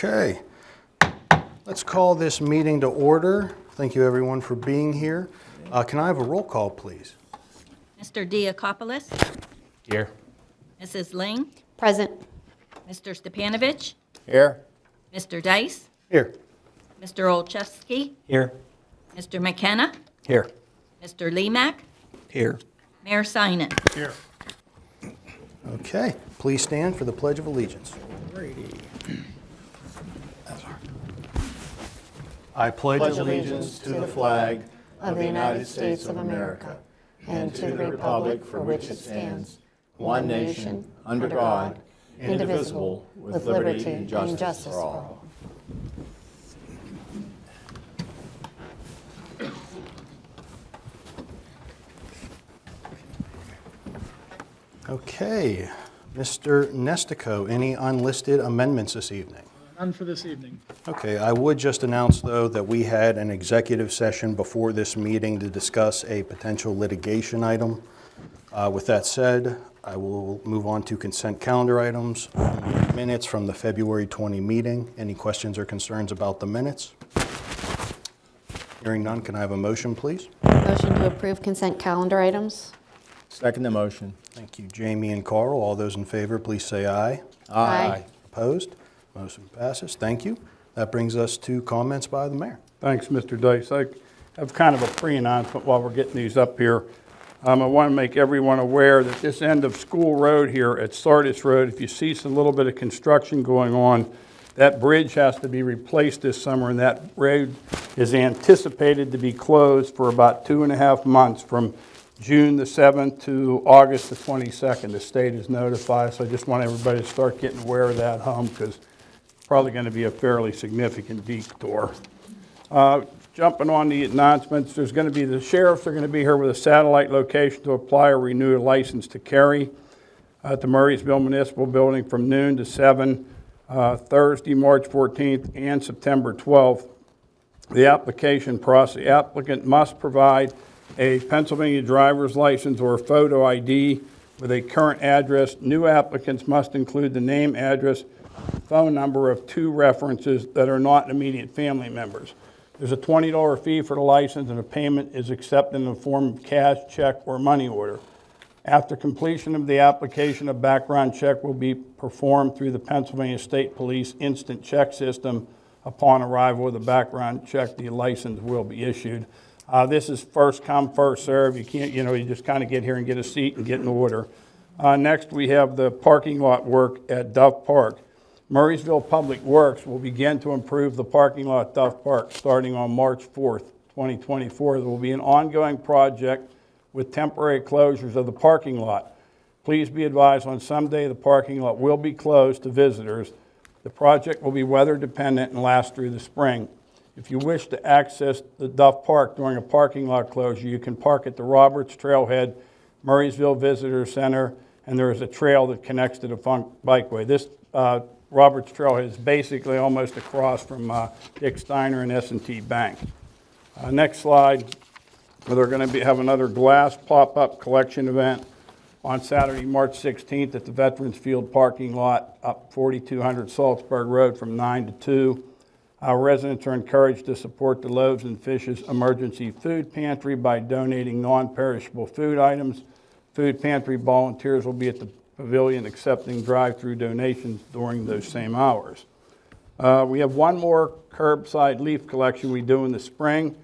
Okay, let's call this meeting to order. Thank you everyone for being here. Can I have a roll call, please? Mr. Diakopoulos? Here. Mrs. Ling? Present. Mr. Stepanovich? Here. Mr. Dice? Here. Mr. Olszewski? Here. Mr. McKenna? Here. Mr. Lemak? Here. Mayor Sinan? Here. Okay, please stand for the Pledge of Allegiance. I pledge allegiance to the flag of the United States of America and to the republic for which it stands, one nation, under God, indivisible, with liberty and justice for all. Okay, Mr. Nestico, any unlisted amendments this evening? None for this evening. Okay, I would just announce, though, that we had an executive session before this meeting to discuss a potential litigation item. With that said, I will move on to consent calendar items, minutes from the February 20 meeting. Any questions or concerns about the minutes? Hearing none, can I have a motion, please? Motion to approve consent calendar items. Second the motion. Thank you, Jamie and Carl. All those in favor, please say aye. Aye. Opposed? Motion passes. Thank you. That brings us to comments by the mayor. Thanks, Mr. Dice. I have kind of a pre-announcement while we're getting these up here. I want to make everyone aware that this end of School Road here at Sardis Road, if you see some little bit of construction going on, that bridge has to be replaced this summer, and that road is anticipated to be closed for about 2.5 months from June the 7th to August the 22nd. The state is notified, so I just want everybody to start getting aware of that home because it's probably going to be a fairly significant detour. Jumping on the announcements, there's going to be, the sheriffs are going to be here with a satellite location to apply or renew a license to carry at the Murraysville Municipal Building from noon to 7, Thursday, March 14th and September 12th. The application process, the applicant must provide a Pennsylvania driver's license or photo ID with a current address. New applicants must include the name, address, phone number of 2 references that are not immediate family members. There's a $20 fee for the license, and a payment is accepted in the form of cash, check, or money order. After completion of the application, a background check will be performed through the Pennsylvania State Police Instant Check System. Upon arrival of the background check, the license will be issued. This is first come, first serve. You can't, you just kind of get here and get a seat and get in order. Next, we have the parking lot work at Dove Park. Murraysville Public Works will begin to improve the parking lot at Dove Park starting on March 4th, 2024. There will be an ongoing project with temporary closures of the parking lot. Please be advised, on some day the parking lot will be closed to visitors. The project will be weather dependent and last through the spring. If you wish to access the Dove Park during a parking lot closure, you can park at the Roberts Trailhead, Murraysville Visitor Center, and there is a trail that connects to the Funk Bikeway. This Roberts Trailhead is basically almost across from Dick Steiner and S&T Bank. Next slide, they're going to have another glass pop-up collection event on Saturday, March 16th at the Veterans Field parking lot up 4200 Salzburg Road from 9 to 2. Our residents are encouraged to support the Loaves and Fishes Emergency Food Pantry by donating non-perishable food items. Food pantry volunteers will be at the pavilion accepting drive-through donations during those same hours. We have one more curbside leaf collection we do in the spring.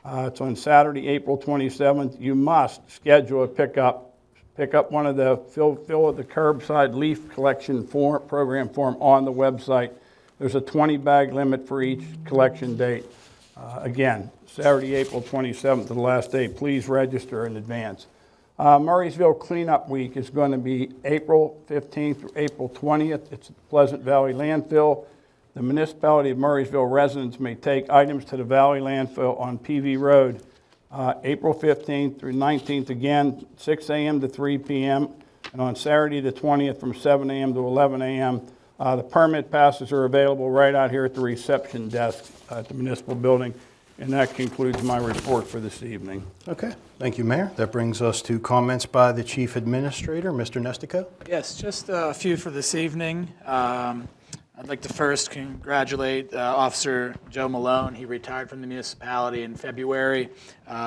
It's on Saturday, April 27th. You must schedule a pickup. Pick up one of the fill of the curbside leaf collection program form on the website. There's a 20-bag limit for each collection date. Again, Saturday, April 27th is the last day. Please register in advance. Murraysville Cleanup Week is going to be April 15th through April 20th. It's at Pleasant Valley Landfill. The municipality of Murraysville residents may take items to the Valley Landfill on PV Road April 15th through 19th, again, 6 a.m. to 3 p.m., and on Saturday the 20th from 7 a.m. to 11 a.m. The permit passes are available right out here at the reception desk at the municipal building. And that concludes my report for this evening. Okay, thank you, Mayor. That brings us to comments by the Chief Administrator, Mr. Nestico. Yes, just a few for this evening. I'd like to first congratulate Officer Joe Malone. He retired from the municipality in February.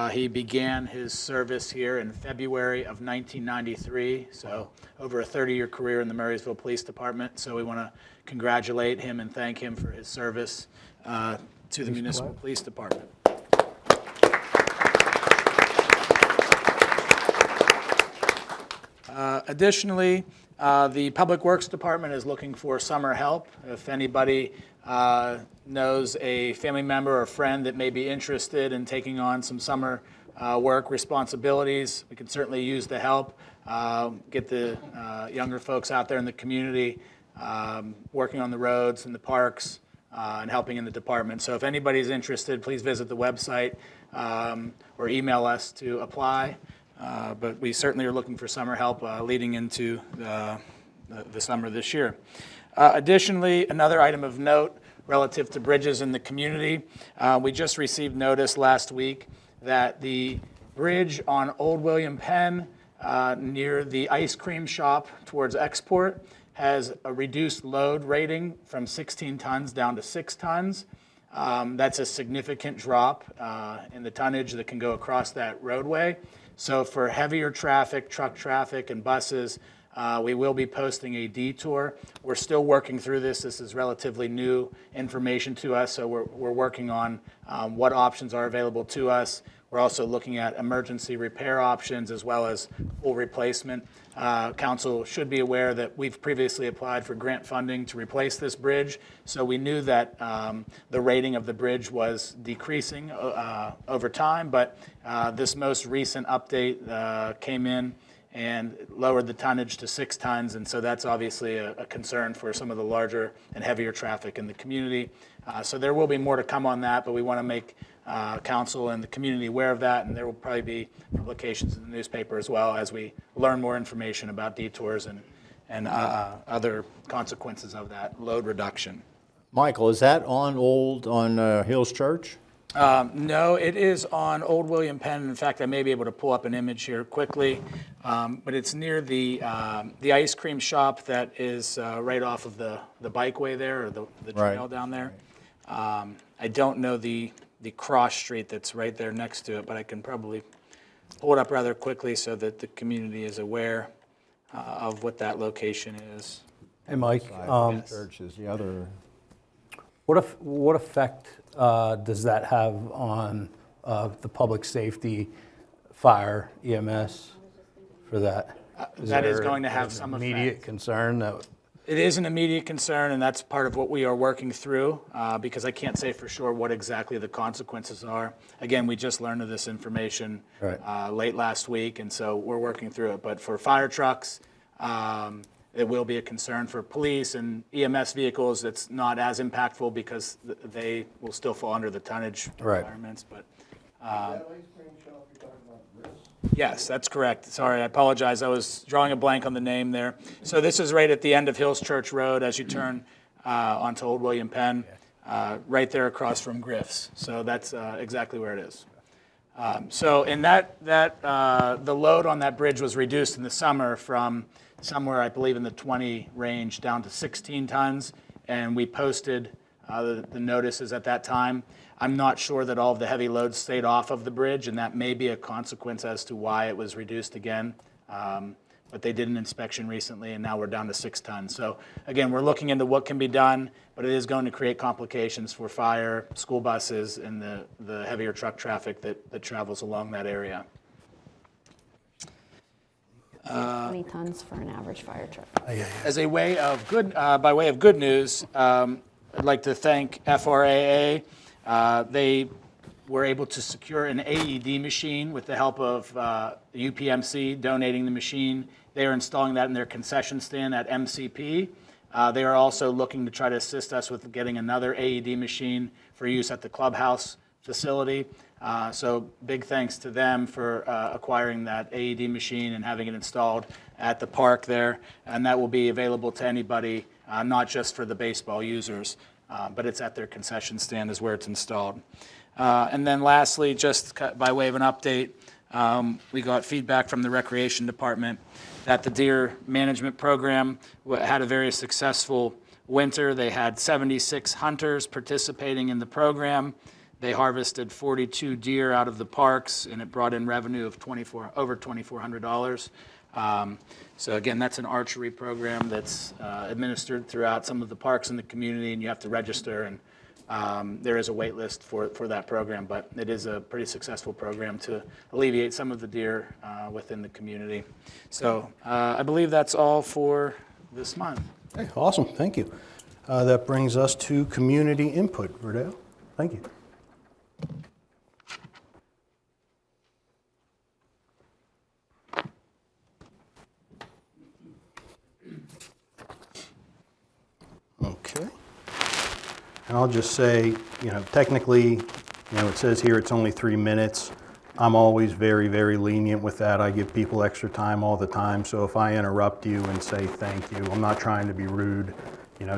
He began his service here in February of 1993, so over a 30-year career in the Murraysville Police Department. So we want to congratulate him and thank him for his service to the Municipal Police Department. Additionally, the Public Works Department is looking for summer help. If anybody knows a family member or friend that may be interested in taking on some summer work responsibilities, we can certainly use the help. Get the younger folks out there in the community working on the roads and the parks and helping in the department. So if anybody's interested, please visit the website or email us to apply. But we certainly are looking for summer help leading into the summer this year. Additionally, another item of note relative to bridges in the community, we just received notice last week that the bridge on Old William Penn near the ice cream shop towards Export has a reduced load rating from 16 tons down to 6 tons. That's a significant drop in the tonnage that can go across that roadway. So for heavier traffic, truck traffic, and buses, we will be posting a detour. We're still working through this. This is relatively new information to us, so we're working on what options are available to us. We're also looking at emergency repair options as well as full replacement. Council should be aware that we've previously applied for grant funding to replace this bridge, so we knew that the rating of the bridge was decreasing over time, but this most recent update came in and lowered the tonnage to 6 tons, and so that's obviously a concern for some of the larger and heavier traffic in the community. So there will be more to come on that, but we want to make council and the community aware of that, and there will probably be publications in the newspaper as well as we learn more information about detours and other consequences of that load reduction. Michael, is that on Hills Church? No, it is on Old William Penn. In fact, I may be able to pull up an image here quickly, but it's near the ice cream shop that is right off of the bikeway there, or the trail Right. down there. I don't know the cross street that's right there next to it, but I can probably pull it up rather quickly so that the community is aware of what that location is. Hey, Mike, Church is the other. what effect does that have on the public safety, fire, EMS for that? That is there going to have an some immediate effect. concern that It is an immediate concern, and that's part of what we are working through, because I can't say for sure what exactly the consequences are. Again, we just learned of this information Right. late last week, and so we're working through it. But for fire trucks, it will be a concern. For police and EMS vehicles, it's not as impactful because they will still fall under the tonnage Right. requirements. But yes, that's correct. Sorry, I apologize. I was drawing a blank on the name there. So this is right at the end of Hills Church Road as you turn onto Old William Penn, right there across from Griff's. So that's exactly where it is. So in the load on that bridge was reduced in the summer from somewhere, I believe, in the 20 range down to 16 tons, and we posted the notices at that time. I'm not sure that all of the heavy loads stayed off of the bridge, and that may be a consequence as to why it was reduced again. But they did an inspection recently, and now we're down to 6 tons. So again, we're looking into what can be done, but it is going to create complications for fire, school buses, and the heavier truck traffic that travels along that area. 20 tons for an average fire truck. As a way of good, by way of good news, I'd like to thank FRAA. They were able to secure an AED machine with the help of UPMC donating the machine. They are installing that in their concession stand at MCP. They are also looking to try to assist us with getting another AED machine for use at the clubhouse facility. So big thanks to them for acquiring that AED machine and having it installed at the park there. And that will be available to anybody, not just for the baseball users, but it's at their concession stand is where it's installed. And then lastly, just by way of an update, we got feedback from the Recreation Department that the deer management program had a very successful winter. They had 76 hunters participating in the program. They harvested 42 deer out of the parks, and it brought in revenue of over $2,400. So again, that's an archery program that's administered throughout some of the parks in the community, and you have to register, and there is a wait list for that program, but it is a pretty successful program to alleviate some of the deer within the community. So I believe that's all for this month. Okay, awesome, thank you. That brings us to community input. Verdale, thank you. Okay. And I'll just say, technically, it says here it's only 3 minutes. I'm always very, very lenient with that. I give people extra time all the time. So if I interrupt you and say thank you, I'm not trying to be rude.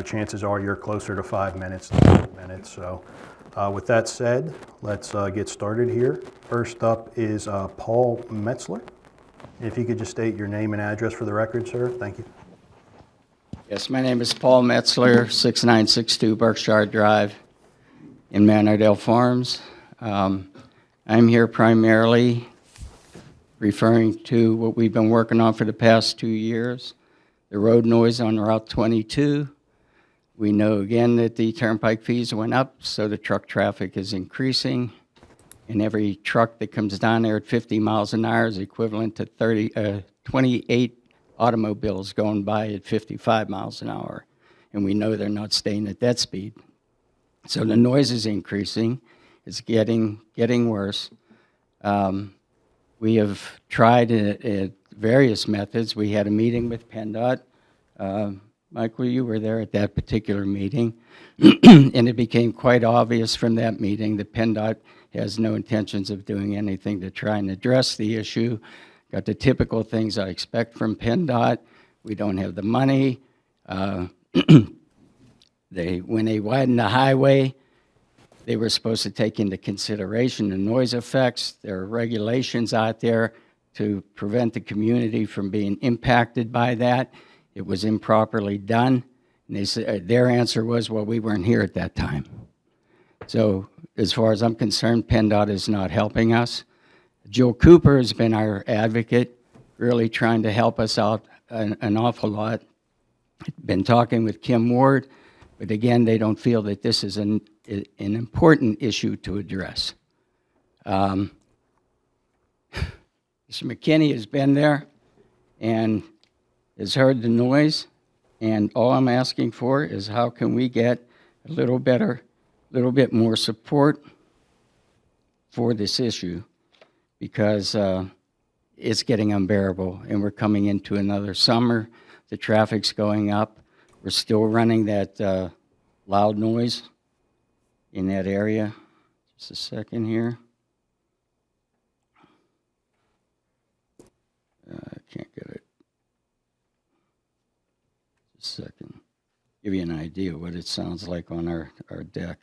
Chances are you're closer to 5 minutes than 3 minutes. So with that said, let's get started here. First up is Paul Metzler. If you could just state your name and address for the record, sir. Thank you. Yes, my name is Paul Metzler, 6962 Berkshire Drive in Manordale Farms. I'm here primarily referring to what we've been working on for the past 2 years, the road noise on Route 22. We know again that the turnpike fees went up, so the truck traffic is increasing. And every truck that comes down there at 50 miles an hour is equivalent to 28 automobiles going by at 55 miles an hour, and we know they're not staying at that speed. So the noise is increasing. It's getting worse. We have tried various methods. We had a meeting with PennDOT. Michael, you were there at that particular meeting, and it became quite obvious from that meeting that PennDOT has no intentions of doing anything to try and address the issue. Got the typical things I expect from PennDOT. We don't have the money. When they widened the highway, they were supposed to take into consideration the noise effects. There are regulations out there to prevent the community from being impacted by that. It was improperly done. And they said, their answer was, well, we weren't here at that time. So as far as I'm concerned, PennDOT is not helping us. Joe Cooper has been our advocate, really trying to help us out an awful lot. Been talking with Kim Ward, but again, they don't feel that this is an important issue to address. Mr. McKinney has been there and has heard the noise, and all I'm asking for is how can we get a little bit more support for this issue, because it's getting unbearable, and we're coming into another summer. The traffic's going up. We're still running that loud noise in that area. Just a second here. I can't get it. Just a second. Give you an idea what it sounds like on our deck.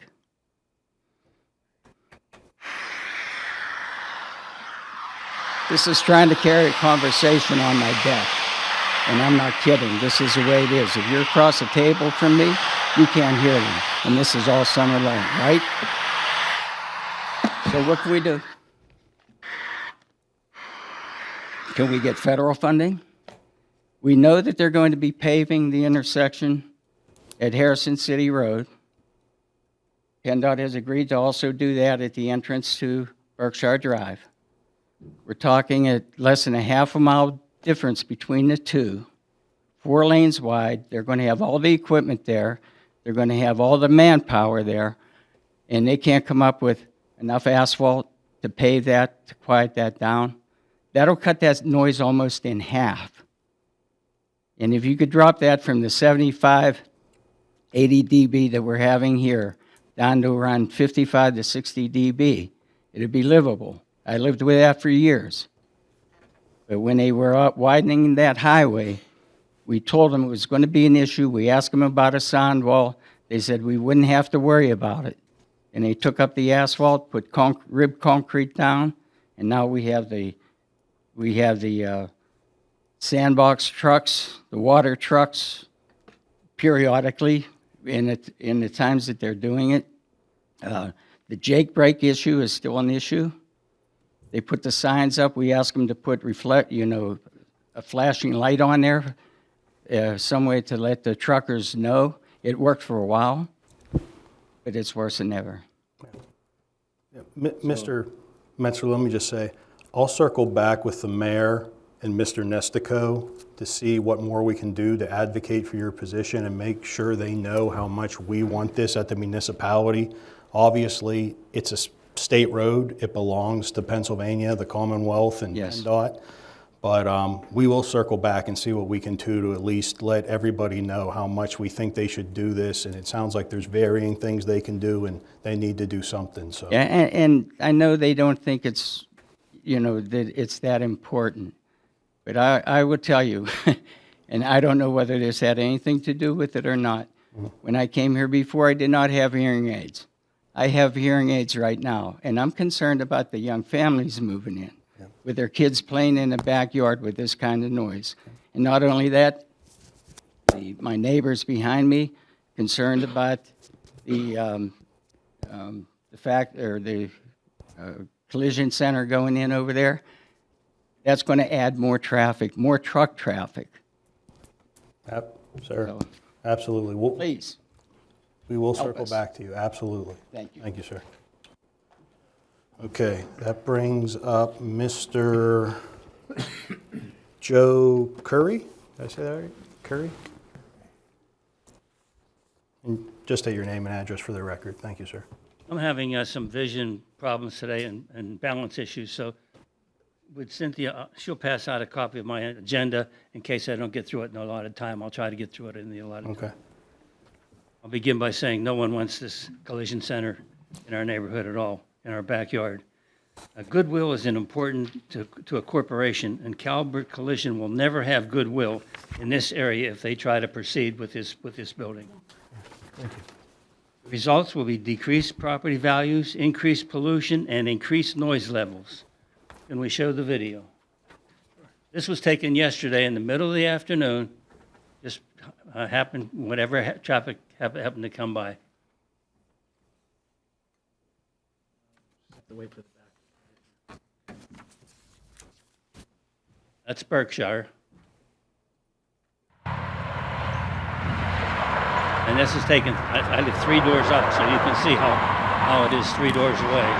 This is trying to carry a conversation on my deck, and I'm not kidding. This is the way it is. If you're across the table from me, you can't hear them, and this is all summer long, right? So what can we do? Can we get federal funding? We know that they're going to be paving the intersection at Harrison City Road. PennDOT has agreed to also do that at the entrance to Berkshire Drive. We're talking at less than a half a mile difference between the two, 4 lanes wide. They're going to have all the equipment there. They're going to have all the manpower there, and they can't come up with enough asphalt to pave that, to quiet that down. That'll cut that noise almost in half. And if you could drop that from the 75, 80 dB that we're having here down to around 55 to 60 dB, it'd be livable. I lived with that for years. But when they were up widening that highway, we told them it was going to be an issue. We asked them about a sound wall. They said we wouldn't have to worry about it. And they took up the asphalt, put ribbed concrete down, and now we have the sandbox trucks, the water trucks, periodically in the times that they're doing it. The Jake brake issue is still an issue. They put the signs up. We ask them to put a flashing light on there, some way to let the truckers know. It worked for a while, but it's worse than ever. Mr. Metzler, let me just say, I'll circle back with the mayor and Mr. Nestico to see what more we can do to advocate for your position and make sure they know how much we want this at the municipality. Obviously, it's a state road. It belongs to Pennsylvania, the Commonwealth, and Yes. PennDOT. But we will circle back and see what we can do to at least let everybody know how much we think they should do this. And it sounds like there's varying things they can do, and they need to do something. So. Yeah, and I know they don't think it's, that it's that important. But I will tell you, and I don't know whether this had anything to do with it or not. When I came here before, I did not have hearing aids. I have hearing aids right now, and I'm concerned about the young families moving in with their kids playing in the backyard with this kind of noise. And not only that, my neighbors behind me concerned about the fact, or the collision center going in over there. That's going to add more traffic, more truck traffic. Sir, So- absolutely. Please. We will Help circle us. back to you, absolutely. Thank you. Thank you, sir. Okay, that brings up Mr. Joe Curry. Did I say that right? Curry? And just state your name and address for the record. Thank you, sir. I'm having some vision problems today and balance issues, so with Cynthia, she'll pass out a copy of my agenda in case I don't get through it in a allotted time. I'll try to get through it in the allotted time. Okay. I'll begin by saying no one wants this collision center in our neighborhood at all, in our backyard. Goodwill is important to a corporation, and Calvert Collision will never have goodwill in this area if they try to proceed with this building. The results will be decreased property values, increased pollution, and increased noise levels. Can we show the video? This was taken yesterday in the middle of the afternoon. Just happened, whatever traffic happened to come by. That's Berkshire. And this is taken, I live 3 doors up, so you can see how it is 3 doors away.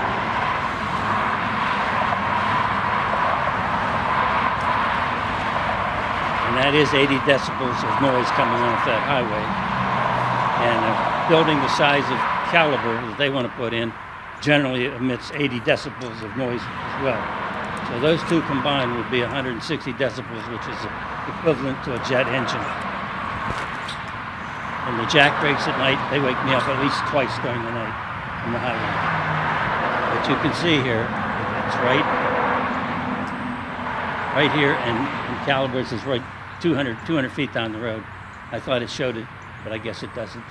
And that is 80 decibels of noise coming off that highway. And a building the size of Caliber that they want to put in generally emits 80 decibels of noise as well. So those two combined would be 160 decibels, which is equivalent to a jet engine. And the jack brakes at night, they wake me up at least twice during the night on the highway. But you can see here, it's right here, and Calabrese is right 200 feet down the road. I thought it showed it, but I guess it doesn't.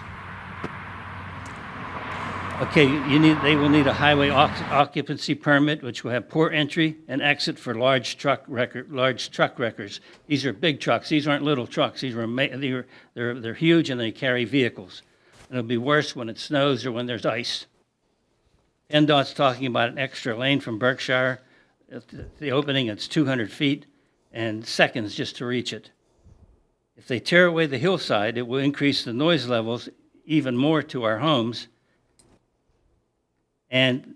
Okay, they will need a highway occupancy permit, which will have port entry and exit for large truck wreckers. These are big trucks. These aren't little trucks. They're huge, and they carry vehicles. And it'll be worse when it snows or when there's ice. NDOT's talking about an extra lane from Berkshire. At the opening, it's 200 feet and seconds just to reach it. If they tear away the hillside, it will increase the noise levels even more to our homes. And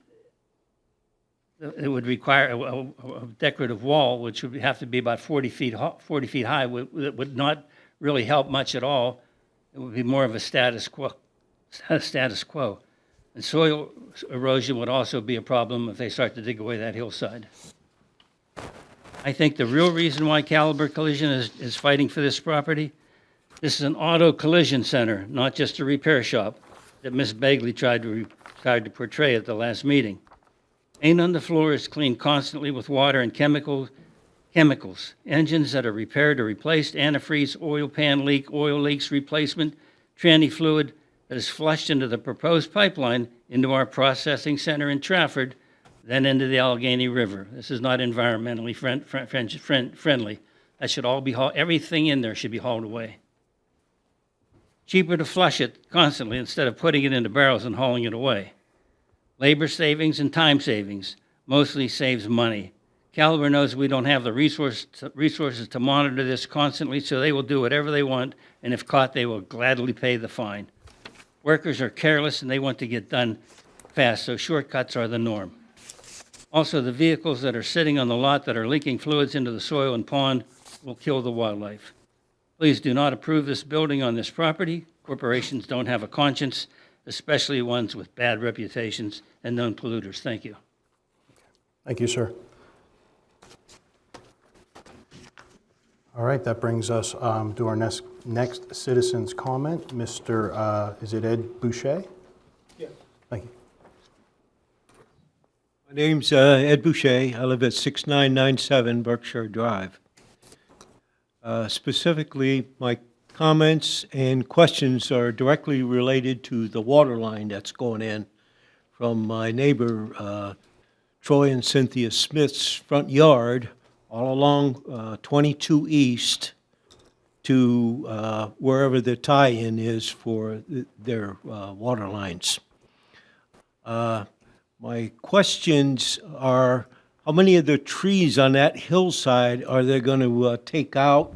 it would require a decorative wall, which would have to be about 40 feet high. It would not really help much at all. It would be more of a status quo. And soil erosion would also be a problem if they start to dig away that hillside. I think the real reason why Caliber Collision is fighting for this property, this is an auto collision center, not just a repair shop that Ms. Bagley tried to portray at the last meeting. Paint on the floor is cleaned constantly with water and chemicals. Engines that are repaired or replaced, antifreeze, oil pan leak, oil leaks replacement, tranny fluid that is flushed into the proposed pipeline into our processing center in Trafford, then into the Allegheny River. This is not environmentally friendly. That should all be everything in there should be hauled away. Cheaper to flush it constantly instead of putting it into barrels and hauling it away. Labor savings and time savings mostly saves money. Caliber knows we don't have the resources to monitor this constantly, so they will do whatever they want, and if caught, they will gladly pay the fine. Workers are careless and they want to get done fast, so shortcuts are the norm. Also, the vehicles that are sitting on the lot that are leaking fluids into the soil and pond will kill the wildlife. Please do not approve this building on this property. Corporations don't have a conscience, especially ones with bad reputations and known polluters. Thank you. Thank you, sir. All right, that brings us to our next citizen's comment. Mr., is it Ed Boucher? Yes. Thank you. My name's Ed Boucher. I live at 6997 Berkshire Drive. Specifically, my comments and questions are directly related to the water line that's going in from my neighbor, Troy and Cynthia Smith's front yard, all along 22 East to wherever the tie-in is for their water lines. My questions are, how many of the trees on that hillside are they going to take out?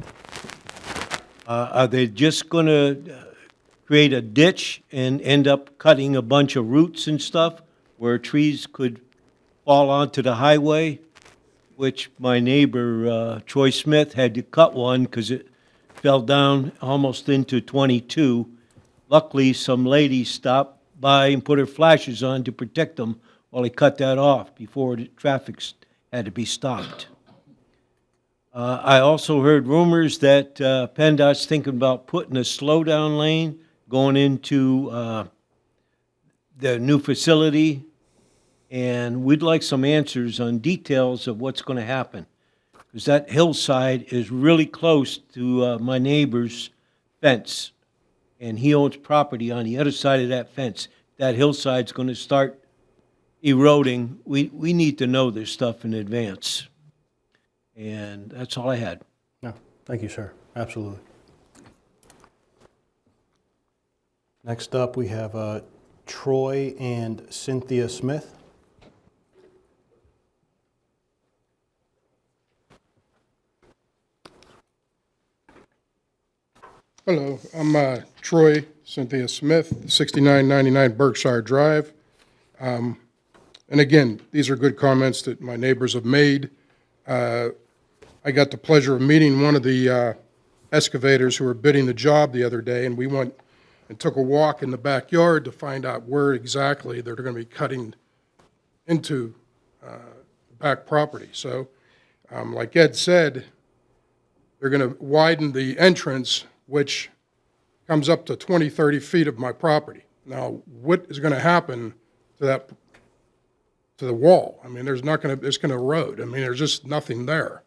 Are they just going to create a ditch and end up cutting a bunch of roots and stuff where trees could fall onto the highway? Which my neighbor, Troy Smith, had to cut one because it fell down almost into 22. Luckily, some lady stopped by and put her flashes on to protect them while he cut that off before the traffic had to be stopped. I also heard rumors that PennDOT's thinking about putting a slowdown lane going into the new facility, and we'd like some answers on details of what's going to happen, because that hillside is really close to my neighbor's fence, and he owns property on the other side of that fence. That hillside's going to start eroding. We need to know this stuff in advance. And that's all I had. No, thank you, sir. Absolutely. Next up, we have Troy and Cynthia Smith. Hello, I'm Troy Cynthia Smith, 6999 Berkshire Drive. And again, these are good comments that my neighbors have made. I got the pleasure of meeting one of the excavators who were bidding the job the other day, and we went and took a walk in the backyard to find out where exactly they're going to be cutting into the back property. So, like Ed said, they're going to widen the entrance, which comes up to 20, 30 feet of my property. Now, what is going to happen to that, to the wall? I mean, there's not going to, it's going to erode. I mean, there's just nothing there.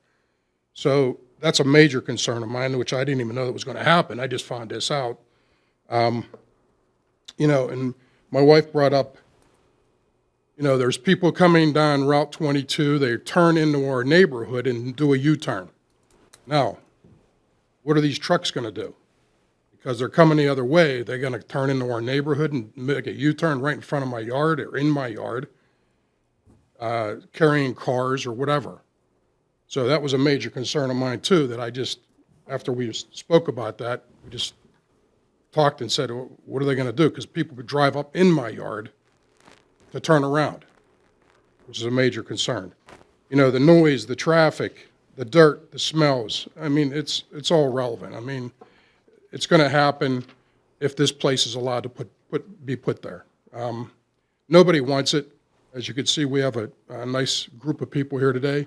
So that's a major concern of mine, which I didn't even know that was going to happen. I just found this out. You know, and my wife brought up, you know, there's people coming down Route 22, they turn into our neighborhood and do a U-turn. Now, what are these trucks going to do? Because they're coming the other way, they're going to turn into our neighborhood and make a U-turn right in front of my yard or in my yard, carrying cars or whatever. So that was a major concern of mine too, that I just, after we spoke about that, we just talked and said, well, what are they going to do? Because people could drive up in my yard to turn around, which is a major concern. You know, the noise, the traffic, the dirt, the smells, I mean, it's all relevant. I mean, it's going to happen if this place is allowed to be put there. Nobody wants it. As you can see, we have a nice group of people here today.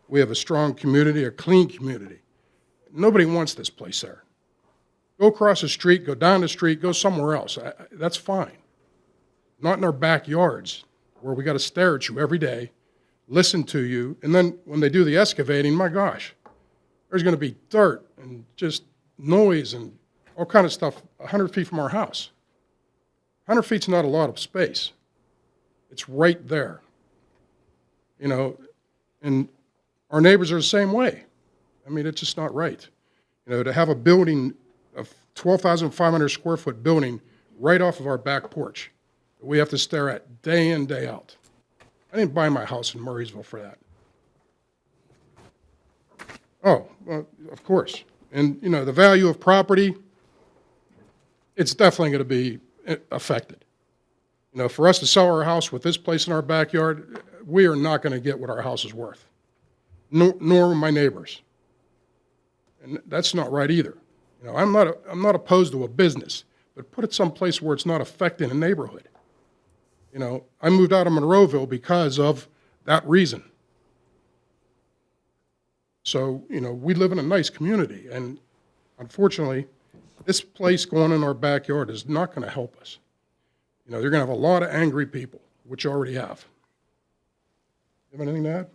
We have a strong community, a clean community. Nobody wants this place there. Go across the street, go down the street, go somewhere else. That's fine. Not in our backyards where we got to stare at you every day, listen to you, and then when they do the excavating, my gosh, there's going to be dirt and just noise and all kind of stuff 100 feet from our house. 100 feet's not a lot of space. It's right there. You know, and our neighbors are the same way. I mean, it's just not right. You know, to have a building of 12,500 square foot building right off of our back porch that we have to stare at day in, day out. I didn't buy my house in Murraysville for that. Oh, well, of course. And, you know, the value of property, it's definitely going to be affected. You know, for us to sell our house with this place in our backyard, we are not going to get what our house is worth, nor my neighbors. And that's not right either. You know, I'm not opposed to a business, but put it someplace where it's not affecting a neighborhood. You know, I moved out of Monroeville because of that reason. So, you know, we live in a nice community, and unfortunately, this place going in our backyard is not going to help us. You know, they're going to have a lot of angry people, which you already have. You have anything to add?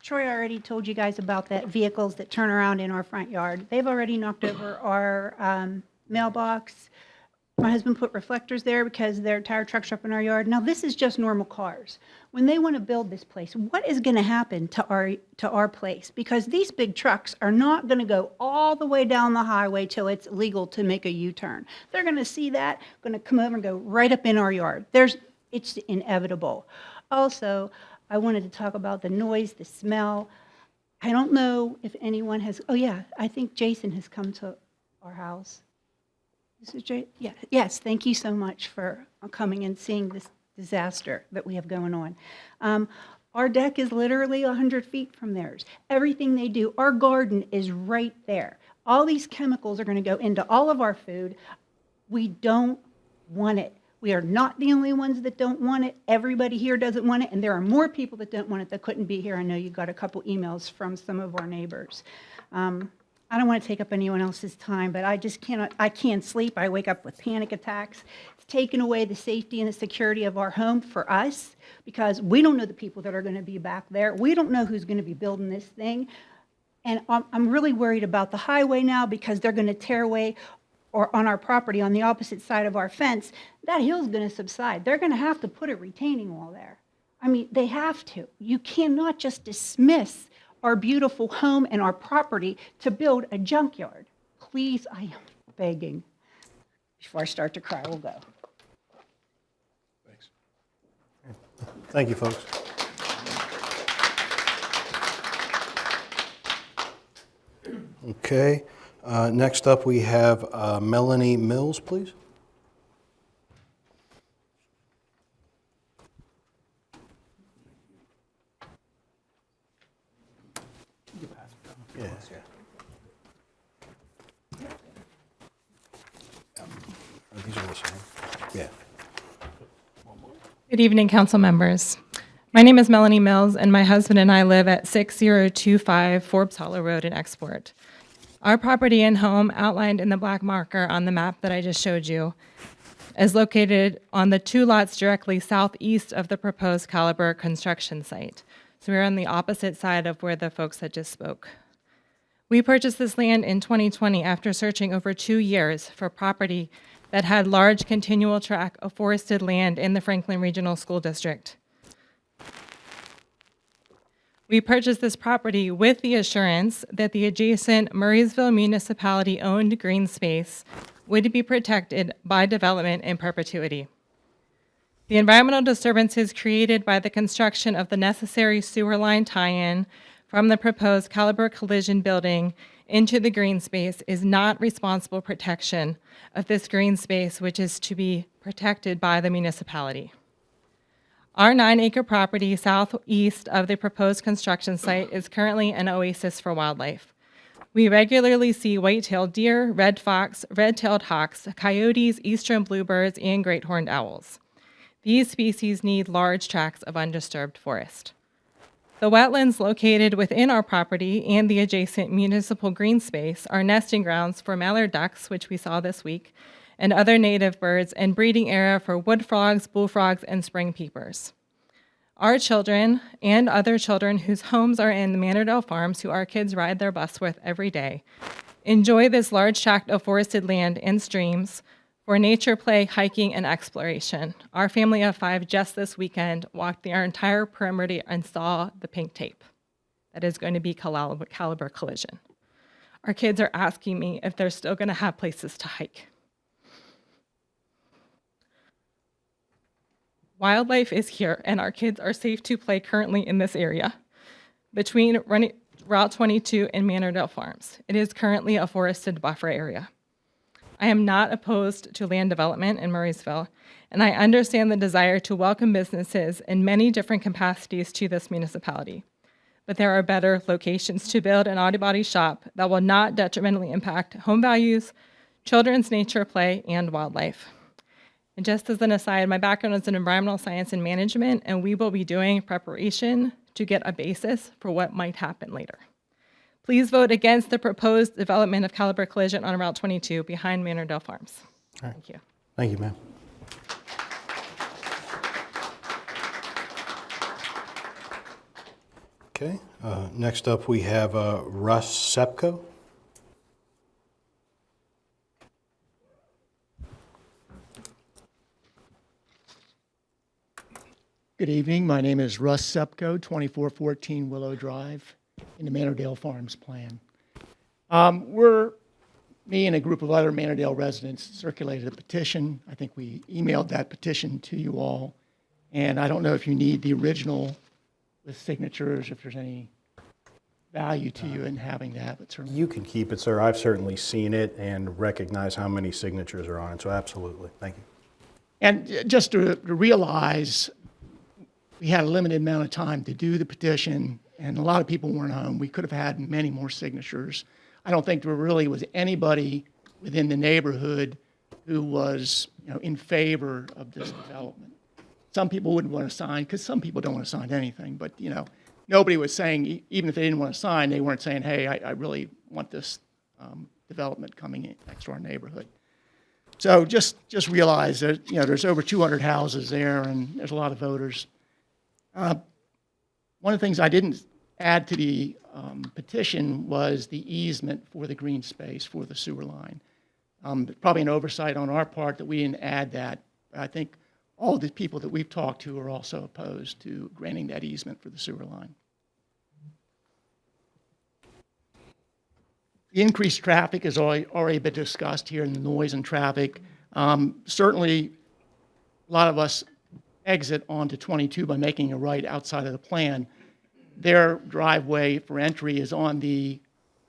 Troy already told you guys about that vehicles that turn around in our front yard. They've already knocked over our mailbox. My husband put reflectors there because their tire trucks are up in our yard. Now, this is just normal cars. When they want to build this place, what is going to happen to our place? Because these big trucks are not going to go all the way down the highway till it's legal to make a U-turn. They're going to see that, going to come over and go right up in our yard. It's inevitable. Also, I wanted to talk about the noise, the smell. I don't know if anyone has, oh yeah, I think Jason has come to our house. This is Jay, yeah, yes, thank you so much for coming and seeing this disaster that we have going on. Our deck is literally 100 feet from theirs. Everything they do, our garden is right there. All these chemicals are going to go into all of our food. We don't want it. We are not the only ones that don't want it. Everybody here doesn't want it, and there are more people that don't want it that couldn't be here. I know you got a couple emails from some of our neighbors. I don't want to take up anyone else's time, but I just cannot, I can't sleep. I wake up with panic attacks. It's taken away the safety and the security of our home for us because we don't know the people that are going to be back there. We don't know who's going to be building this thing. And I'm really worried about the highway now because they're going to tear away or on our property on the opposite side of our fence. That hill's going to subside. They're going to have to put a retaining wall there. I mean, they have to. You cannot just dismiss our beautiful home and our property to build a junkyard. Please, I am begging. Before I start to cry, we'll go. Thanks. Thank you, folks. Okay, next up we have Melanie Mills, please. Yes. These are the same. Yeah. Good evening, council members. My name is Melanie Mills, and my husband and I live at 6025 Forbes Hollow Road in Export. Our property and home, outlined in the black marker on the map that I just showed you, is located on the 2 lots directly southeast of the proposed Caliber construction site. So we're on the opposite side of where the folks that just spoke. We purchased this land in 2020 after searching over 2 years for property that had large continual tract of forested land in the Franklin Regional School District. We purchased this property with the assurance that the adjacent Murraysville municipality-owned green space would be protected by development in perpetuity. The environmental disturbances created by the construction of the necessary sewer line tie-in from the proposed Caliber Collision building into the green space is not responsible protection of this green space, which is to be protected by the municipality. Our 9-acre property southeast of the proposed construction site is currently an oasis for wildlife. We regularly see white-tailed deer, red fox, red-tailed hawks, coyotes, eastern bluebirds, and great horned owls. These species need large tracts of undisturbed forest. The wetlands located within our property and the adjacent municipal green space are nesting grounds for mallard ducks, which we saw this week, and other native birds, and breeding area for wood frogs, bullfrogs, and spring peepers. Our children and other children whose homes are in the Manordale Farms, who our kids ride their bus with every day, enjoy this large tract of forested land and streams for nature play, hiking, and exploration. Our family of 5 just this weekend walked the entire perimeter and saw the pink tape. That is going to be caliber collision. Our kids are asking me if they're still going to have places to hike. Wildlife is here, and our kids are safe to play currently in this area between Route 22 and Manordale Farms. It is currently a forested buffer area. I am not opposed to land development in Murraysville, and I understand the desire to welcome businesses in many different capacities to this municipality. But there are better locations to build an auto body shop that will not detrimentally impact home values, children's nature play, and wildlife. And just as an aside, my background is in environmental science and management, and we will be doing preparation to get a basis for what might happen later. Please vote against the proposed development of caliber collision on Route 22 behind Manordale Farms. All right. Thank you. Thank you, ma'am. Okay, next up we have Russ Sepko. Good evening. My name is Russ Sepko, 2414 Willow Drive in the Manordale Farms plan. Me and a group of other Manordale residents circulated a petition. I think we emailed that petition to you all. And I don't know if you need the original with signatures, if there's any value to you in having that, but certainly. You can keep it, sir. I've certainly seen it and recognize how many signatures are on it, so absolutely. Thank you. And just to realize, we had a limited amount of time to do the petition, and a lot of people weren't home. We could have had many more signatures. I don't think there really was anybody within the neighborhood who was, in favor of this development. Some people wouldn't want to sign, because some people don't want to sign anything, but, nobody was saying, even if they didn't want to sign, they weren't saying, hey, I really want this development coming in next to our neighborhood. So just realize that, there's over 200 houses there, and there's a lot of voters. One of the things I didn't add to the petition was the easement for the green space for the sewer line. Probably an oversight on our part that we didn't add that. I think all the people that we've talked to are also opposed to granting that easement for the sewer line. The increased traffic has already been discussed here in the noise and traffic. Certainly, a lot of us exit onto 22 by making a right outside of the plan. Their driveway for entry is on the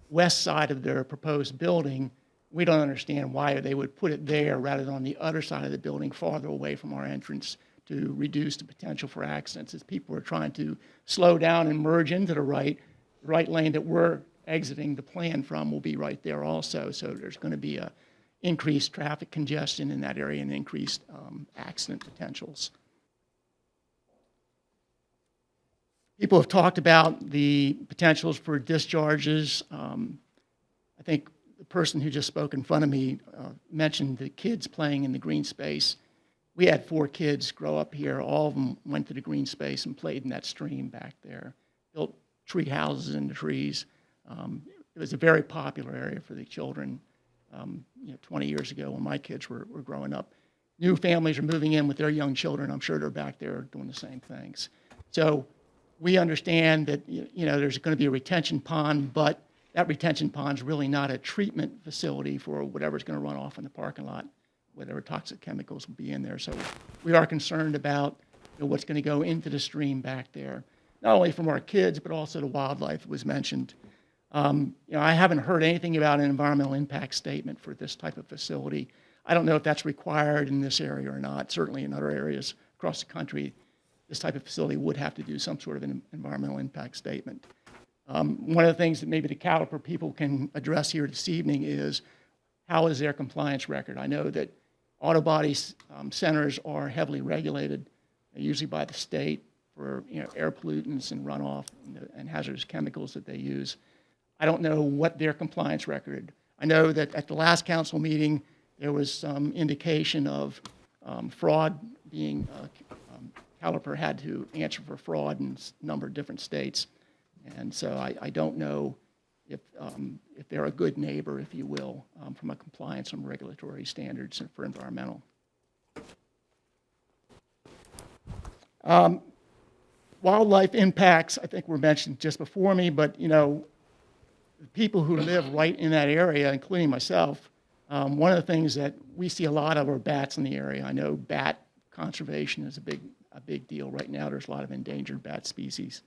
west side of their proposed building. We don't understand why they would put it there rather than on the other side of the building, farther away from our entrance, to reduce the potential for accidents. As people are trying to slow down and merge into the right lane that we're exiting the plan from will be right there also. So there's going to be a increased traffic congestion in that area and increased accident potentials. People have talked about the potentials for discharges. I think the person who just spoke in front of me mentioned the kids playing in the green space. We had 4 kids grow up here. All of them went to the green space and played in that stream back there, built tree houses in the trees. It was a very popular area for the children 20 years ago when my kids were growing up. New families are moving in with their young children. I'm sure they're back there doing the same things. So we understand that there's going to be a retention pond, but that retention pond is really not a treatment facility for whatever's going to run off in the parking lot, whatever toxic chemicals will be in there. So we are concerned about what's going to go into the stream back there, not only from our kids, but also the wildlife that was mentioned. I haven't heard anything about an environmental impact statement for this type of facility. I don't know if that's required in this area or not. Certainly in other areas across the country, this type of facility would have to do some sort of an environmental impact statement. One of the things that maybe the Caliper people can address here this evening is how is their compliance record? I know that auto body centers are heavily regulated, usually by the state, for air pollutants and runoff and hazardous chemicals that they use. I don't know what their compliance record. I know that at the last council meeting, there was some indication of fraud being, Caliper had to answer for fraud in a number of different states. And so I don't know if they're a good neighbor, if you will, from a compliance and regulatory standards and for environmental. Wildlife impacts, I think were mentioned just before me, but people who live right in that area, including myself, one of the things that we see a lot of are bats in the area. I know bat conservation is a big deal right now. There's a lot of endangered bat species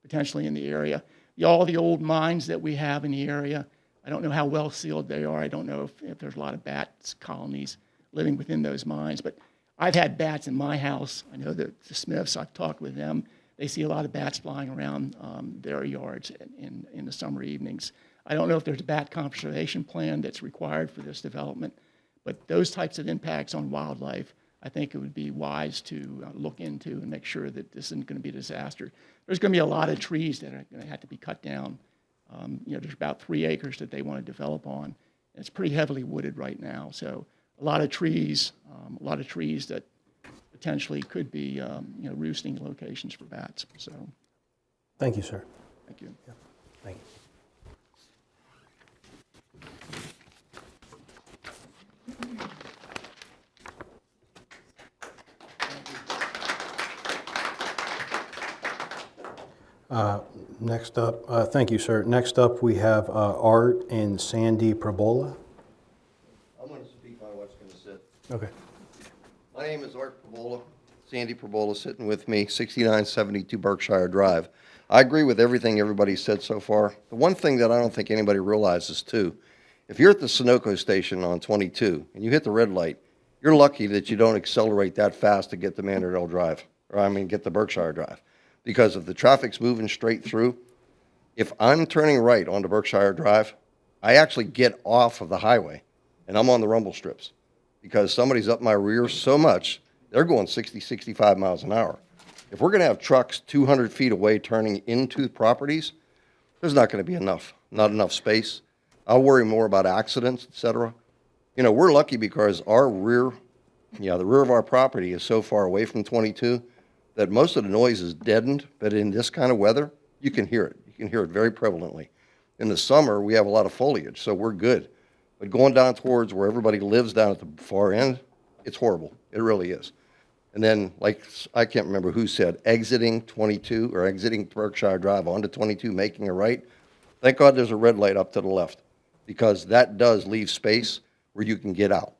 potentially in the area. All the old mines that we have in the area, I don't know how well sealed they are. I don't know if there's a lot of bat colonies living within those mines, but I've had bats in my house. I know that the Smiths, I've talked with them. They see a lot of bats flying around their yards in the summer evenings. I don't know if there's a bat conservation plan that's required for this development, but those types of impacts on wildlife, I think it would be wise to look into and make sure that this isn't going to be a disaster. There's going to be a lot of trees that are going to have to be cut down. There's about 3 acres that they want to develop on. And it's pretty heavily wooded right now, so a lot of trees that potentially could be roosting locations for bats. So, Thank you, sir. thank you. Thank you. Next up, thank you, sir. Next up, we have Art and Sandy Probola. I'm going to speak on what's going to sit. Okay. My name is Art Probola. Sandy Probola sitting with me, 6972 Berkshire Drive. I agree with everything everybody said so far. The one thing that I don't think anybody realizes, too, if you're at the Sunoco station on 22 and you hit the red light, you're lucky that you don't accelerate that fast to get to Manordale Drive, get the Berkshire Drive. Because if the traffic's moving straight through, if I'm turning right onto Berkshire Drive, I actually get off of the highway and I'm on the rumble strips because somebody's up my rear so much, they're going 60, 65 miles an hour. If we're going to have trucks 200 feet away turning into properties, there's not going to be not enough space. I'll worry more about accidents, et cetera. We're lucky because our rear, the rear of our property is so far away from 22 that most of the noise is deadened, but in this kind of weather, you can hear it. You can hear it very prevalently. In the summer, we have a lot of foliage, so we're good. But going down towards where everybody lives down at the far end, it's horrible. It really is. And then, I can't remember who said, exiting 22 or exiting Berkshire Drive onto 22, making a right. Thank God there's a red light up to the left because that does leave space where you can get out.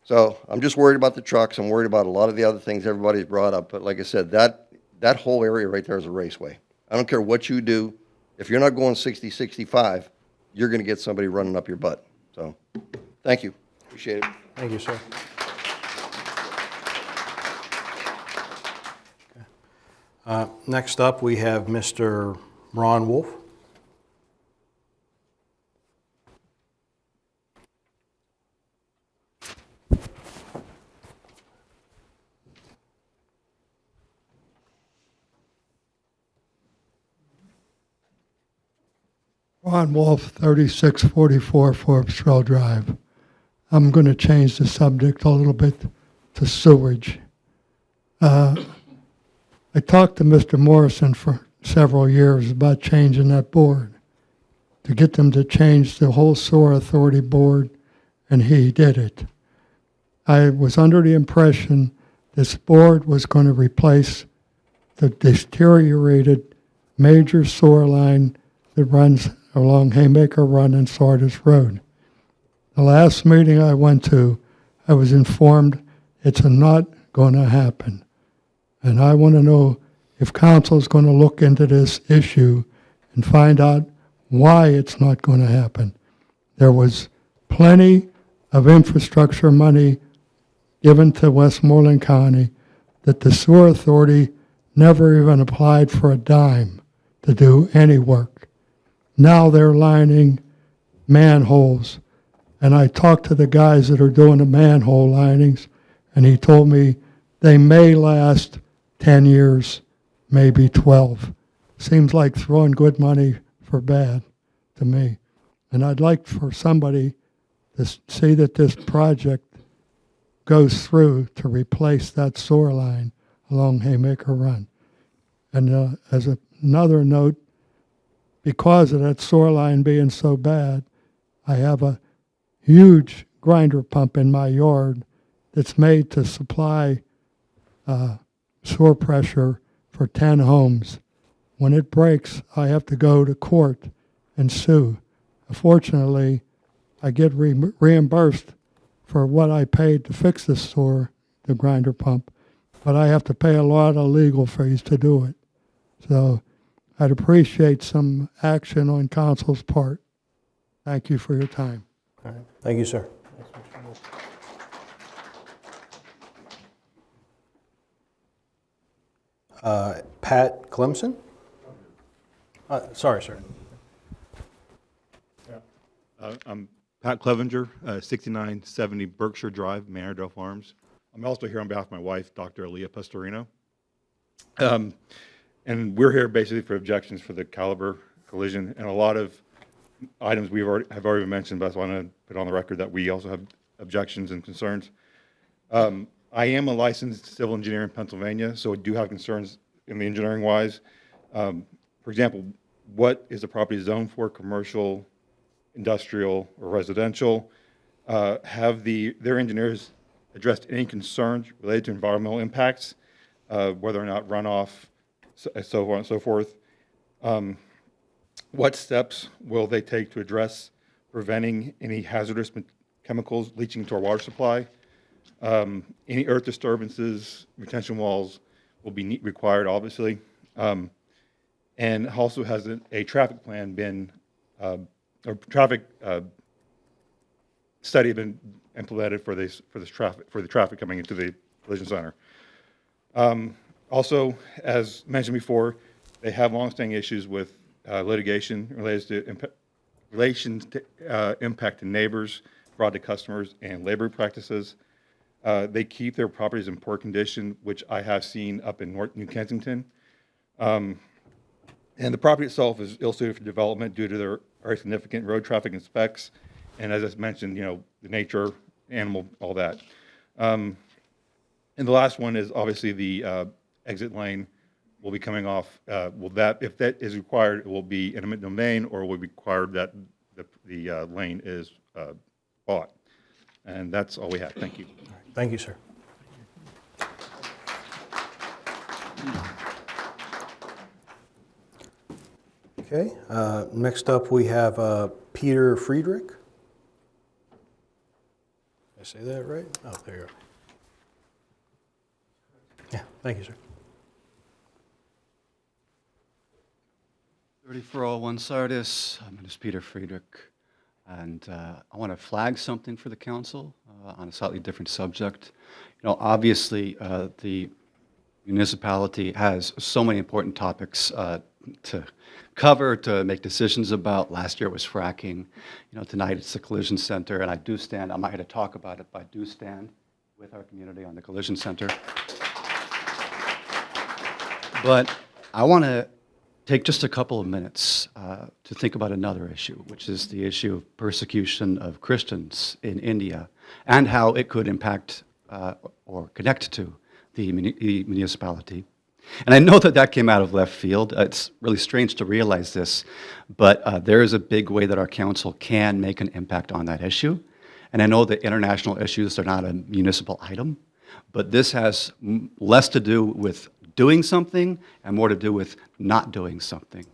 So I'm just worried about the trucks. I'm worried about a lot of the other things everybody's brought up. But like I said, that whole area right there is a raceway. I don't care what you do. If you're not going 60, 65, you're going to get somebody running up your butt. So thank you. Appreciate it. Thank you, sir. Next up, we have Mr. Ron Wolf. Ron Wolf, 3644 Forbes Trail Drive. I'm going to change the subject a little bit to sewage. I talked to Mr. Morrison for several years about changing that board, to get them to change the whole sewer authority board, and he did it. I was under the impression this board was going to replace the deteriorated major sewer line that runs along Haymaker Run and Sardis Road. The last meeting I went to, I was informed it's not going to happen. And I want to know if council is going to look into this issue and find out why it's not going to happen. There was plenty of infrastructure money given to Westmoreland County that the sewer authority never even applied for a dime to do any work. Now they're lining manholes. And I talked to the guys that are doing the manhole linings, and he told me they may last 10 years, maybe 12. Seems like throwing good money for bad to me. And I'd like for somebody to see that this project goes through to replace that sewer line along Haymaker Run. And as another note, because of that sewer line being so bad, I have a huge grinder pump in my yard that's made to supply sewer pressure for 10 homes. When it breaks, I have to go to court and sue. Fortunately, I get reimbursed for what I paid to fix the sewer, the grinder pump, but I have to pay a lot of legal fees to do it. So I'd appreciate some action on council's part. Thank you for your time. All right. Thank you, sir. Pat Clemson? Sorry, sir. I'm Pat Clevenger, 6970 Berkshire Drive, Manordale Farms. I'm also here on behalf of my wife, Dr. Aaliyah Pastorino. And we're here basically for objections for the Caliber collision, and a lot of items we have already mentioned, but I want to put on the record that we also have objections and concerns. I am a licensed civil engineer in Pennsylvania, so I do have concerns in the engineering wise. For example, what is the property zoned for, commercial, industrial, or residential? Have their engineers addressed any concerns related to environmental impacts, whether or not runoff, so on and so forth? What steps will they take to address preventing any hazardous chemicals leaching into our water supply? Any earth disturbances, retention walls will be required, obviously. And also has a traffic plan been, or traffic study been implemented for the traffic coming into the collision center. Also, as mentioned before, they have longstanding issues with litigation related to impact to neighbors, fraud to customers, and labor practices. They keep their properties in poor condition, which I have seen up in New Kensington. And the property itself is ill-suited for development due to their very significant road traffic and specs. And as I mentioned, the nature, animal, all that. And the last one is obviously the exit lane will be coming off. If that is required, it will be eminent domain, or will be required that the lane is bought. And that's all we have. Thank you. Thank you, sir. Okay, next up we have Peter Friedrich. Did I say that right? Oh, there you go. Yeah, thank you, sir. 3401 Sardis. My name is Peter Friedrich, and I want to flag something for the council on a slightly different subject. Obviously, the municipality has so many important topics to cover, to make decisions about. Last year it was fracking. Tonight it's the collision center, and I'm not here to talk about it, but I do stand with our community on the collision center. But I want to take just a couple of minutes to think about another issue, which is the issue of persecution of Christians in India and how it could impact or connect to the municipality. And I know that came out of left field. It's really strange to realize this, but there is a big way that our council can make an impact on that issue. And I know that international issues are not a municipal item, but this has less to do with doing something and more to do with not doing something.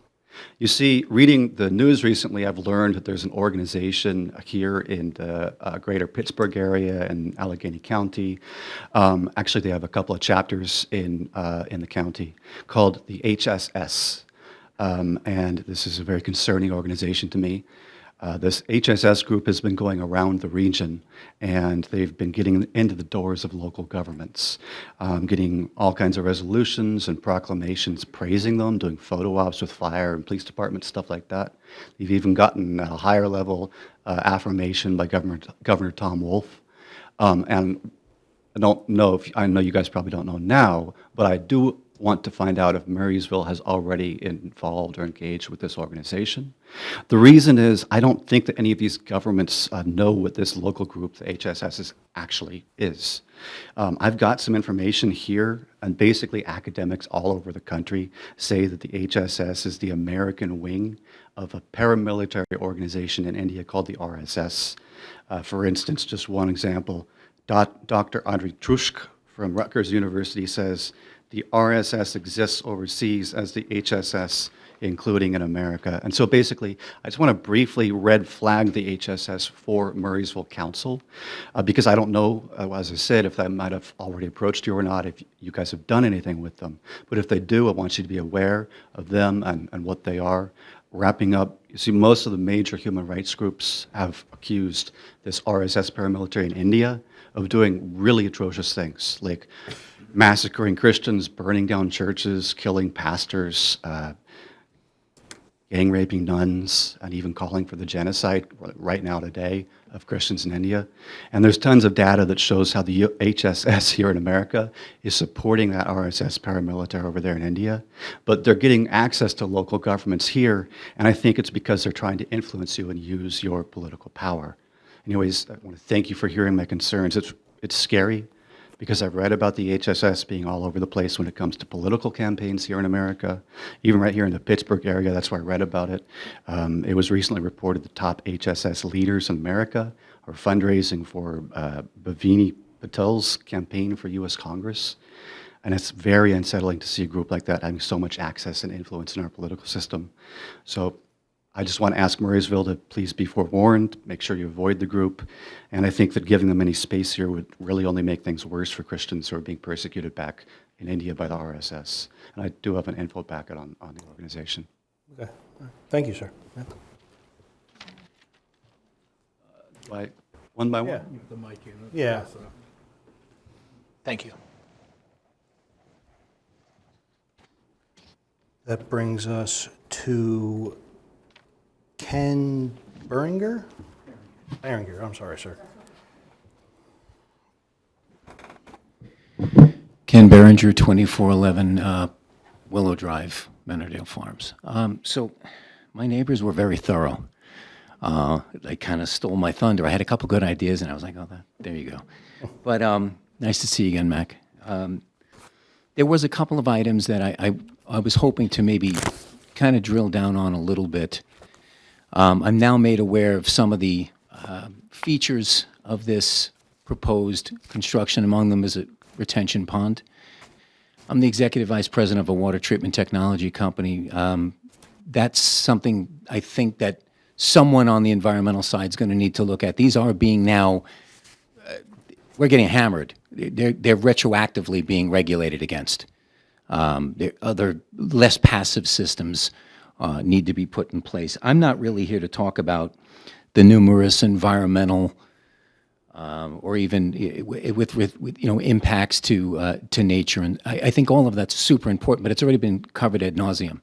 You see, reading the news recently, I've learned that there's an organization here in the greater Pittsburgh area and Allegheny County. Actually, they have a couple of chapters in the county called the HSS. And this is a very concerning organization to me. This HSS group has been going around the region, and they've been getting into the doors of local governments, getting all kinds of resolutions and proclamations praising them, doing photo ops with fire and police departments, stuff like that. They've even gotten a higher level affirmation by Governor Tom Wolf. And I know you guys probably don't know now, but I do want to find out if Murraysville has already involved or engaged with this organization. The reason is I don't think that any of these governments know what this local group, the HSS, actually is. I've got some information here, and basically academics all over the country say that the HSS is the American wing of a paramilitary organization in India called the RSS. For instance, just one example, Dr. Andrei Trushk from Rutgers University says the RSS exists overseas as the HSS, including in America. And so basically, I just want to briefly red flag the HSS for Murraysville Council, because I don't know, as I said, if that might have already approached you or not, if you guys have done anything with them. But if they do, I want you to be aware of them and what they are. Wrapping up, you see, most of the major human rights groups have accused this RSS paramilitary in India of doing really atrocious things, like massacring Christians, burning down churches, killing pastors, gang raping nuns, and even calling for the genocide right now today of Christians in India. And there's tons of data that shows how the HSS here in America is supporting that RSS paramilitary over there in India. But they're getting access to local governments here, and I think it's because they're trying to influence you and use your political power. Anyways, I want to thank you for hearing my concerns. It's scary, because I've read about the HSS being all over the place when it comes to political campaigns here in America, even right here in the Pittsburgh area. That's where I read about it. It was recently reported the top HSS leaders in America are fundraising for Bhavini Patel's campaign for U.S. Congress. And it's very unsettling to see a group like that having so much access and influence in our political system. So I just want to ask Murraysville to please be forewarned, make sure you avoid the group. And I think that giving them any space here would really only make things worse for Christians who are being persecuted back in India by the RSS. And I do have an info packet on the organization. Okay. Thank you, sir. Yeah. One by one? Yeah. The mic in. Yeah. Thank you. That brings us to Ken Beringer? Beringer, I'm sorry, sir. Ken Beringer, 2411 Willow Drive, Menordale Farms. So my neighbors were very thorough. They kind of stole my thunder. I had a couple good ideas, and I was like, oh, there you go. But nice to see you again, Mac. There was a couple of items that I was hoping to maybe kind of drill down on a little bit. I'm now made aware of some of the features of this proposed construction. Among them is a retention pond. I'm the executive vice president of a water treatment technology company. That's something I think that someone on the environmental side is going to need to look at. These are being now, we're getting hammered. They're retroactively being regulated against. Other less passive systems need to be put in place. I'm not really here to talk about the numerous environmental or even with impacts to nature, and I think all of that's super important. But it's already been covered ad nauseum.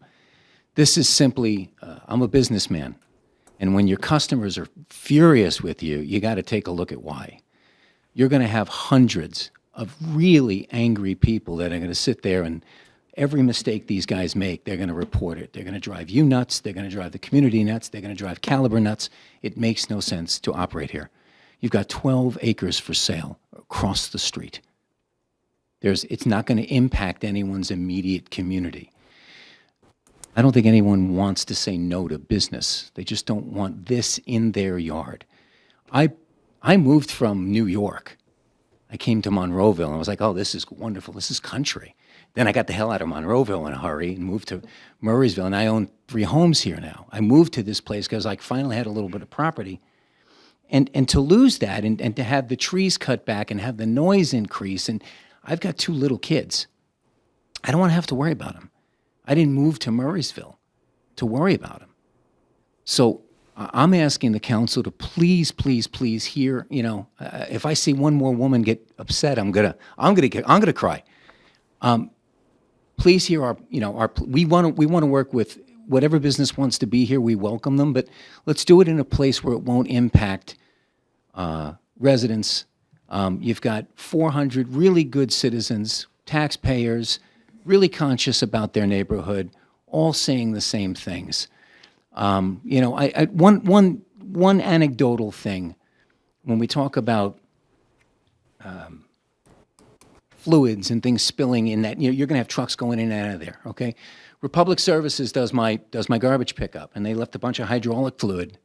This is simply, I'm a businessman, and when your customers are furious with you, you got to take a look at why. You're going to have hundreds of really angry people that are going to sit there, and every mistake these guys make, they're going to report it. They're going to drive you nuts. They're going to drive the community nuts. They're going to drive Caliber nuts. It makes no sense to operate here. You've got 12 acres for sale across the street. It's not going to impact anyone's immediate community. I don't think anyone wants to say no to business. They just don't want this in their yard. I moved from New York. I came to Monroeville, and I was like, oh, this is wonderful. This is country. Then I got the hell out of Monroeville in a hurry and moved to Murraysville, and I own 3 homes here now. I moved to this place because I finally had a little bit of property. And to lose that and to have the trees cut back and have the noise increase, and I've got 2 little kids. I don't want to have to worry about them. I didn't move to Murraysville to worry about them. So I'm asking the council to please, please, please hear, if I see one more woman get upset, I'm gonna cry. Please hear we want to work with whatever business wants to be here. We welcome them, but let's do it in a place where it won't impact residents. You've got 400 really good citizens, taxpayers, really conscious about their neighborhood, all saying the same things. One anecdotal thing when we talk about fluids and things spilling in that, you're going to have trucks going in and out of there, okay? Republic Services does my garbage pickup, and they left a bunch of hydraulic fluid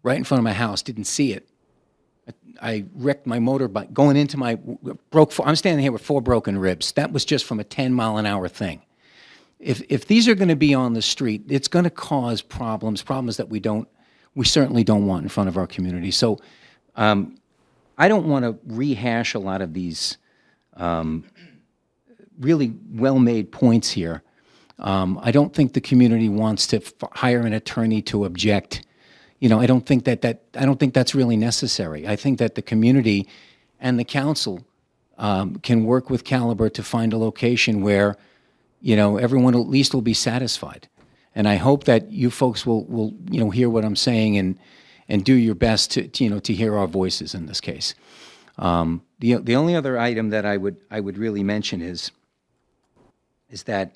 right in front of my house, didn't see it. I wrecked my motorbike going into I'm standing here with 4 broken ribs. That was just from a 10-mile-an-hour thing. If these are going to be on the street, it's going to cause problems that we certainly don't want in front of our community. So I don't want to rehash a lot of these really well-made points here. I don't think the community wants to hire an attorney to object. I don't think that's really necessary. I think that the community and the council can work with Caliber to find a location where, everyone at least will be satisfied. And I hope that you folks will hear what I'm saying and do your best to hear our voices in this case. The only other item that I would really mention is that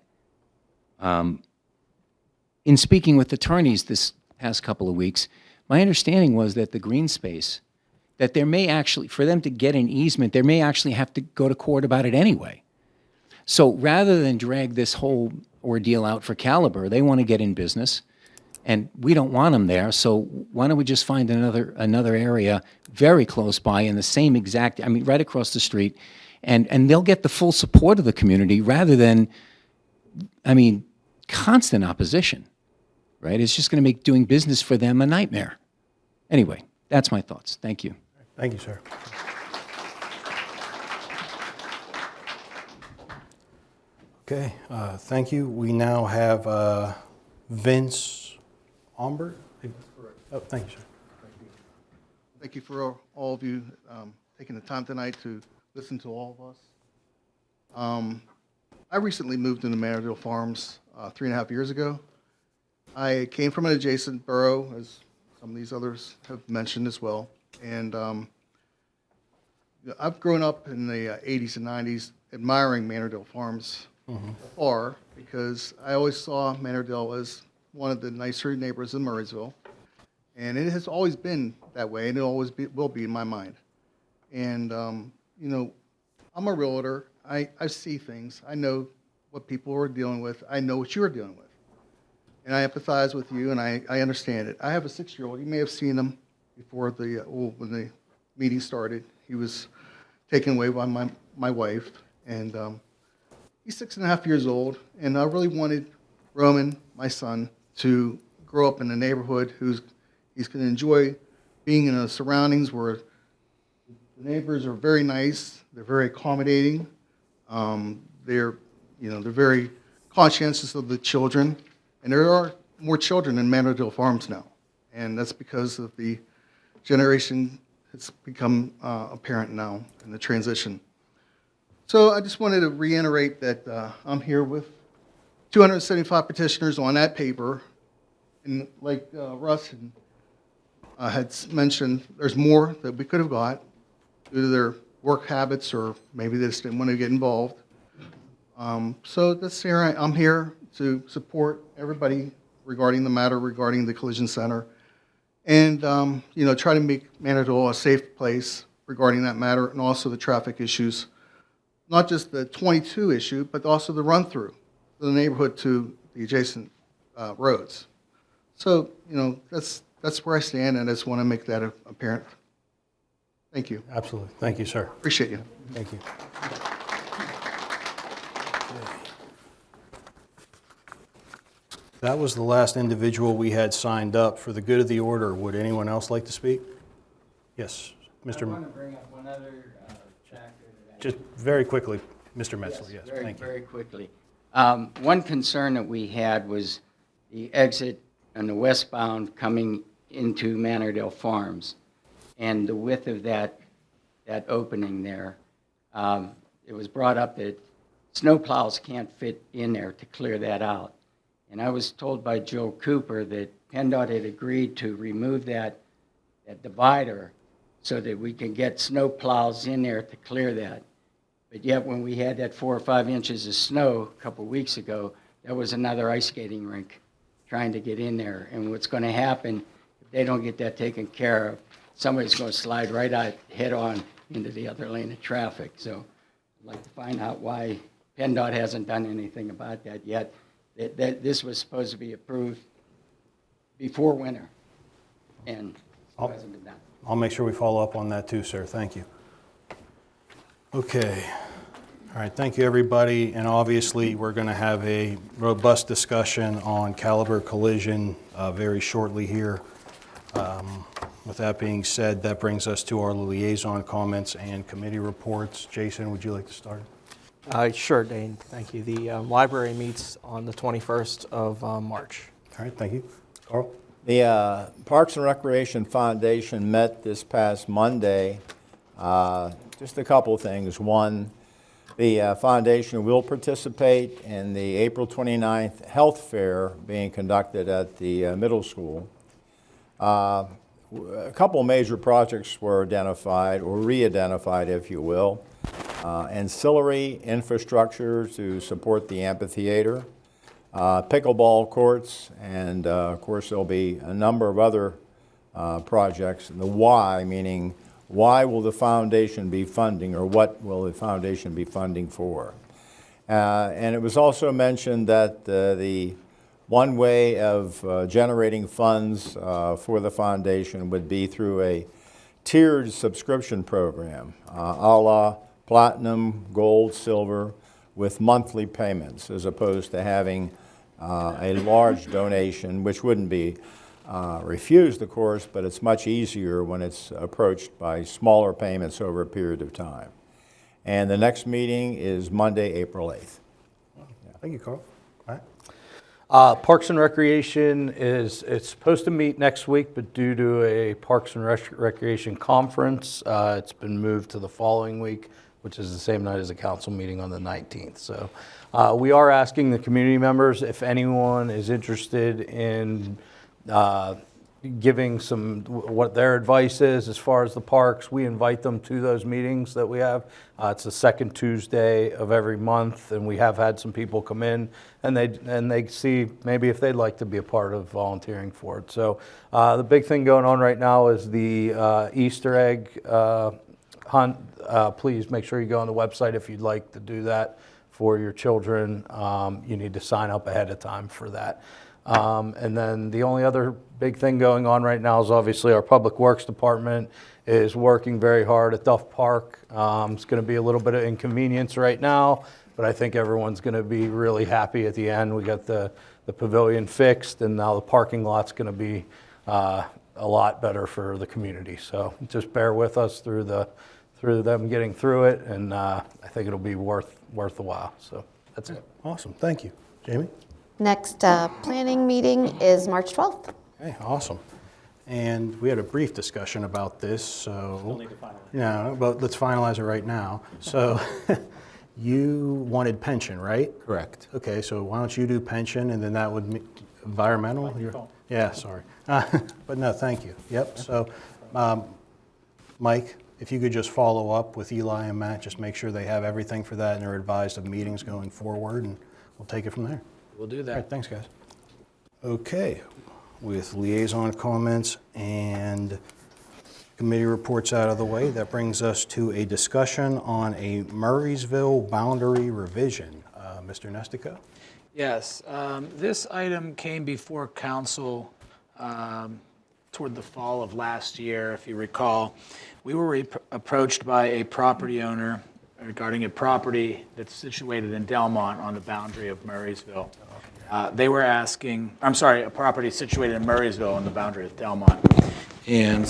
in speaking with attorneys this past couple of weeks, my understanding was that the green space, that there may actually, for them to get an easement, there may actually have to go to court about it anyway. So rather than drag this whole ordeal out for Caliber, they want to get in business, and we don't want them there. So why don't we just find another area very close by in the same exact, right across the street, and they'll get the full support of the community rather than, constant opposition, right? It's just going to make doing business for them a nightmare. Anyway, that's my thoughts. Thank you. Thank you, sir. Okay, thank you. We now have Vince Ombert. Oh, thank you, sir. Thank you for all of you taking the time tonight to listen to all of us. I recently moved into Manordale Farms 3.5 years ago. I came from an adjacent borough, as some of these others have mentioned as well. And I've grown up in the 80s and 90s admiring Manordale Farms afar, because I always saw Manordale as one of the nicer neighborhoods in Murraysville. And it has always been that way, and it always will be in my mind. And, I'm a realtor. I see things. I know what people are dealing with. I know what you're dealing with. And I empathize with you, and I understand it. I have a 6-year-old. You may have seen him before when the meeting started. He was taken away by my wife, and he's 6.5 years old. And I really wanted Roman, my son, to grow up in a neighborhood he's going to enjoy being in the surroundings where the neighbors are very nice. They're very accommodating. They're very conscientious of the children. And there are more children in Manordale Farms now. And that's because of the generation that's become apparent now in the transition. So I just wanted to reiterate that I'm here with 275 petitioners on that paper. And like Russ had mentioned, there's more that we could have got due to their work habits, or maybe they just didn't want to get involved. So I'm here to support everybody regarding the matter regarding the collision center, and try to make Manordale a safe place regarding that matter, and also the traffic issues, not just the 22 issue, but also the run-through the neighborhood to the adjacent roads. So that's where I stand, and I just want to make that apparent. Thank you. Absolutely. Thank you, sir. Appreciate you. Thank you. That was the last individual we had signed up. For the good of the order, would anyone else like to speak? Yes, Mr. I want to bring up one other factor. Just very quickly, Mr. Metzler. Yes, thank you. Very quickly. One concern that we had was the exit on the westbound coming into Manordale Farms and the width of that opening there. It was brought up that snowplows can't fit in there to clear that out. And I was told by Joe Cooper that PennDOT had agreed to remove that divider so that we can get snowplows in there to clear that. But yet when we had that 4 or 5 inches of snow a couple weeks ago, there was another ice skating rink trying to get in there. And what's going to happen, if they don't get that taken care of, somebody's going to slide right out head on into the other lane of traffic. So I'd like to find out why PennDOT hasn't done anything about that yet. That this was supposed to be approved before winter, and it hasn't been done. I'll make sure we follow up on that too, sir. Thank you. Okay. All right, thank you, everybody. And obviously, we're going to have a robust discussion on Caliber Collision very shortly here. With that being said, that brings us to our liaison comments and committee reports. Jason, would you like to start? Sure, Dane, thank you. The library meets on the 21st of March. All right, thank you. Carl? The Parks and Recreation Foundation met this past Monday. Just a couple of things. One, the foundation will participate in the April 29th health fair being conducted at the middle school. A couple of major projects were identified, or re-identified, if you will. Ancillary infrastructure to support the amphitheater, pickleball courts, and of course there'll be a number of other projects. And the why, meaning why will the foundation be funding, or what will the foundation be funding for? And it was also mentioned that the one way of generating funds for the foundation would be through a tiered subscription program, a la platinum, gold, silver, with monthly payments, as opposed to having a large donation, which wouldn't be refused, of course, but it's much easier when it's approached by smaller payments over a period of time. And the next meeting is Monday, April 8th. Thank you, Carl. All right. Parks and Recreation it's supposed to meet next week, but due to a Parks and Recreation conference, it's been moved to the following week, which is the same night as the council meeting on the 19th. So we are asking the community members if anyone is interested in giving what their advice is as far as the parks. We invite them to those meetings that we have. It's the second Tuesday of every month, and we have had some people come in and they see maybe if they'd like to be a part of volunteering for it. So the big thing going on right now is the Easter egg hunt. Please make sure you go on the website if you'd like to do that for your children. You need to sign up ahead of time for that. And then the only other big thing going on right now is obviously our Public Works Department is working very hard at Duff Park. It's going to be a little bit of inconvenience right now, but I think everyone's going to be really happy at the end. We got the pavilion fixed, and now the parking lot's going to be a lot better for the community. So just bear with us through them getting through it, and I think it'll be worth the while. So that's it. Awesome. Thank you. Jamie? Next planning meeting is March 12th. Okay, awesome. And we had a brief discussion about this, so. Still need to finalize. Yeah, but let's finalize it right now. So you wanted pension, right? Correct. Okay, so why don't you do pension, and then that would, environmental? Yeah, sorry. But no, thank you. Yep, so Mike, if you could just follow up with Eli and Matt, just make sure they have everything for that and they're advised of meetings going forward, and we'll take it from there. We'll do that. All right, thanks, guys. Okay, with liaison comments and committee reports out of the way, that brings us to a discussion on a Murraysville boundary revision. Mr. Nestico? Yes, this item came before council toward the fall of last year, if you recall. We were approached by a property owner regarding a property that's situated in Delmont on the boundary of Murraysville. They were asking, I'm sorry, a property situated in Murraysville on the boundary of Delmont. And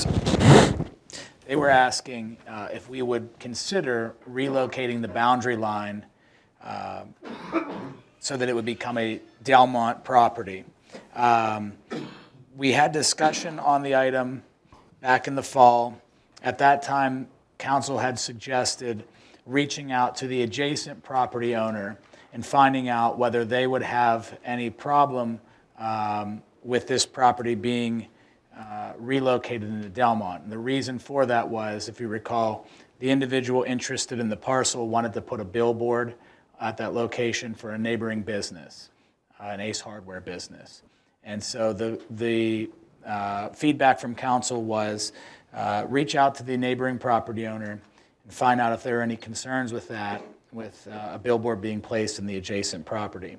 they were asking if we would consider relocating the boundary line so that it would become a Delmont property. We had discussion on the item back in the fall. At that time, council had suggested reaching out to the adjacent property owner and finding out whether they would have any problem with this property being relocated into Delmont. And the reason for that was, if you recall, the individual interested in the parcel wanted to put a billboard at that location for a neighboring business, an Ace Hardware business. And so the feedback from council was reach out to the neighboring property owner and find out if there are any concerns with that, with a billboard being placed in the adjacent property.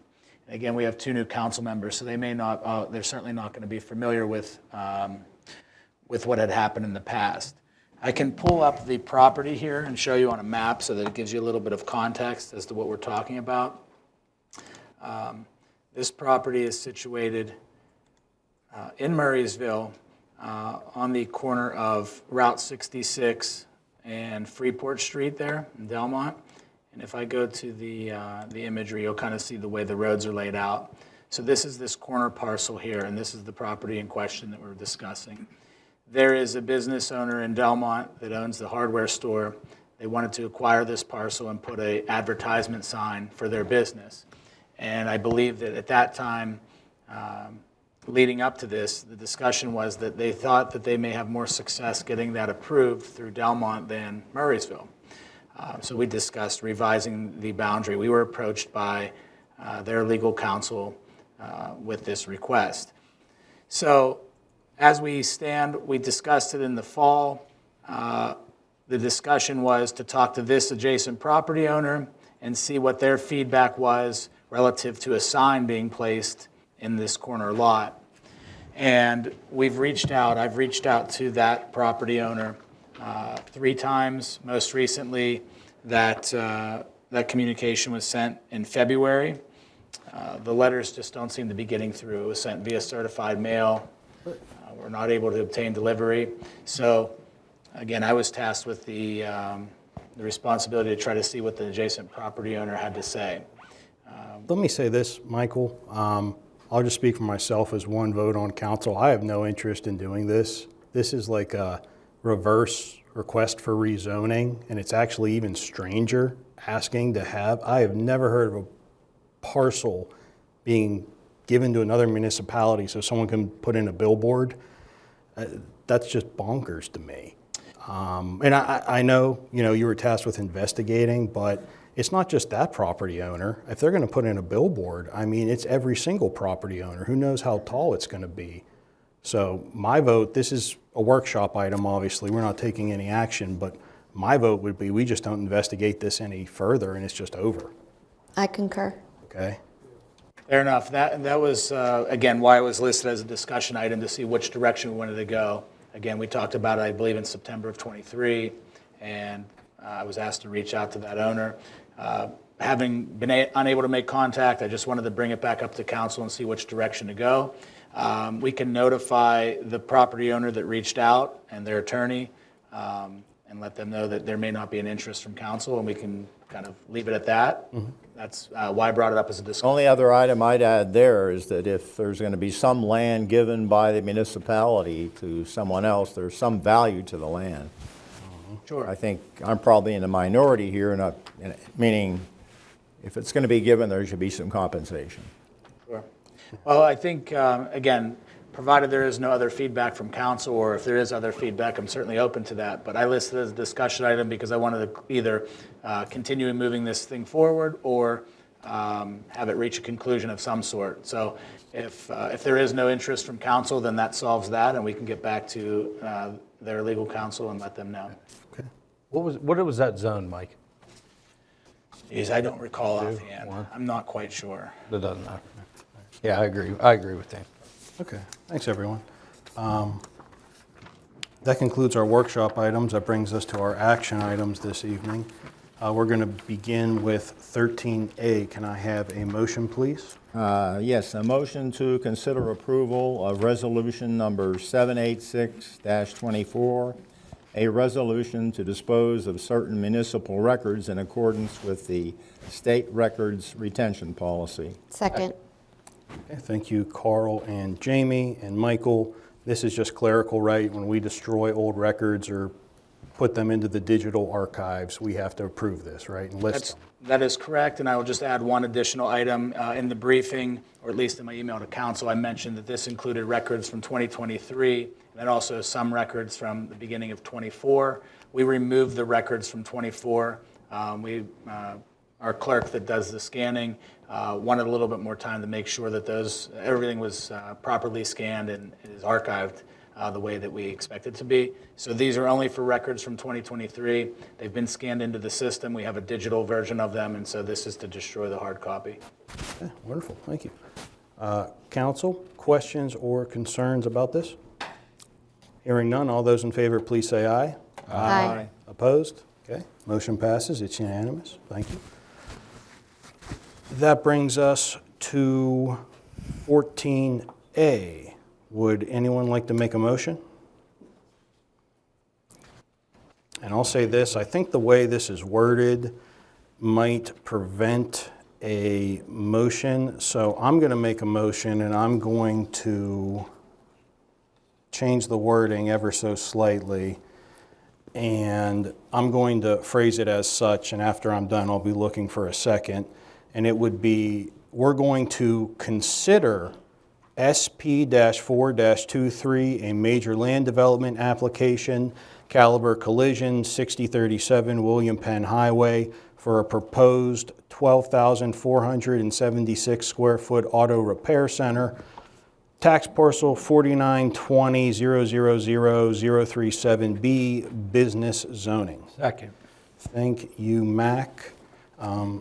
And again, we have 2 new council members, so they may not, they're certainly not going to be familiar with what had happened in the past. I can pull up the property here and show you on a map so that it gives you a little bit of context as to what we're talking about. This property is situated in Murraysville on the corner of Route 66 and Freeport Street there in Delmont. And if I go to the imagery, you'll kind of see the way the roads are laid out. So this is this corner parcel here, and this is the property in question that we're discussing. There is a business owner in Delmont that owns the hardware store. They wanted to acquire this parcel and put an advertisement sign for their business. And I believe that at that time, leading up to this, the discussion was that they thought that they may have more success getting that approved through Delmont than Murraysville. So we discussed revising the boundary. We were approached by their legal counsel with this request. So as we stand, we discussed it in the fall. The discussion was to talk to this adjacent property owner and see what their feedback was relative to a sign being placed in this corner lot. And I've reached out to that property owner 3 times. Most recently, that communication was sent in February. The letters just don't seem to be getting through. It was sent via certified mail. We're not able to obtain delivery. So again, I was tasked with the responsibility to try to see what the adjacent property owner had to say. Let me say this, Michael. I'll just speak for myself as one vote on council. I have no interest in doing this. This is like a reverse request for rezoning, and it's actually even stranger asking to have. I have never heard of a parcel being given to another municipality so someone can put in a billboard. That's just bonkers to me. And I know, you were tasked with investigating, but it's not just that property owner. If they're going to put in a billboard, I mean, it's every single property owner. Who knows how tall it's going to be? So my vote, this is a workshop item, obviously. We're not taking any action, but my vote would be we just don't investigate this any further and it's just over. I concur. Okay? Fair enough. That was, again, why it was listed as a discussion item to see which direction we wanted to go. Again, we talked about it, I believe, in September of '23, and I was asked to reach out to that owner. Having been unable to make contact, I just wanted to bring it back up to council and see which direction to go. We can notify the property owner that reached out and their attorney and let them know that there may not be an interest from council, and we can kind of leave it at that. Mm-hmm. That's why I brought it up as a discussion. Only other item I'd add there is that if there's going to be some land given by the municipality to someone else, there's some value to the land. Sure. I think I'm probably in the minority here, meaning if it's going to be given, there should be some compensation. Sure. Well, I think, again, provided there is no other feedback from council, or if there is other feedback, I'm certainly open to that. But I listed it as a discussion item because I wanted to either continue moving this thing forward or have it reach a conclusion of some sort. So if there is no interest from council, then that solves that, and we can get back to their legal counsel and let them know. Okay. What was that zone, Mike? Geez, I don't recall offhand. I'm not quite sure. That doesn't matter. Yeah, I agree with Dan. Okay, thanks everyone. That concludes our workshop items. That brings us to our action items this evening. We're going to begin with 13A. Can I have a motion, please? Yes, a motion to consider approval of resolution number 786-24, a resolution to dispose of certain municipal records in accordance with the state records retention policy. Second. Okay, thank you, Carl and Jamie and Michael. This is just clerical, right? When we destroy old records or put them into the digital archives, we have to approve this, right? And list them. That is correct, and I will just add one additional item. In the briefing, or at least in my email to council, I mentioned that this included records from 2023, and also some records from the beginning of 24. We removed the records from 24. Our clerk that does the scanning wanted a little bit more time to make sure that everything was properly scanned and is archived the way that we expect it to be. So these are only for records from 2023. They've been scanned into the system. We have a digital version of them, and so this is to destroy the hard copy. Okay, wonderful, thank you. Council, questions or concerns about this? Hearing none, all those in favor, please say aye. Aye. Opposed? Okay, motion passes, it's unanimous, thank you. That brings us to 14A. Would anyone like to make a motion? And I'll say this, I think the way this is worded might prevent a motion, so I'm going to make a motion and I'm going to change the wording ever so slightly, and I'm going to phrase it as such, and after I'm done I'll be looking for a second, and it would be, we're going to consider SP-4-23 a major land development application, Caliber Collision, 6037 William Penn Highway, for a proposed 12,476 square foot auto repair center, tax parcel 4920000037B, business zoning. Second. Thank you, Mac.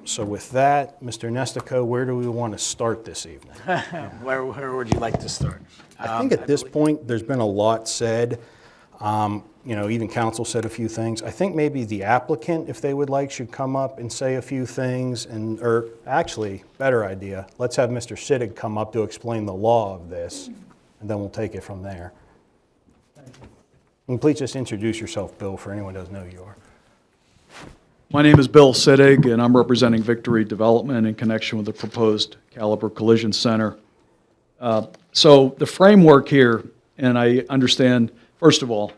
So with that, Mr. Nestico, where do we want to start this evening? Where would you like to start? I think at this point, there's been a lot said. You know, even council said a few things. I think maybe the applicant, if they would like, should come up and say a few things, and, or actually, better idea, let's have Mr. Sittig come up to explain the law of this, and then we'll take it from there. And please just introduce yourself, Bill, for anyone who doesn't know who you are. My name is Bill Sittig, and I'm representing Victory Development in connection with the proposed Caliber Collision Center. So the framework here, and I understand, first of all,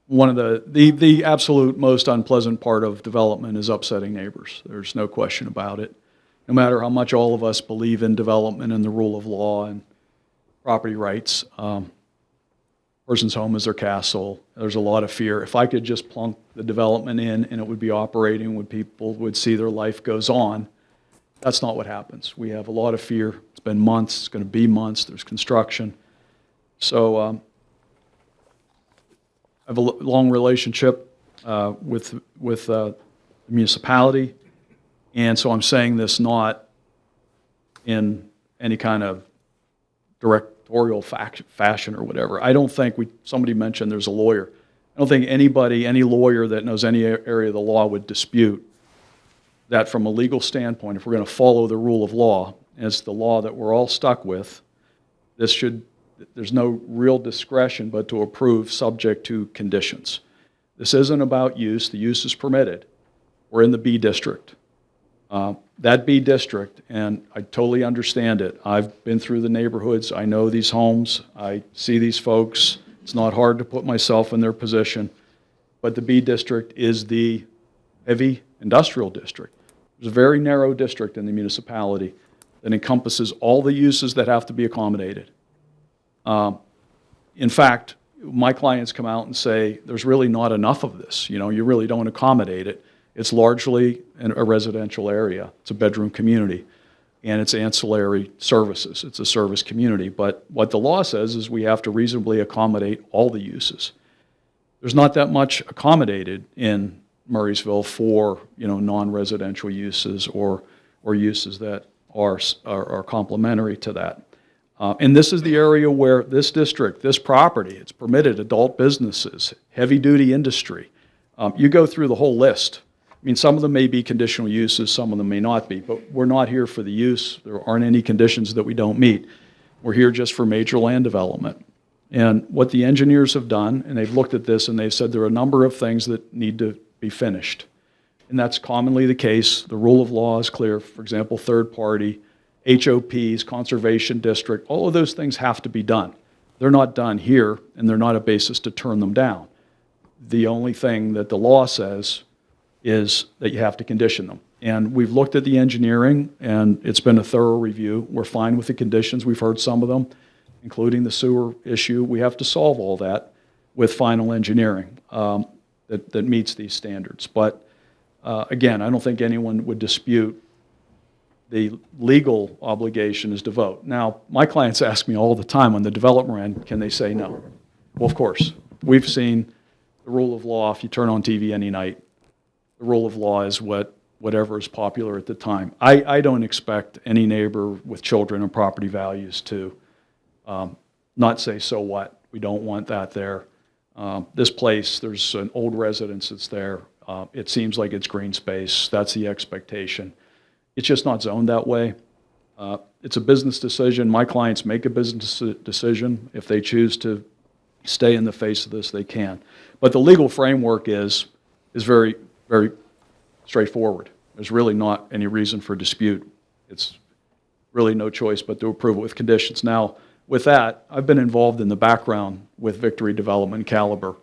one of the absolute most unpleasant part of development is upsetting neighbors. There's no question about it. No matter how much all of us believe in development and the rule of law and property rights, person's home is their castle. There's a lot of fear. If I could just plunk the development in and it would be operating, when people would see their life goes on, that's not what happens. We have a lot of fear. It's been months. It's going to be months. There's construction. So I have a long relationship with the municipality, and so I'm saying this not in any kind of directorial fashion or whatever. I don't think somebody mentioned there's a lawyer. I don't think any lawyer that knows any area of the law would dispute that from a legal standpoint, if we're going to follow the rule of law, as the law that we're all stuck with, there's no real discretion but to approve subject to conditions. This isn't about use. The use is permitted. We're in the B district. That B district, and I totally understand it. I've been through the neighborhoods. I know these homes. I see these folks. It's not hard to put myself in their position. But the B district is the heavy industrial district. There's a very narrow district in the municipality that encompasses all the uses that have to be accommodated. In fact, my clients come out and say, there's really not enough of this. You know, you really don't accommodate it. It's largely a residential area. It's a bedroom community, and it's ancillary services. It's a service community. But what the law says is we have to reasonably accommodate all the uses. There's not that much accommodated in Murraysville for, you know, non-residential uses or uses that are complementary to that. And this is the area where this district, this property, it's permitted adult businesses, heavy-duty industry. You go through the whole list. I mean, some of them may be conditional uses, some of them may not be, but we're not here for the use. There aren't any conditions that we don't meet. We're here just for major land development. And what the engineers have done, and they've looked at this and they've said there are a number of things that need to be finished. And that's commonly the case. The rule of law is clear. For example, third party, HOPs, conservation district, all of those things have to be done. They're not done here, and they're not a basis to turn them down. The only thing that the law says is that you have to condition them. And we've looked at the engineering, and it's been a thorough review. We're fine with the conditions. We've heard some of them, including the sewer issue. We have to solve all that with final engineering that meets these standards. But again, I don't think anyone would dispute The legal obligation is to vote. Now, my clients ask me all the time on the developer end, can they say no? Well, of course. We've seen the rule of law, if you turn on TV any night, the rule of law is whatever is popular at the time. I don't expect any neighbor with children and property values to not say, so what? We don't want that there. This place, there's an old residence that's there. It seems like it's green space. That's the expectation. It's just not zoned that way. It's a business decision. My clients make a business decision. If they choose to stay in the face of this, they can. But the legal framework is very, very straightforward. There's really not any reason for dispute. It's really no choice but to approve it with conditions. Now, with that, I've been involved in the background with Victory Development and Caliber.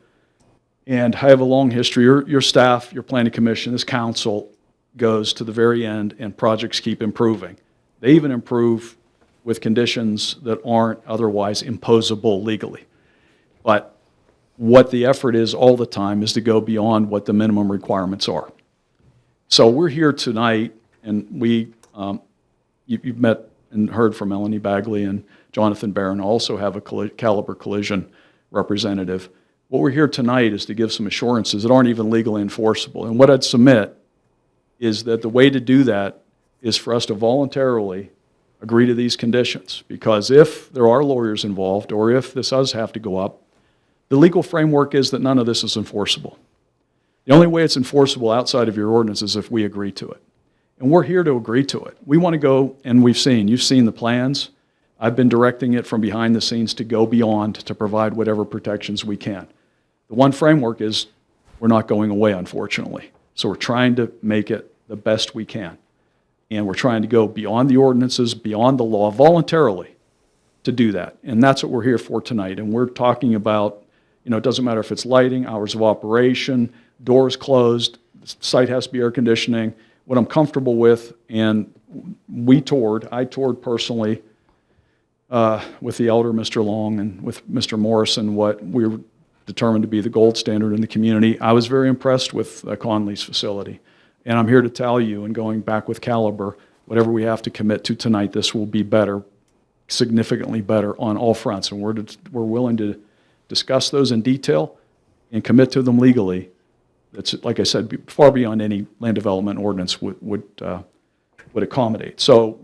And I have a long history. Your staff, your planning commission, this council goes to the very end and projects keep improving. They even improve with conditions that aren't otherwise imposable legally. But what the effort is all the time is to go beyond what the minimum requirements are. So we're here tonight, and you've met and heard from Melanie Bagley and Jonathan Barron, also have a Caliber Collision representative. What we're here tonight is to give some assurances that aren't even legally enforceable. And what I'd submit is that the way to do that is for us to voluntarily agree to these conditions. Because if there are lawyers involved, or if this does have to go up, the legal framework is that none of this is enforceable. The only way it's enforceable outside of your ordinance is if we agree to it. And we're here to agree to it. We want to go, and you've seen the plans. I've been directing it from behind the scenes to go beyond, to provide whatever protections we can. The one framework is we're not going away, unfortunately. So we're trying to make it the best we can. And we're trying to go beyond the ordinances, beyond the law, voluntarily to do that. And that's what we're here for tonight. And we're talking about, it doesn't matter if it's lighting, hours of operation, doors closed, the site has to be air conditioning. What I'm comfortable with, and I toured personally with the elder, Mr. Long, and with Mr. Morrison, what we were determined to be the gold standard in the community. I was very impressed with Conley's facility. And I'm here to tell you, and going back with Caliber, whatever we have to commit to tonight, this will be better, significantly better on all fronts. And we're willing to discuss those in detail and commit to them legally. That's, like I said, far beyond any land development ordinance would accommodate. So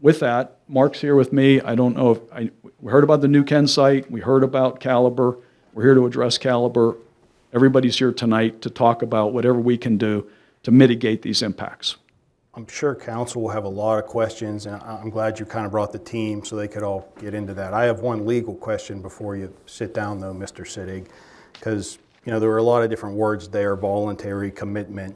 with that, Mark's here with me. I don't know if we heard about the new Ken site. We heard about Caliber. We're here to address Caliber. Everybody's here tonight to talk about whatever we can do to mitigate these impacts. I'm sure council will have a lot of questions, and I'm glad you kind of brought the team so they could all get into that. I have one legal question before you sit down, though, Mr. Sittig, because there were a lot of different words there, voluntary, commitment,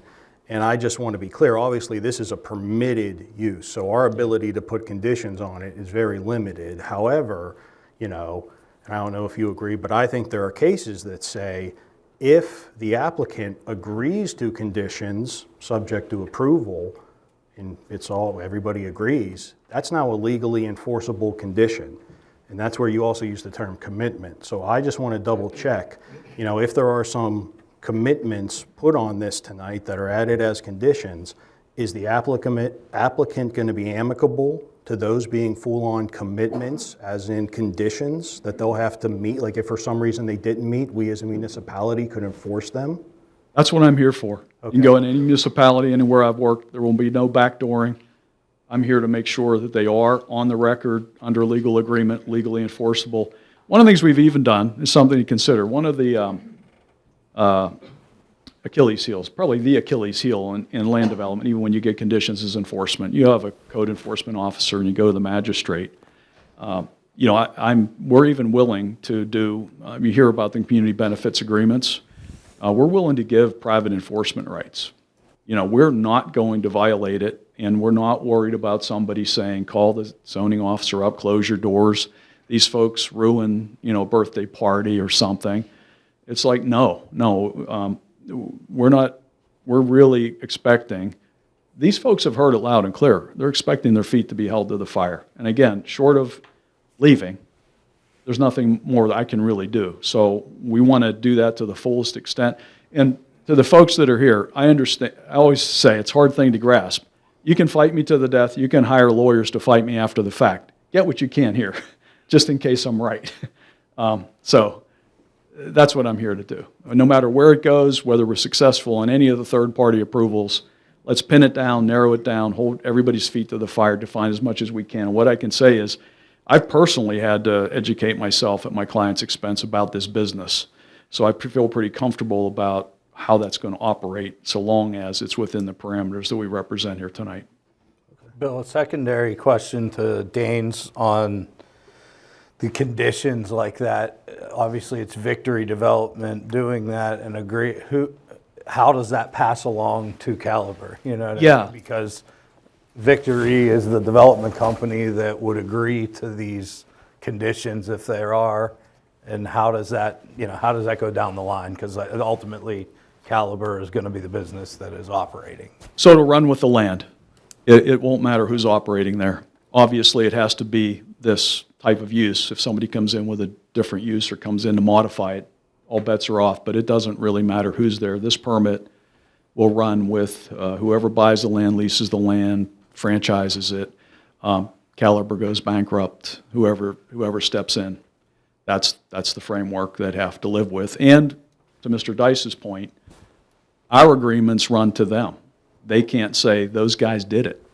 and I just want to be clear. Obviously, this is a permitted use, so our ability to put conditions on it is very limited. However, and I don't know if you agree, but I think there are cases that say if the applicant agrees to conditions subject to approval, and everybody agrees, that's now a legally enforceable condition. And that's where you also use the term commitment. So I just want to double check, if there are some commitments put on this tonight that are added as conditions, is the applicant going to be amicable to those being full-on commitments, as in conditions that they'll have to meet? Like if for some reason they didn't meet, we as a municipality could enforce them? That's what I'm here for. Okay. You can go in any municipality, anywhere I've worked. There will be no backdooring. I'm here to make sure that they are on the record, under legal agreement, legally enforceable. One of the things we've even done is something to consider. One of the Achilles heels, probably the Achilles heel in land development, even when you get conditions, is enforcement. You have a code enforcement officer and you go to the magistrate. We're even willing to do, you hear about the community benefits agreements. We're willing to give private enforcement rights. We're not going to violate it, and we're not worried about somebody saying, call the zoning officer up, close your doors. These folks ruin, a birthday party or something. It's like, no, we're not. We're really expecting, these folks have heard it loud and clear. They're expecting their feet to be held to the fire. And again, short of leaving, there's nothing more that I can really do. So we want to do that to the fullest extent. And to the folks that are here, I understand, I always say it's a hard thing to grasp. You can fight me to the death. You can hire lawyers to fight me after the fact. Get what you can here, just in case I'm right. So that's what I'm here to do. No matter where it goes, whether we're successful in any of the third-party approvals, let's pin it down, narrow it down, hold everybody's feet to the fire, define as much as we can. And what I can say is I've personally had to educate myself at my client's expense about this business. So I feel pretty comfortable about how that's going to operate so long as it's within the parameters that we represent here tonight. Bill, a secondary question to Dane's on the conditions like that. Obviously, it's Victory Development doing that and agree. How does that pass along to Caliber? You know what I mean? Because Victory is the development company that would agree to these conditions if there are. And how does that, how does that go down the line? Because ultimately, Caliber is going to be the business that is operating. So to run with the land, it won't matter who's operating there. Obviously, it has to be this type of use. If somebody comes in with a different use or comes in to modify it, all bets are off, but it doesn't really matter who's there. This permit will run with whoever buys the land, leases the land, franchises it. Caliber goes bankrupt, whoever steps in. That's the framework they'd have to live with. And to Mr. Dice's point, our agreements run to them. They can't say, those guys did it.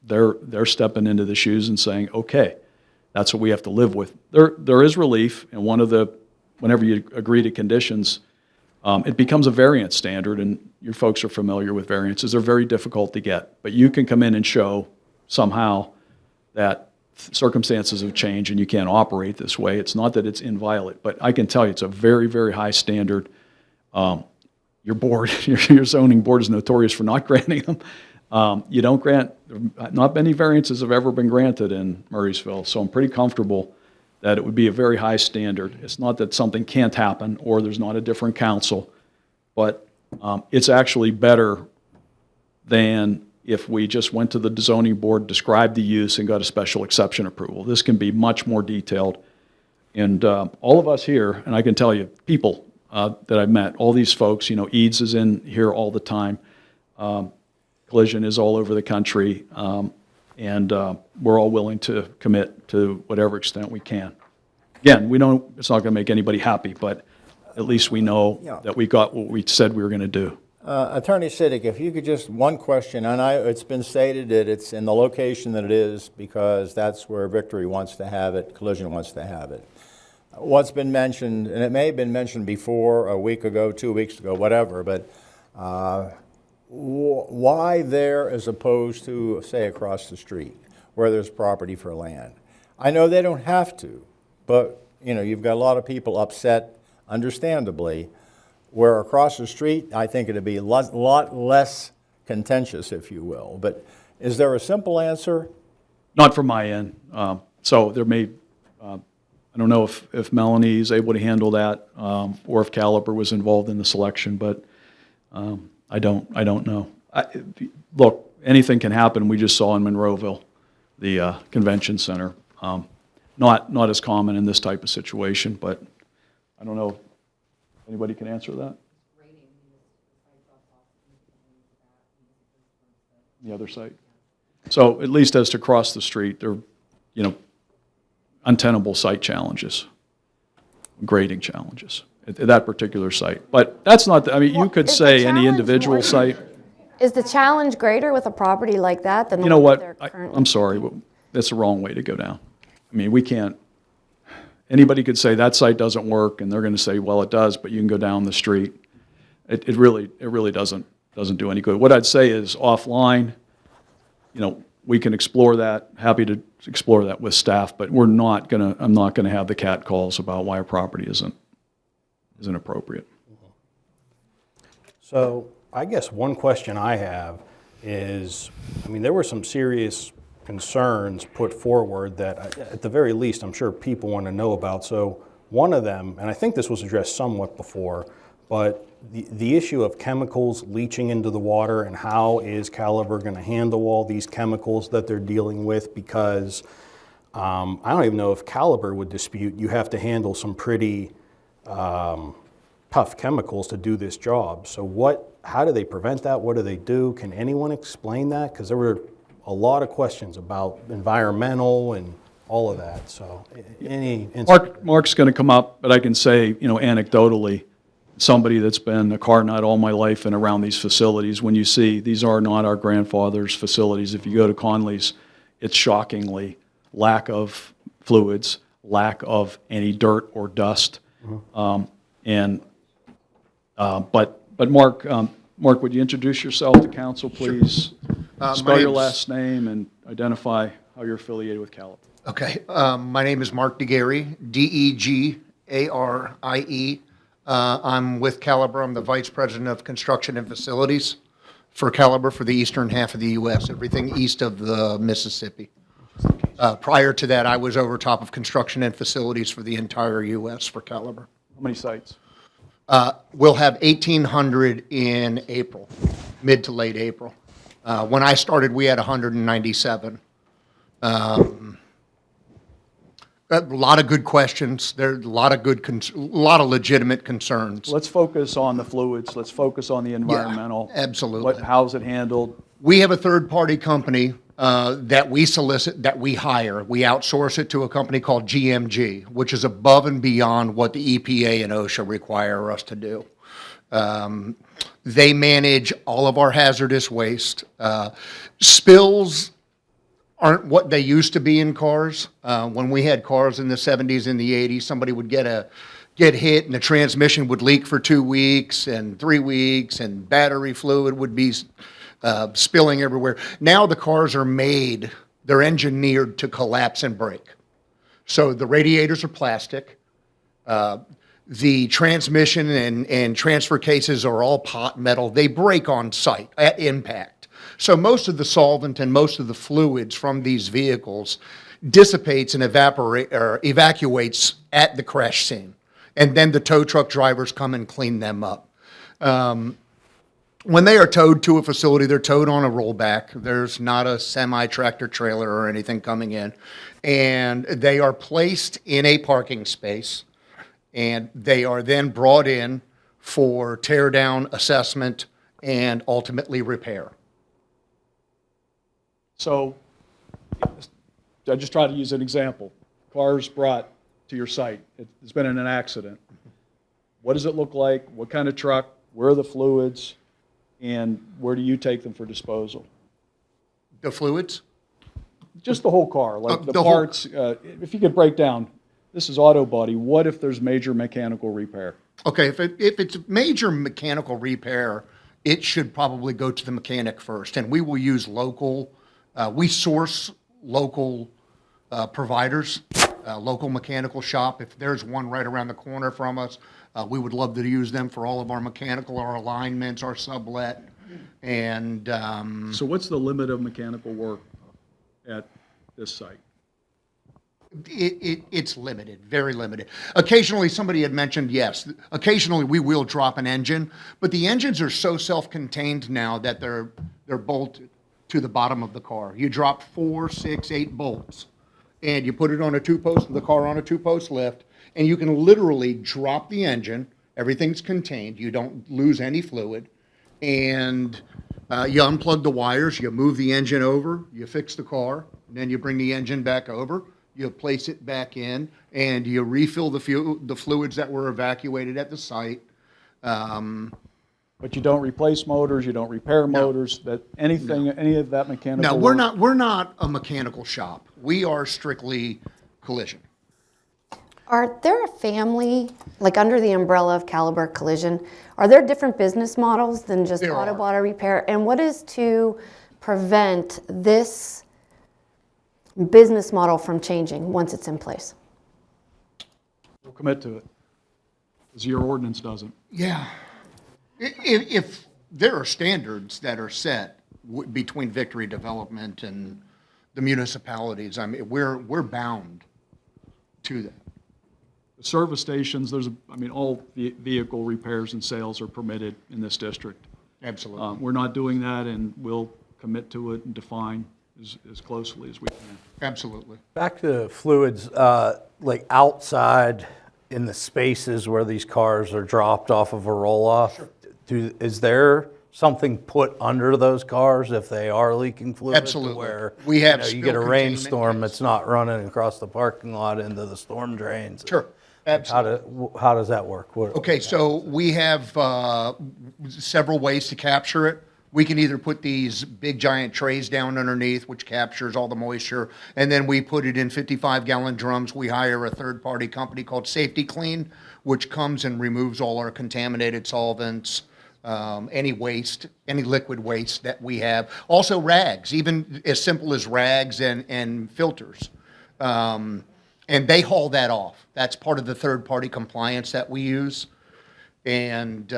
They're stepping into the shoes and saying, okay, that's what we have to live with. There is relief, and whenever you agree to conditions, it becomes a variance standard, and your folks are familiar with variances. They're very difficult to get, but you can come in and show somehow that circumstances have changed and you can't operate this way. It's not that it's inviolate, but I can tell you it's a very, very high standard. Your board, your zoning board is notorious for not granting them. You don't grant, not many variances have ever been granted in Murraysville, so I'm pretty comfortable that it would be a very high standard. It's not that something can't happen or there's not a different council, but it's actually better than if we just went to the zoning board, described the use, and got a special exception approval. This can be much more detailed. And all of us here, and I can tell you, people that I've met, all these folks, EADS is in here all the time. Collision is all over the country. And we're all willing to commit to whatever extent we can. Again, it's not going to make anybody happy, but at least we know that we got what we said we were going to do. Attorney Siddick, if you could just, one question, and it's been stated that it's in the location that it is because that's where Victory wants to have it, Collision wants to have it. What's been mentioned, and it may have been mentioned before, a week ago, 2 weeks ago, whatever, but why there as opposed to, say, across the street where there's property for land? I know they don't have to, but you've got a lot of people upset, understandably, where across the street, I think it'd be a lot less contentious, if you will. But is there a simple answer? Not from my end. So there may, I don't know if Melanie is able to handle that or if Caliber was involved in the selection, but I don't know. Look, anything can happen. We just saw in Monroeville, the convention center. Not as common in this type of situation, but I don't know if anybody can answer that. The other site. So at least as to cross the street, there are, untenable site challenges, grading challenges at that particular site. But that's not, you could say any individual site. Is the challenge greater with a property like that than the You know one what? they're currently? I'm sorry, but that's the wrong way to go down. We can't, anybody could say that site doesn't work, and they're going to say, well, it does, but you can go down the street. It really doesn't do any good. What I'd say is offline, we can explore that, happy to explore that with staff, but I'm not going to have the cat calls about why a property isn't appropriate. So I guess one question I have is, there were some serious concerns put forward that at the very least I'm sure people want to know about. So one of them, and I think this was addressed somewhat before, but the issue of chemicals leaching into the water and how is Caliber going to handle all these chemicals that they're dealing with, because I don't even know if Caliber would dispute you have to handle some pretty tough chemicals to do this job. So how do they prevent that? What do they do? Can anyone explain that? Because there were a lot of questions about environmental and all of that, so any insight? Mark's going to come up, but I can say, anecdotally, somebody that's been a car nut all my life and around these facilities, when you see, these are not our grandfather's facilities. If you go to Conley's, it's shockingly lack of fluids, lack of any dirt or dust. But Mark, would you introduce yourself to council, please? Spell your last name and identify how you're affiliated with Caliber. Okay, my name is Mark DeGary, DeGarie. I'm with Caliber. I'm the Vice President of Construction and Facilities for Caliber for the eastern half of the U.S., everything east of the Mississippi. Prior to that, I was over top of construction and facilities for the entire U.S. for Caliber. How many sites? We'll have 1,800 in April, mid to late April. When I started, we had 197. A lot of good questions. There's a lot of legitimate concerns. Let's focus on the fluids. Let's focus on the environmental. Yeah, absolutely. How's it handled? We have a third-party company that we solicit, that we hire. We outsource it to a company called GMG, which is above and beyond what the EPA and OSHA require us to do. They manage all of our hazardous waste. Spills aren't what they used to be in cars. When we had cars in the 70s and the 80s, somebody would get hit and the transmission would leak for 2 weeks and 3 weeks and battery fluid would be spilling everywhere. Now the cars are made, they're engineered to collapse and break. So the radiators are plastic. The transmission and transfer cases are all pot metal. They break on site at impact. So most of the solvent and most of the fluids from these vehicles dissipates and evacuates at the crash scene. And then the tow truck drivers come and clean them up. When they are towed to a facility, they're towed on a rollback. There's not a semi-tractor trailer or anything coming in. And they are placed in a parking space. And they are then brought in for tear down, assessment, and ultimately repair. So I just try to use an example. Car's brought to your site. It's been in an accident. What does it look like? What kind of truck? Where are the fluids? And where do you take them for disposal? The fluids? Just the whole car, like the parts. If you could break down, this is auto body. What if there's major mechanical repair? Okay, if it's major mechanical repair, it should probably go to the mechanic first. And we will use local, we source local providers, local mechanical shop. If there's one right around the corner from us, we would love to use them for all of our mechanical, our alignments, our sublet. And so what's the limit of mechanical work at this site? It's limited, very limited. Occasionally, somebody had mentioned, yes, occasionally we will drop an engine, but the engines are so self-contained now that they're bolted to the bottom of the car. You drop 4, 6, 8 bolts, and you put it on a 2-post, the car on a 2-post lift, and you can literally drop the engine. Everything's contained. You don't lose any fluid, and you unplug the wires, you move the engine over, you fix the car, and then you bring the engine back over. You place it back in, and you refill the fluids that were evacuated at the site. But you don't replace motors, you don't repair motors, any of that mechanical No, work? we're not a mechanical shop. We are strictly collision. Are there a family, like under the umbrella of Caliber Collision, are there different business models than just auto body repair? And what is to prevent this business model from changing once it's in place? We'll commit to it, because your ordinance doesn't. Yeah. If there are standards that are set between Victory Development and the municipalities, I mean, we're bound to that. The service stations, all vehicle repairs and sales are permitted in this district. Absolutely. We're not doing that, and we'll commit to it and define as closely as we can. Absolutely. Back to fluids, like outside in the spaces where these cars are dropped off of a roll-off, is there something put under those cars if they are leaking fluid? to Absolutely. Where, We have you get a spill rainstorm, it's not running across the parking lot into the storm drains. Sure, absolutely. How does that work? Okay, so we have several ways to capture it. We can either put these big giant trays down underneath, which captures all the moisture, and then we put it in 55-gallon drums. We hire a third-party company called Safety Clean, which comes and removes all our contaminated solvents, any waste, any liquid waste that we have. Also rags, even as simple as rags and filters. And they haul that off. That's part of the third-party compliance that we use. And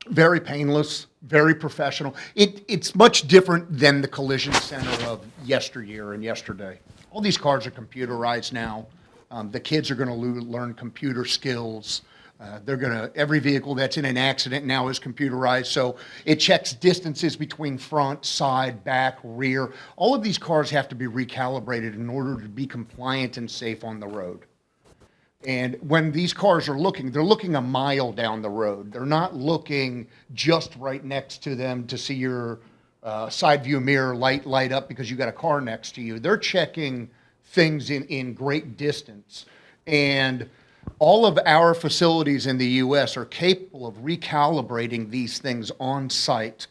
very painless, very professional. It's much different than the collision center of yesteryear and yesterday. All these cars are computerized now. The kids are going to learn computer skills. Every vehicle that's in an accident now is computerized, so it checks distances between front, side, back, rear. All of these cars have to be recalibrated in order to be compliant and safe on the road. And when these cars are looking, they're looking a mile down the road. They're not looking just right next to them to see your side view mirror light up because you got a car next to you. They're checking things in great distance. And all of our facilities in the U.S. are capable of recalibrating these things on site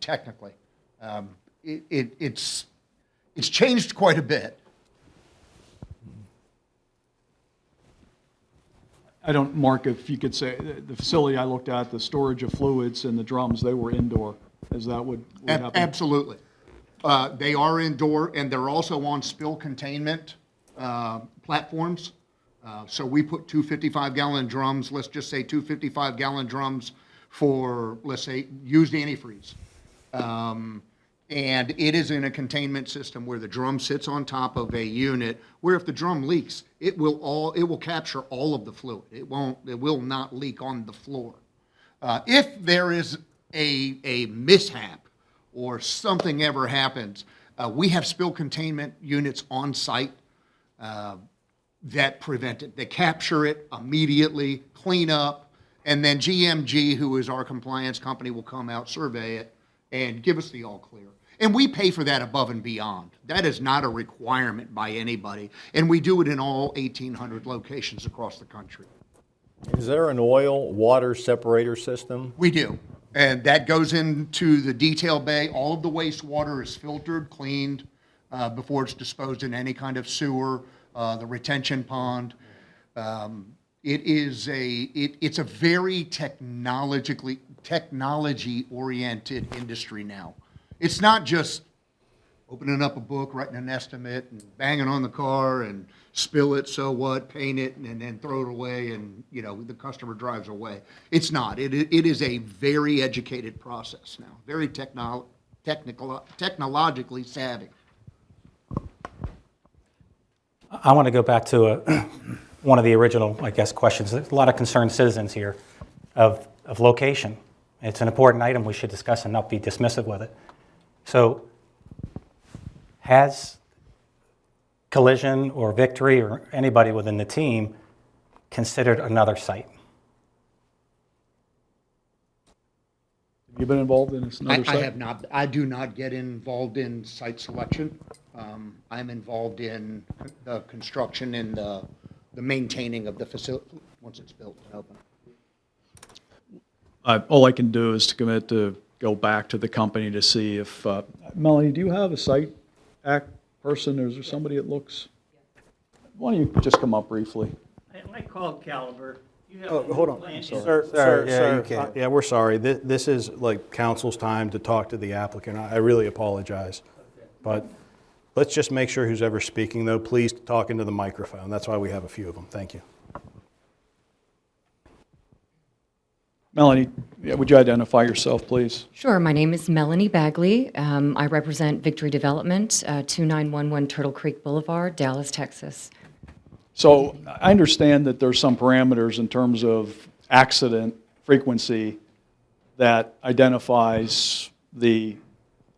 technically. It's changed quite a bit. I don't, Mark, if you could say, the facility I looked at, the storage of fluids and the drums, they were indoor. Is that what happened? Absolutely. They are indoor, and they're also on spill containment platforms. So we put two 55-gallon drums, let's just say two 55-gallon drums for, let's say, used antifreeze. And it is in a containment system where the drum sits on top of a unit where if the drum leaks, it will capture all of the fluid. It will not leak on the floor. If there is a mishap or something ever happens, we have spill containment units on site that prevent it. They capture it immediately, clean up, and then GMG, who is our compliance company, will come out, survey it, and give us the all clear. And we pay for that above and beyond. That is not a requirement by anybody. And we do it in all 1,800 locations across the country. Is there an oil water separator system? We do. And that goes into the detail bay. All of the wastewater is filtered, cleaned before it's disposed in any kind of sewer, the retention pond. It's a very technology-oriented industry now. It's not just opening up a book, writing an estimate, and banging on the car and spill it, so what, paint it, and then throw it away, and the customer drives away. It's not. It is a very educated process now, very technologically savvy. I want to go back to one of the original, I guess, questions. There's a lot of concerned citizens here of location. It's an important item we should discuss and not be dismissive with it. So has Collision or Victory or anybody within the team considered another site? Have you been involved in another site? I have not. I do not get involved in site selection. I'm involved in the construction and the maintaining of the facility once it's built and open. All I can do is to commit to go back to the company to see if, Melanie, do you have a site act person, or is there somebody that looks? Why don't you just come up briefly? I called Caliber. Hold on. Sir, yeah, we're sorry. This is like council's time to talk to the applicant. I really apologize. But let's just make sure who's ever speaking, though, please talk into the microphone. That's why we have a few of them. Thank you. Melanie, would you identify yourself, please? Sure. My name is Melanie Bagley. I represent Victory Development, 2911 Turtle Creek Boulevard, Dallas, Texas. So I understand that there's some parameters in terms of accident frequency that identifies the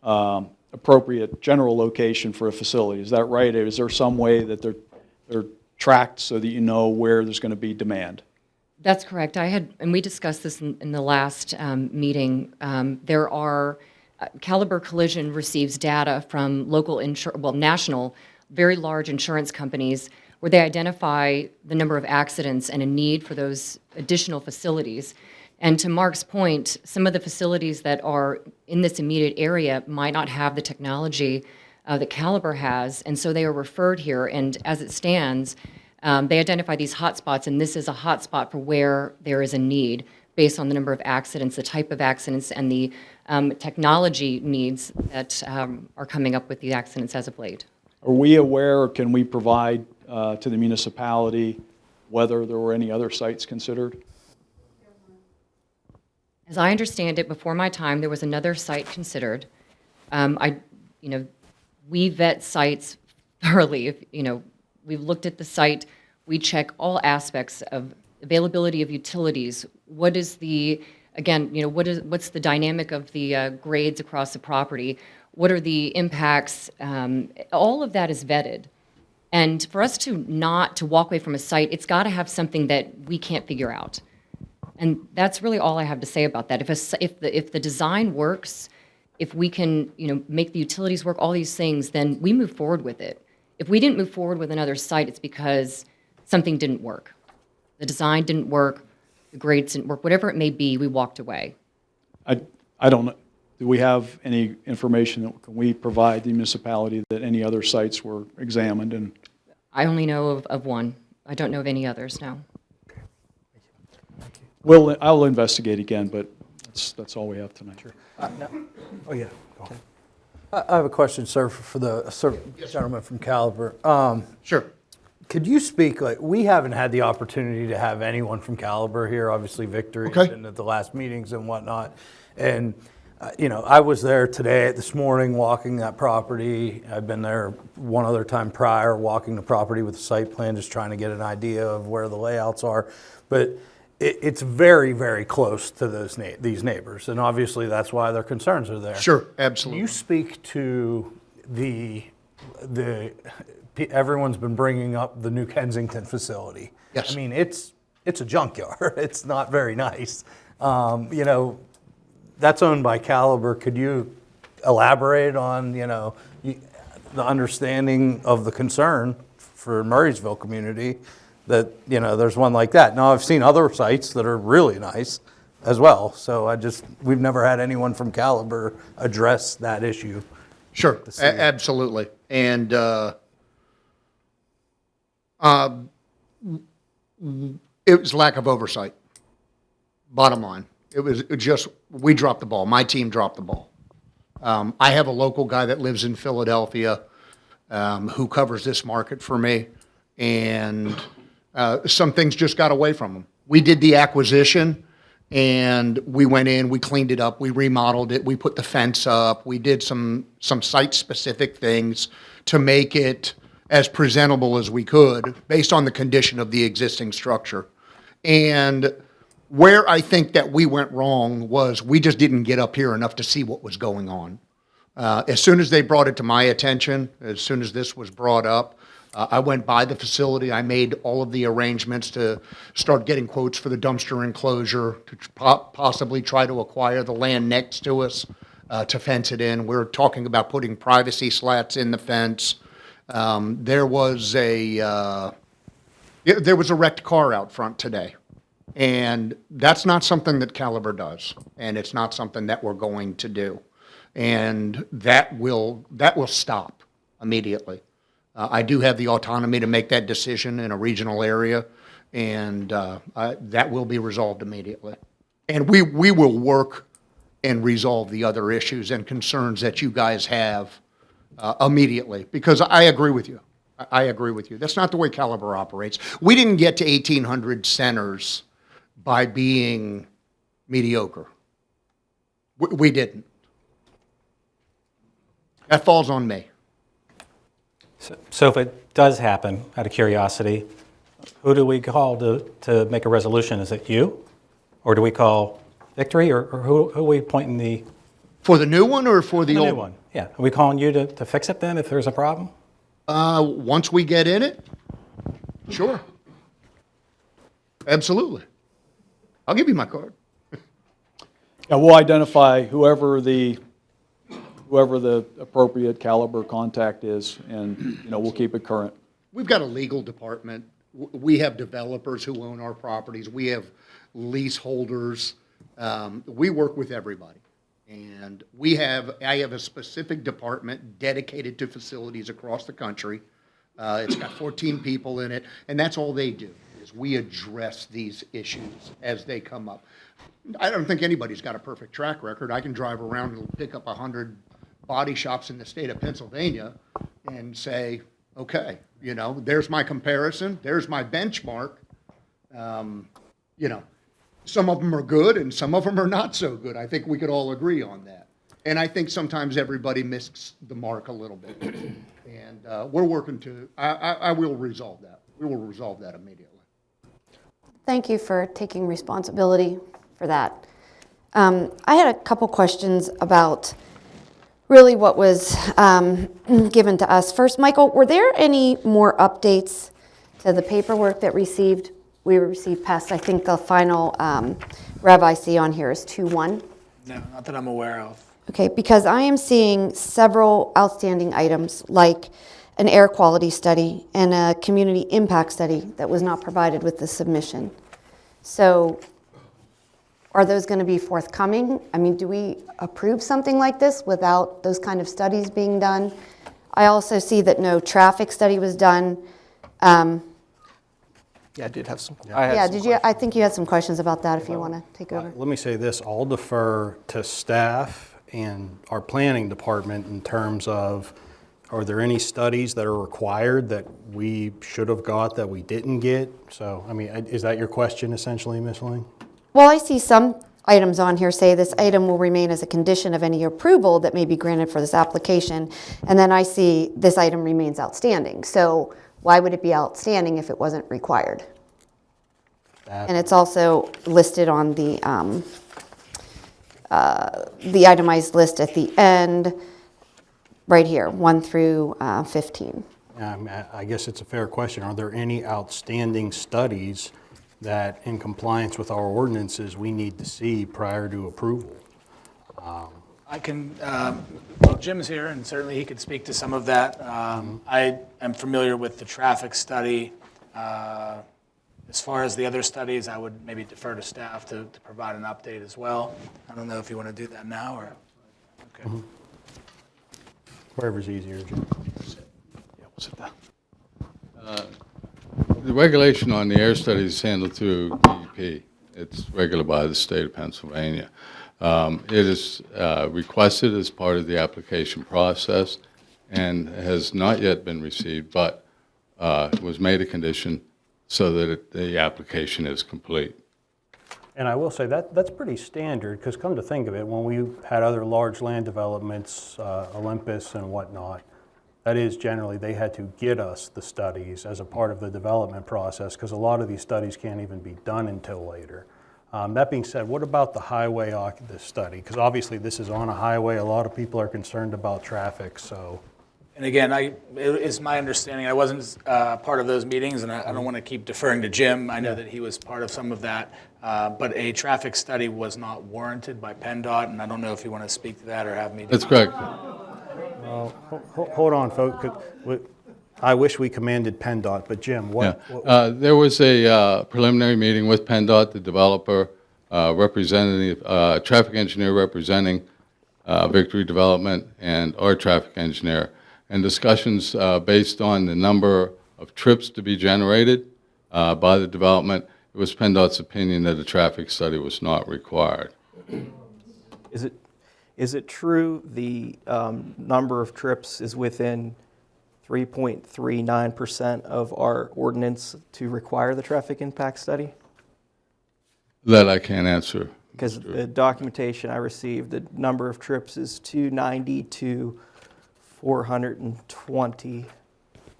appropriate general location for a facility. Is that right? Is there some way that they're tracked so that you know where there's going to be demand. That's correct. And we discussed this in the last meeting. There are, Caliber Collision receives data from local, national, very large insurance companies where they identify the number of accidents and a need for those additional facilities. And to Mark's point, some of the facilities that are in this immediate area might not have the technology that Caliber has, and so they are referred here. And as it stands, they identify these hotspots, and this is a hotspot for where there is a need based on the number of accidents, the type of accidents, and the technology needs that are coming up with the accidents as of late. Are we aware, or can we provide to the municipality whether there were any other sites considered? As I understand it, before my time, there was another site considered. We vet sites thoroughly. We've looked at the site. We check all aspects of availability of utilities. What is the, what's the dynamic of the grades across the property? What are the impacts? All of that is vetted. And for us to walk away from a site, it's got to have something that we can't figure out. And that's really all I have to say about that. If the design works, if we can make the utilities work, all these things, then we move forward with it. If we didn't move forward with another site, it's because something didn't work. The design didn't work, the grades didn't work, whatever it may be, we walked away. I don't know. Do we have any information that can we provide the municipality that any other sites were examined? And I only know of one. I don't know of any others, no. I'll investigate again, but that's all we have tonight. Oh, yeah. I have a question, sir, for the gentleman from Caliber. Sure. Could you speak, we haven't had the opportunity to have anyone from Caliber here. Obviously, Victory has been at the last meetings and whatnot. And, I was there this morning walking that property. I've been there one other time prior, walking the property with the site plan, just trying to get an idea of where the layouts are. But it's very, very close to these neighbors, and obviously that's why their concerns are there. Sure, absolutely. Can you speak to everyone's been bringing up the New Kensington facility? Yes. I mean, it's a junkyard. It's not very nice. That's owned by Caliber. Could you elaborate on, the understanding of the concern for Murraysville community that, there's one like that? Now, I've seen other sites that are really nice as well, so we've never had anyone from Caliber address that issue. Sure, absolutely. And it was lack of oversight, bottom line. It was just, we dropped the ball. My team dropped the ball. I have a local guy that lives in Philadelphia who covers this market for me, and some things just got away from him. We did the acquisition, and we went in, we cleaned it up, we remodeled it, we put the fence up, we did some site-specific things to make it as presentable as we could based on the condition of the existing structure. And where I think that we went wrong was we just didn't get up here enough to see what was going on. As soon as they brought it to my attention, as soon as this was brought up, I went by the facility. I made all of the arrangements to start getting quotes for the dumpster enclosure, to possibly try to acquire the land next to us to fence it in. We're talking about putting privacy slats in the fence. There was a wrecked car out front today. And that's not something that Caliber does, and it's not something that we're going to do. And that will stop immediately. I do have the autonomy to make that decision in a regional area, and that will be resolved immediately. And we will work and resolve the other issues and concerns that you guys have immediately, because I agree with you. I agree with you. That's not the way Caliber operates. We didn't get to 1,800 centers by being mediocre. We didn't. That falls on me. So if it does happen, out of curiosity, who do we call to make a resolution? Is it you? Or do we call Victory? Or who are we pointing the... For the new one or for the old new one? Yeah. Are we calling you to fix it then if there's a problem? Once we get in it, Sure. Absolutely. I'll give you my card. Yeah, we'll identify whoever the appropriate caliber contact is, and, we'll keep it current. We've got a legal department. We have developers who own our properties. We have leaseholders. We work with everybody. And I have a specific department dedicated to facilities across the country. It's got 14 people in it, and that's all they do, is we address these issues as they come up. I don't think anybody's got a perfect track record. I can drive around and pick up 100 body shops in the state of Pennsylvania and say, okay, there's my comparison, there's my benchmark. Some of them are good and some of them are not so good. I think we could all agree on that. And I think sometimes everybody misses the mark a little bit. And we're working to, I will resolve that. We will resolve that immediately. Thank you for taking responsibility for that. I had a couple questions about really what was given to us. First, Michael, were there any more updates to the paperwork that we received past, I think the final rev I see on here is 2-1? No, not that I'm aware of. Okay, because I am seeing several outstanding items like an air quality study and a community impact study that was not provided with the submission. So are those going to be forthcoming? I mean, do we approve something like this without those kind of studies being done? I also see that no traffic study was done. Yeah, I did have some. I think you had some questions about that if you want to take over. Let me say this, I'll defer to staff and our planning department in terms of, are there any studies that are required that we should have got that we didn't get? So, I mean, is that your question essentially, Ms. Lang? Well, I see some items on here say this item will remain as a condition of any approval that may be granted for this application. And then I see this item remains outstanding. So why would it be outstanding if it wasn't required? And it's also listed on the itemized list at the end, right here, 1 through 15. I guess it's a fair question. Are there any outstanding studies that, in compliance with our ordinances, we need to see prior to approval? I can, well, Jim's here, and certainly he could speak to some of that. I am familiar with the traffic study. As far as the other studies, I would maybe defer to staff to provide an update as well. I don't know if you want to do that now or, okay. Wherever's easier, Jim. Yeah, we'll sit down. The regulation on the air study is handled through DEP. It's regulated by the state of Pennsylvania. It is requested as part of the application process and has not yet been received, but was made a condition so that the application is complete. And I will say that's pretty standard, because come to think of it, when we had other large land developments, Olympus and whatnot, that is generally they had to get us the studies as a part of the development process, because a lot of these studies can't even be done until later. That being said, what about the highway this study? Because obviously this is on a highway. A lot of people are concerned about traffic, so. And again, it is my understanding, I wasn't part of those meetings, and I don't want to keep deferring to Jim. I know that he was part of some of that, but a traffic study was not warranted by PennDOT, and I don't know if you want to speak to that or have me. That's correct. Well, hold on, folks. I wish we commanded PennDOT, but Jim, what? There was a preliminary meeting with PennDOT, the developer, representative, traffic engineer representing Victory Development, and our traffic engineer, and discussions based on the number of trips to be generated by the development. It was PennDOT's opinion that a traffic study was not required. Is it true the number of trips is within 3.39% of our ordinance to require the traffic impact study? That I can't answer. Because the documentation I received, the number of trips is 290 to 420,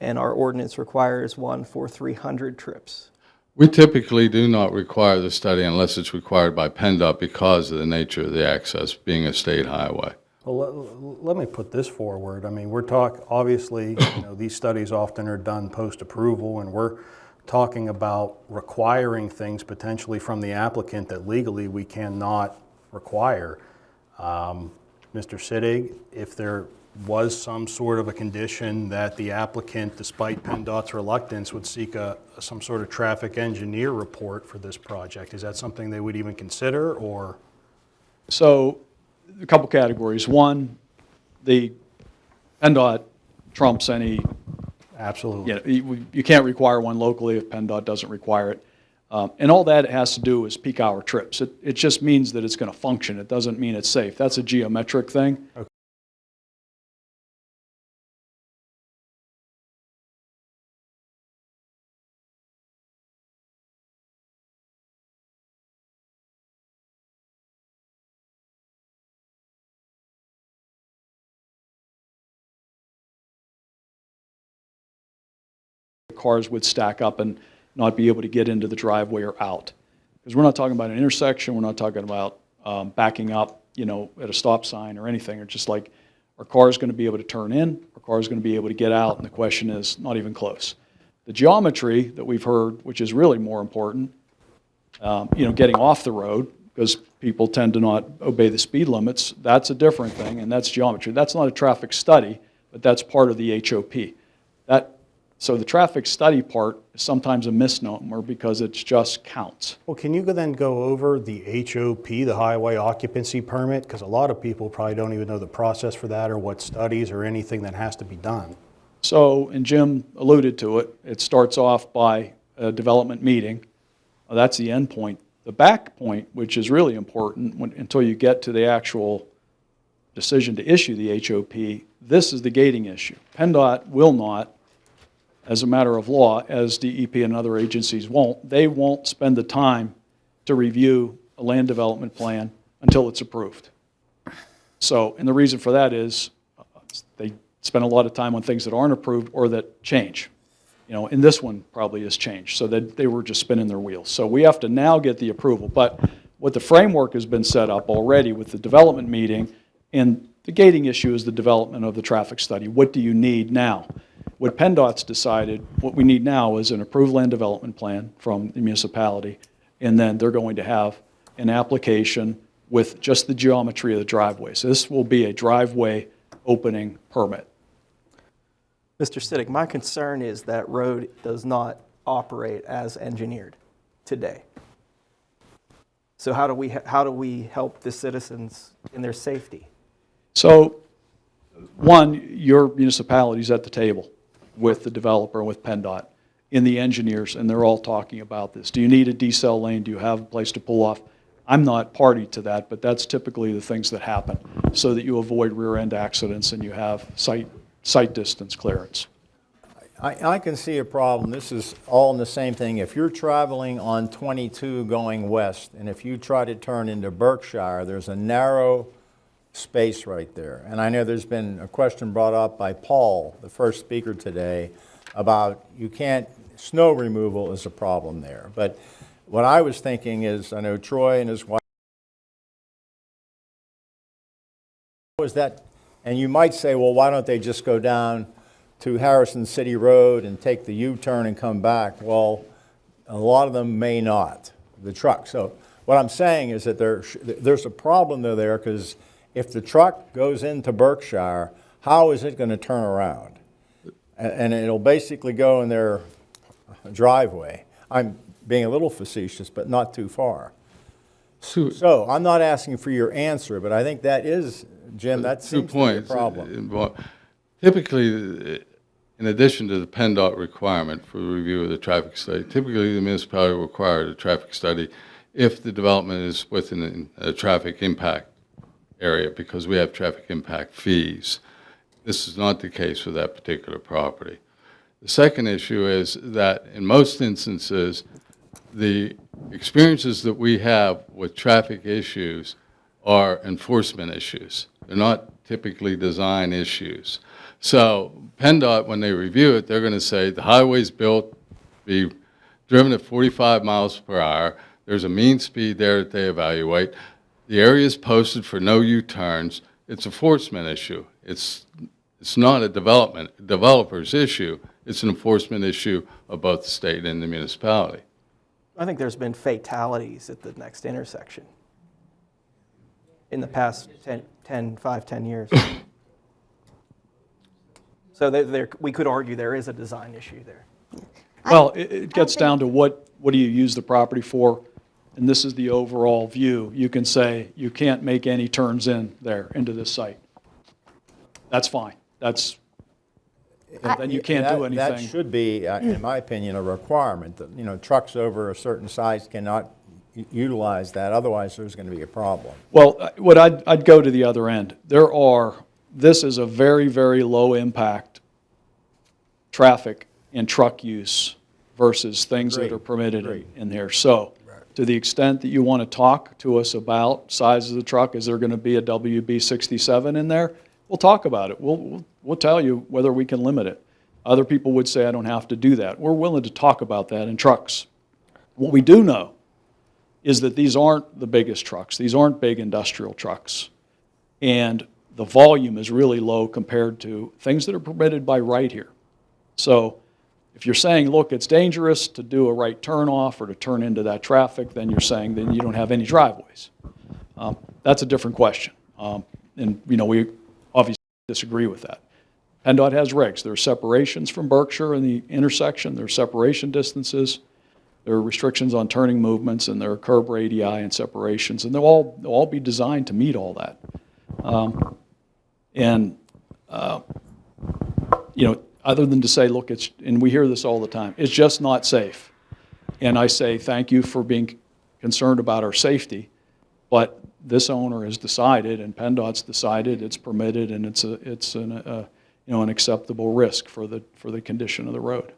and our ordinance requires one for 300 trips. We typically do not require the study unless it's required by PennDOT because of the nature of the access being a state highway. Well, let me put this forward. I mean, obviously, these studies often are done post-approval, and we're talking about requiring things potentially from the applicant that legally we cannot require. Mr. Sittig, if there was some sort of a condition that the applicant, despite PennDOT's reluctance, would seek some sort of traffic engineer report for this project, is that something they would even consider, or? So, a couple categories. One, the PennDOT trumps any. Absolutely. You can't require one locally if PennDOT doesn't require it. And all that has to do is peak hour trips. It just means that it's going to function. It doesn't mean it's safe. That's a geometric thing. Okay. Cars would stack up and not be able to get into the driveway or out. Because we're not talking about an intersection, we're not talking about backing up, at a stop sign or anything. It's just like, are cars going to be able to turn in? Are cars going to be able to get out? And the question is not even close. The geometry that we've heard, which is really more important, getting off the road, because people tend to not obey the speed limits, that's a different thing, and that's geometry. That's not a traffic study, but that's part of the HOP. So the traffic study part is sometimes a misnomer because it just counts. Well, can you then go over the HOP, the Highway Occupancy Permit? Because a lot of people probably don't even know the process for that or what studies or anything that has to be done. So, and Jim alluded to it, it starts off by a development meeting. That's the end point. The back point, which is really important until you get to the actual decision to issue the HOP, this is the gating issue. PennDOT will not, as a matter of law, as DEP and other agencies won't, they won't spend the time to review a land development plan until it's approved. So, and the reason for that is they spend a lot of time on things that aren't approved or that change. And this one probably has changed, so that they were just spinning their wheels. So we have to now get the approval. But what the framework has been set up already with the development meeting, and the gating issue is the development of the traffic study. What do you need now? What PennDOT's decided, what we need now is an approved land development plan from the municipality, and then they're going to have an application with just the geometry of the driveway. So this will be a driveway opening permit. Mr. Sittig, my concern is that road does not operate as engineered today. So how do we help the citizens in their safety? So, one, your municipality's at the table with the developer, with PennDOT, in the engineers, and they're all talking about this. Do you need a decel lane? Do you have a place to pull off? I'm not party to that, but that's typically the things that happen so that you avoid rear-end accidents and you have sight distance clearance. I can see a problem. This is all in the same thing. If you're traveling on 22 going west, and if you try to turn into Berkshire, there's a narrow space right there. And I know there's been a question brought up by Paul, the first speaker today, about snow removal is a problem there. But what I was thinking is, I know Troy and his wife, was that, and you might say, well, why don't they just go down to Harrison City Road and take the U-turn and come back? Well, a lot of them may not, the truck. So what I'm saying is that there's a problem there because if the truck goes into Berkshire, how is it going to turn around? And it'll basically go in their driveway. I'm being a little facetious, but not too far. So I'm not asking for your answer, but I think that is, Jim, that seems to be a problem. Typically, in addition to the PennDOT requirement for review of the traffic study, typically the municipality will require a traffic study if the development is within a traffic impact area, because we have traffic impact fees. This is not the case for that particular property. The second issue is that in most instances, the experiences that we have with traffic issues are enforcement issues. They're not typically design issues. So PennDOT, when they review it, they're going to say the highway's built, be driven at 45 miles per hour. There's a mean speed there that they evaluate. The area is posted for no U-turns. It's a enforcement issue. It's not a developer's issue. It's an enforcement issue of both the state and the municipality. I think there's been fatalities at the next intersection in the past 10 years. So we could argue there is a design issue there. Well, it gets down to what do you use the property for? And this is the overall view. You can say you can't make any turns in there into this site. That's fine. That's, then you can't do anything. That should be, in my opinion, a requirement that, you know, trucks over a certain size cannot utilize that, otherwise there's going to be a problem. Well, what I'd go to the other end. This is a very, very low impact traffic and truck use versus things that are permitted in here. So to the extent that you want to talk to us about size of the truck, is there going to be a WB67 in there? We'll talk about it. We'll tell you whether we can limit it. Other people would say I don't have to do that. We're willing to talk about that in trucks. What we do know is that these aren't the biggest trucks. These aren't big industrial trucks. And the volume is really low compared to things that are permitted by right here. So if you're saying, look, it's dangerous to do a right turn off or to turn into that traffic, then you're saying then you don't have any driveways. That's a different question. And you know, we obviously disagree with that. PennDOT has regs. There are separations from Berkshire in the intersection. There are separation distances. There are restrictions on turning movements, and there are curb radii and separations, and they'll all be designed to meet all that. You know, other than to say, look, and we hear this all the time, it's just not safe. And I say thank you for being concerned about our safety, but this owner has decided, and PennDOT's decided, it's permitted, and it's an acceptable risk for the condition of the road.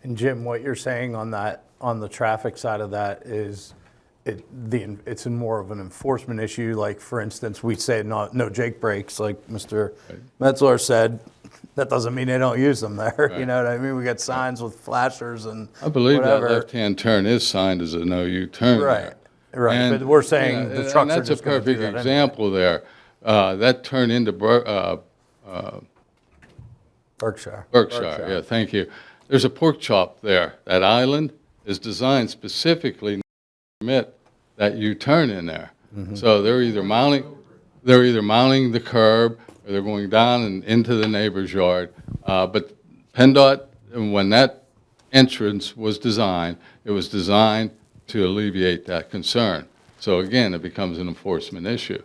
And Jim, what you're saying on that, on the traffic side of that is it's more of an enforcement issue. Like, for instance, we say no Jake brakes, like Mr. Metzler said. That doesn't mean they don't use them there. Right. You know what I mean? We got signs with flashers and I believe whatever. that left-hand turn is signed as a no U-turn. Right, there. right. And, but we're saying the trucks are just going to do that. That's a perfect example there. That turn into Berkshire. Berkshire, yeah, thank you. There's a pork chop there. That island is designed specifically to permit that U-turn in there. Mm-hmm. So they're either mounting the curb or they're going down and into the neighbor's yard. But PennDOT, when that entrance was designed, it was designed to alleviate that concern. So again, it becomes an enforcement issue.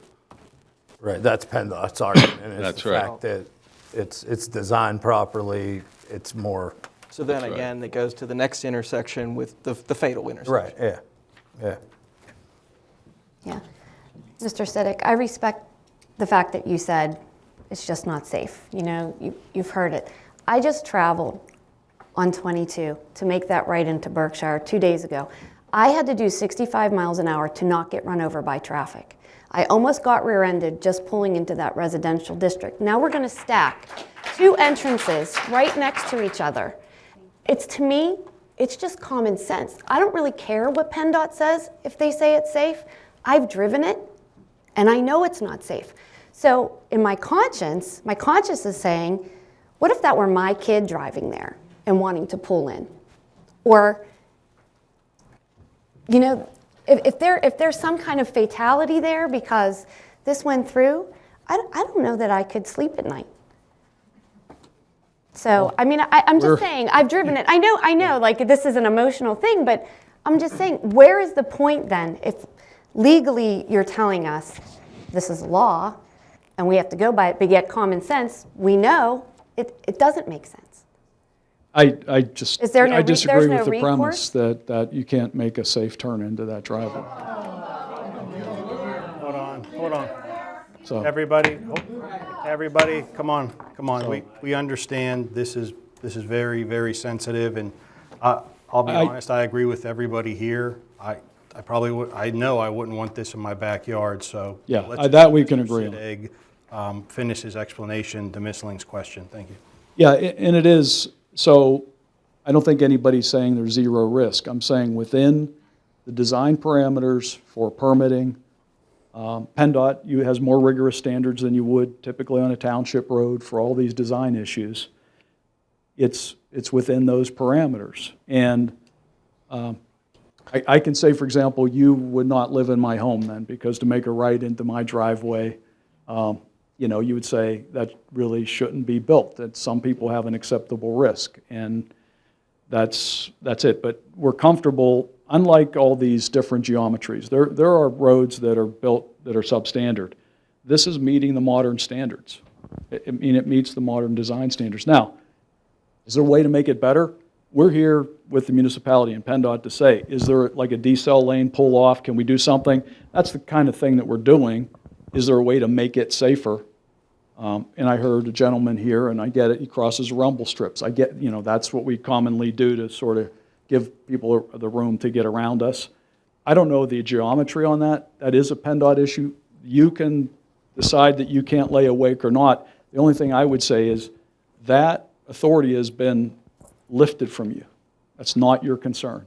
Right, that's PennDOT's argument. Is That's the right. fact that it's designed properly. It's more. So then again, it goes to the next intersection with the fatal intersection. Right, yeah. Yeah. Mr. Siddick, I respect the fact that you said it's just not safe. You know, you've heard it. I just traveled on 22 to make that right into Berkshire 2 days ago. I had to do 65 miles an hour to not get run over by traffic. I almost got rear-ended just pulling into that residential district. Now we're going to stack two entrances right next to each other. To me, it's just common sense. I don't really care what PennDOT says if they say it's safe. I've driven it, and I know it's not safe. So in my conscience is saying, what if that were my kid driving there and wanting to pull in? Or, you know, if there's some kind of fatality there because this went through, I don't know that I could sleep at night. So, I mean, I'm just saying, I've driven it. I know, like, this is an emotional thing, but I'm just saying, where is the point then? If legally you're telling us this is law and we have to go by it, but yet common sense, we know it doesn't make sense. I There's disagree no with the recourse? premise that you can't make a safe turn into that driveway. Hold on. So Everybody, come on. We understand this is very, very sensitive, and I'll be honest, I agree with everybody here. I probably would, I know I wouldn't want this in my backyard, so. Yeah, let's that we let can Mr. agree on. Siddig, finish his explanation to Ms. Ling's question. Thank you. Yeah, and it is, so I don't think anybody's saying there's zero risk. I'm saying within the design parameters for permitting, PennDOT has more rigorous standards than you would typically on a township road for all these design issues. it's within those parameters. And I can say, for example, you would not live in my home then, because to make a right into my driveway, you would say that really shouldn't be built, that some people have an acceptable risk, and that's it. But we're comfortable, unlike all these different geometries, there are roads that are built that are substandard. This is meeting the modern standards. It meets the modern design standards. Now, is there a way to make it better? We're here with the municipality and PennDOT to say, is there like a decel lane pull off? Can we do something? That's the kind of thing that we're doing. Is there a way to make it safer? And I heard a gentleman here, and I get it, he crosses rumble strips. I get, that's what we commonly do to sort of give people the room to get around us. I don't know the geometry on that. That is a PennDOT issue. You can decide that you can't lay awake or not. The only thing I would say is that authority has been lifted from you. That's not your concern.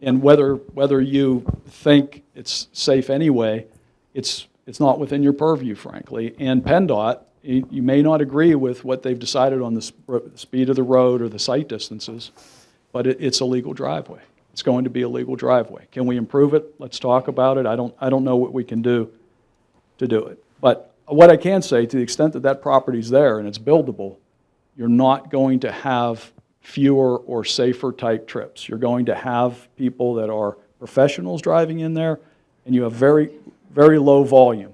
And whether you think it's safe anyway, it's not within your purview, frankly. And PennDOT, you may not agree with what they've decided on the speed of the road or the sight distances, but it's a legal driveway. It's going to be a legal driveway. Can we improve it? Let's talk about it. I don't know what we can do to do it. But what I can say, to the extent that that property's there and it's buildable, you're not going to have fewer or safer type trips. You're going to have people that are professionals driving in there, and you have very, very low volume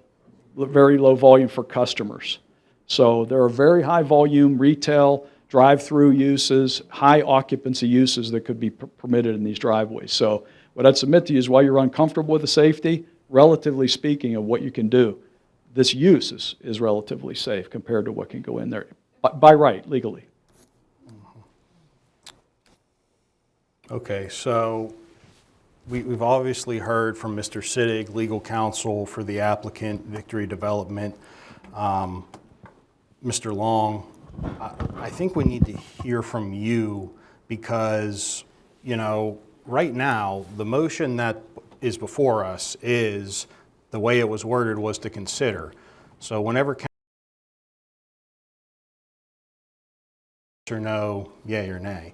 for customers. So there are very high volume retail, drive-through uses, high occupancy uses that could be permitted in these driveways. So what I'd submit to you is, while you're uncomfortable with the safety, relatively speaking of what you can do, this use is relatively safe compared to what can go in there by right, legally. Okay, so we've obviously heard from Mr. Sittig, legal counsel for the applicant, Victory Development. Mr. Long, I think we need to hear from you because, right now, the motion that is before us is, the way it was worded was to consider. So whenever or no, yay or nay.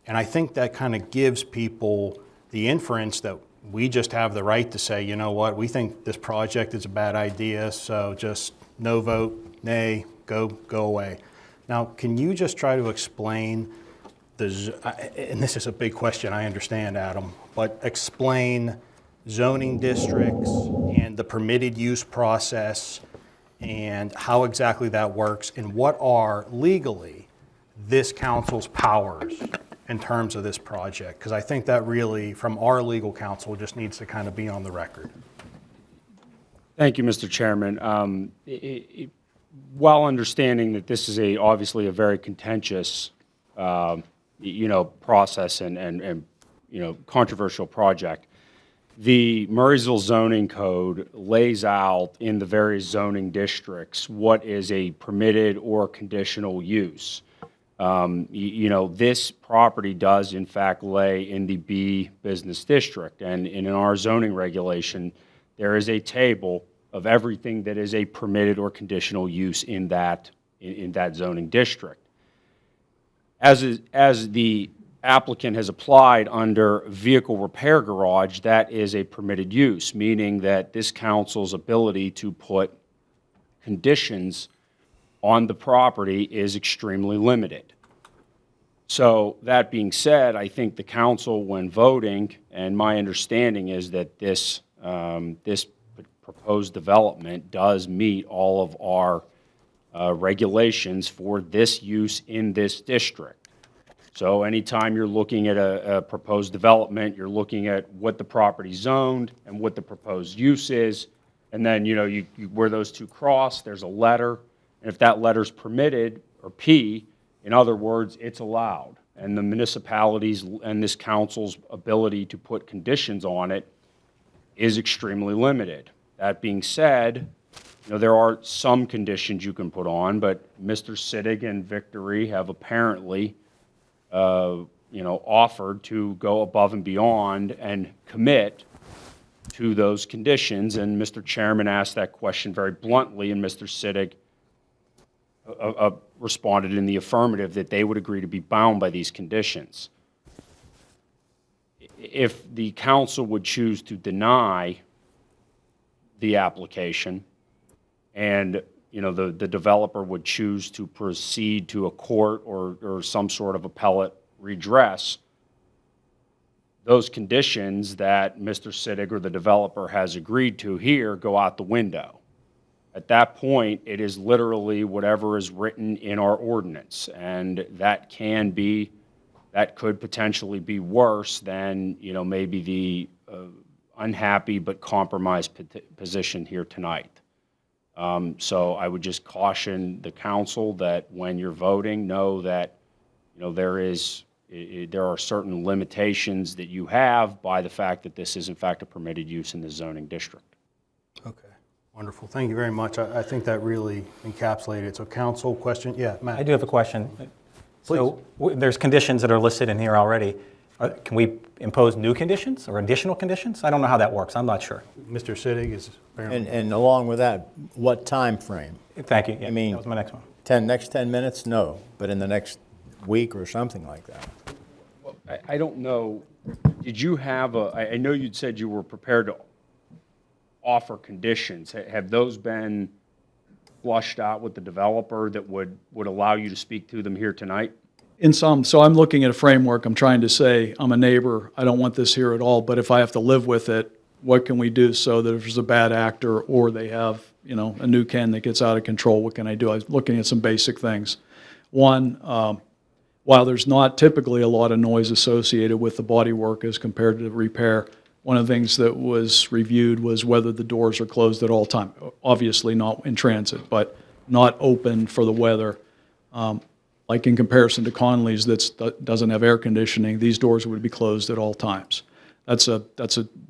And I think that kind of gives people the inference that we just have the right to say, you know what, we think this project is a bad idea, so just no vote, nay, go away. Now, can you just try to explain and this is a big question, I understand, Adam, but explain zoning districts and the permitted use process and how exactly that works, and what are legally this council's powers in terms of this project? Because I think that really, from our legal counsel, just needs to kind of be on the record. Thank you, Mr. Chairman. While understanding that this is obviously a very contentious, process and controversial project, the Murraysville zoning code lays out in the various zoning districts what is a permitted or conditional use. This property does in fact lay in the B business district, and in our zoning regulation, there is a table of everything that is a permitted or conditional use in that zoning district. As the applicant has applied under vehicle repair garage, that is a permitted use, meaning that this council's ability to put conditions on the property is extremely limited. So that being said, I think the council, when voting, and my understanding is that this proposed development does meet all of our regulations for this use in this district. So anytime you're looking at a proposed development, you're looking at what the property's zoned and what the proposed use is, and then where those two cross, there's a letter, and if that letter's permitted, or P, in other words, it's allowed. And the municipalities and this council's ability to put conditions on it is extremely limited. That being said, there are some conditions you can put on, but Mr. Sittig and Victory have apparently offered to go above and beyond and commit to those conditions. And Mr. Chairman asked that question very bluntly, and Mr. Sittig responded in the affirmative that they would agree to be bound by these conditions. If the council would choose to deny the application and, you know, the developer would choose to proceed to a court or some sort of appellate redress, those conditions that Mr. Sittig or the developer has agreed to here go out the window. At that point, it is literally whatever is written in our ordinance, and that could potentially be worse than, you know, maybe the unhappy but compromised position here tonight. So I would just caution the council that when you're voting, know that, you know, there are certain limitations that you have by the fact that this is in fact a permitted use in the zoning district. Okay, wonderful. Thank you very much. I think that really encapsulated it. So council question, yeah, Matt. I do have a question. So there's conditions that are listed in here already. Can we impose new conditions or additional conditions? I don't know how that works. I'm not sure. Mr. Sittig is apparently. And along with that, what time frame? Thank you. Yeah, I mean, that was my next one. next 10 minutes? No, but in the next week or something like that. I don't know, did you have I know you'd said you were prepared to offer conditions. Have those been flushed out with the developer that would allow you to speak to them here tonight? In some, so I'm looking at a framework. I'm trying to say, I'm a neighbor, I don't want this here at all, but if I have to live with it, what can we do so that if there's a bad actor or they have, you know, a new Ken that gets out of control, what can I do? I was looking at some basic things. One, while there's not typically a lot of noise associated with the body work as compared to the repair, one of the things that was reviewed was whether the doors are closed at all time. Obviously not in transit, but not open for the weather. Like in comparison to Conley's that doesn't have air conditioning, these doors would be closed at all times. That's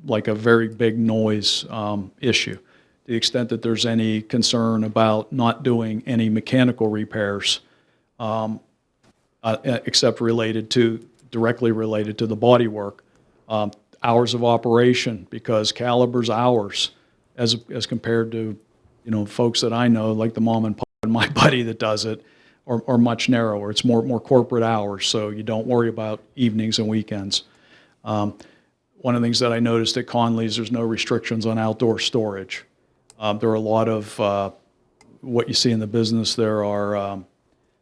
like a very big noise issue. To the extent that there's any concern about not doing any mechanical repairs, except directly related to the body work, hours of operation, because Caliber's hours, as compared to, you know, folks that I know, like the mom and pop and my buddy that does it, are much narrower. It's more corporate hours, so you don't worry about evenings and weekends. One of the things that I noticed at Conley's, there's no restrictions on outdoor storage. There are a lot of what you see in the business. There's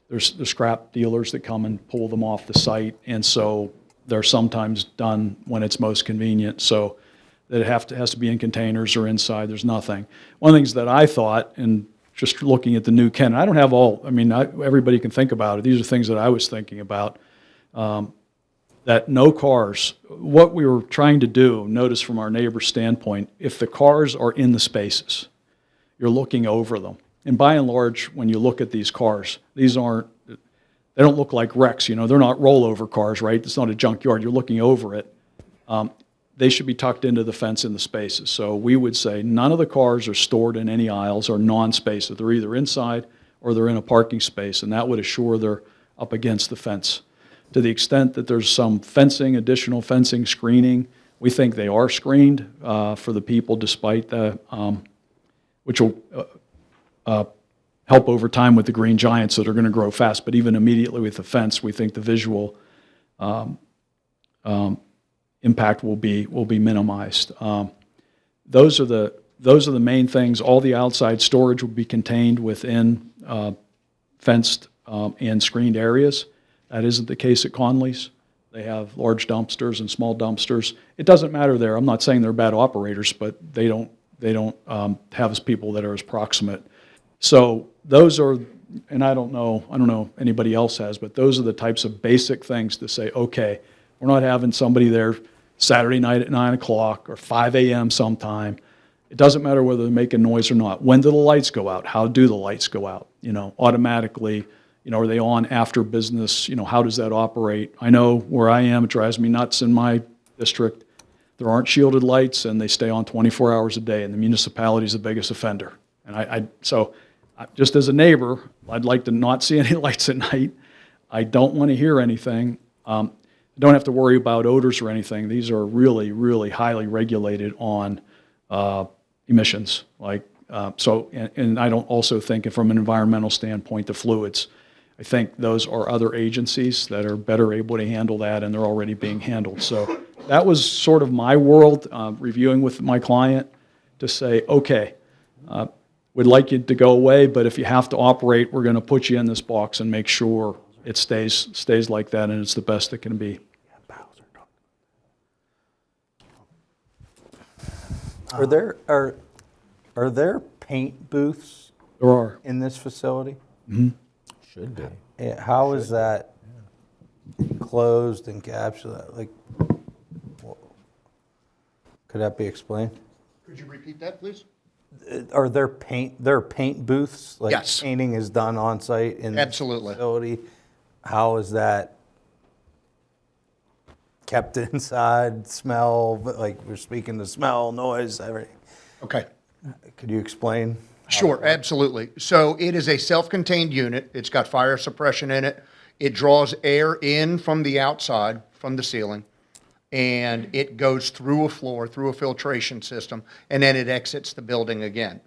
the scrap dealers that come and pull them off the site, and so they're sometimes done when it's most convenient. So that it has to be in containers or inside. There's nothing. One of the things that I thought, and just looking at the new Ken, I don't have everybody can think about it. These are things that I was thinking about. That no cars, what we were trying to do, notice from our neighbor's standpoint, if the cars are in the spaces, you're looking over them. And by and large, when you look at these cars, they don't look like wrecks, you know, they're not rollover cars, right? It's not a junkyard, you're looking over it. They should be tucked into the fence in the spaces. So we would say none of the cars are stored in any aisles or non-spaces. They're either inside or they're in a parking space, and that would assure they're up against the fence. To the extent that there's some fencing, additional fencing, screening, we think they are screened for the people despite the, which will help over time with the green giants that are going to grow fast. But even immediately with the fence, we think the visual impact will be minimized. Those are the main things. All the outside storage will be contained within fenced and screened areas. That isn't the case at Conley's. They have large dumpsters and small dumpsters. It doesn't matter there. I'm not saying they're bad operators, but they don't have people that are as proximate. So those are, and I don't know anybody else has, but those are the types of basic things to say, okay, we're not having somebody there Saturday night at 9 o'clock or 5 a.m. sometime. It doesn't matter whether they're making noise or not. When do the lights go out? How do the lights go out? You know, automatically, you know, are they on after business? You know, how does that operate? I know where I am, it drives me nuts in my district. There aren't shielded lights and they stay on 24 hours a day, and the municipality is the biggest offender. And so just as a neighbor, I'd like to not see any lights at night. I don't want to hear anything. I don't have to worry about odors or anything. These are really, really highly regulated on emissions. And I don't also think from an environmental standpoint, the fluids. I think those are other agencies that are better able to handle that, and they're already being handled. So that was sort of my world, reviewing with my client to say, okay, we'd like you to go away, but if you have to operate, we're going to put you in this box and make sure it stays like that, and it's the best it can be. Are there paint booths? There are. In this facility? Mhm. Should be. Yeah, how is that enclosed and encapsulated? Like, could that be explained? Could you repeat that, please? Are there paint booths? Like Yes. painting is done on site in Absolutely. the facility? How is that kept inside? Smell, like we're speaking to smell, noise, everything. Okay. Could you explain? Sure, absolutely. So it is a self-contained unit. It's got fire suppression in it. It draws air in from the outside, from the ceiling, and it goes through a floor, through a filtration system, and then it exits the building again.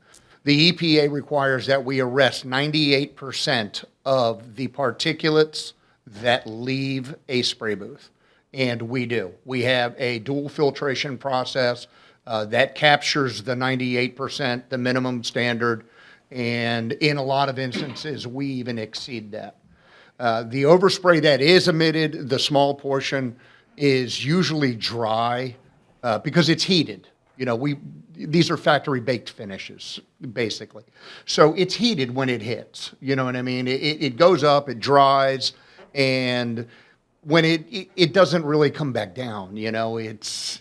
The EPA requires that we arrest 98% of the particulates that leave a spray booth, and we do. We have a dual filtration process that captures the 98%, the minimum standard, and in a lot of instances, we even exceed that. The overspray that is emitted, the small portion, is usually dry because it's heated. You know, these are factory baked finishes, basically. So it's heated when it hits, you know what I mean? It goes up, it dries, and when it doesn't really come back down, you know, it's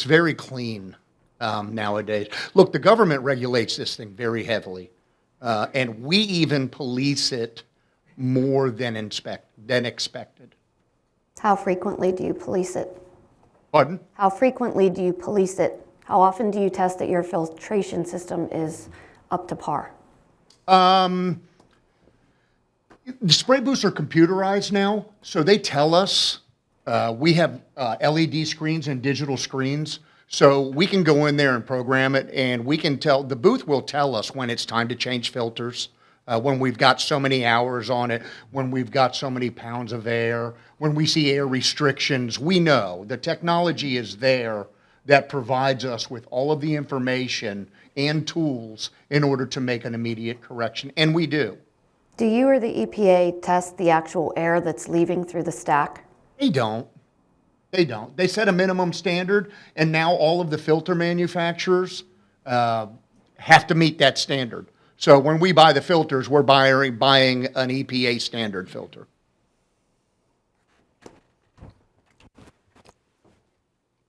very clean nowadays. Look, the government regulates this thing very heavily, and we even police it more than expected. How frequently do you police it? Pardon? How frequently do you police it? How often do you test that your filtration system is up to par? The spray booths are computerized now, so they tell us. We have LED screens and digital screens, so we can go in there and program it, and we can tell, the booth will tell us when it's time to change filters, when we've got so many hours on it, when we've got so many pounds of air, when we see air restrictions. We know the technology is there that provides us with all of the information and tools in order to make an immediate correction, and we do. Do you or the EPA test the actual air that's leaving through the stack? They don't. They don't. They set a minimum standard, and now all of the filter manufacturers have to meet that standard. So when we buy the filters, we're buying an EPA standard filter.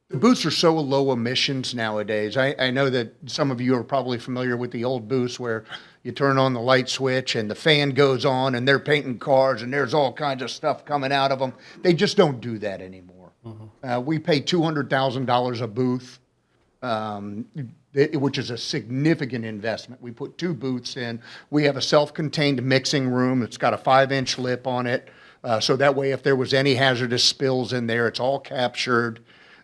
The booths are so low emissions nowadays. I know that some of you are probably familiar with the old booths where you turn on the light switch and the fan goes on and they're painting cars and there's all kinds of stuff coming out of them. They just don't do that anymore. We pay $200,000 a booth, which is a significant investment. We put 2 booths in. We have a self-contained mixing room. It's got a 5-inch lip on it. So that way if there was any hazardous spills in there, it's all captured.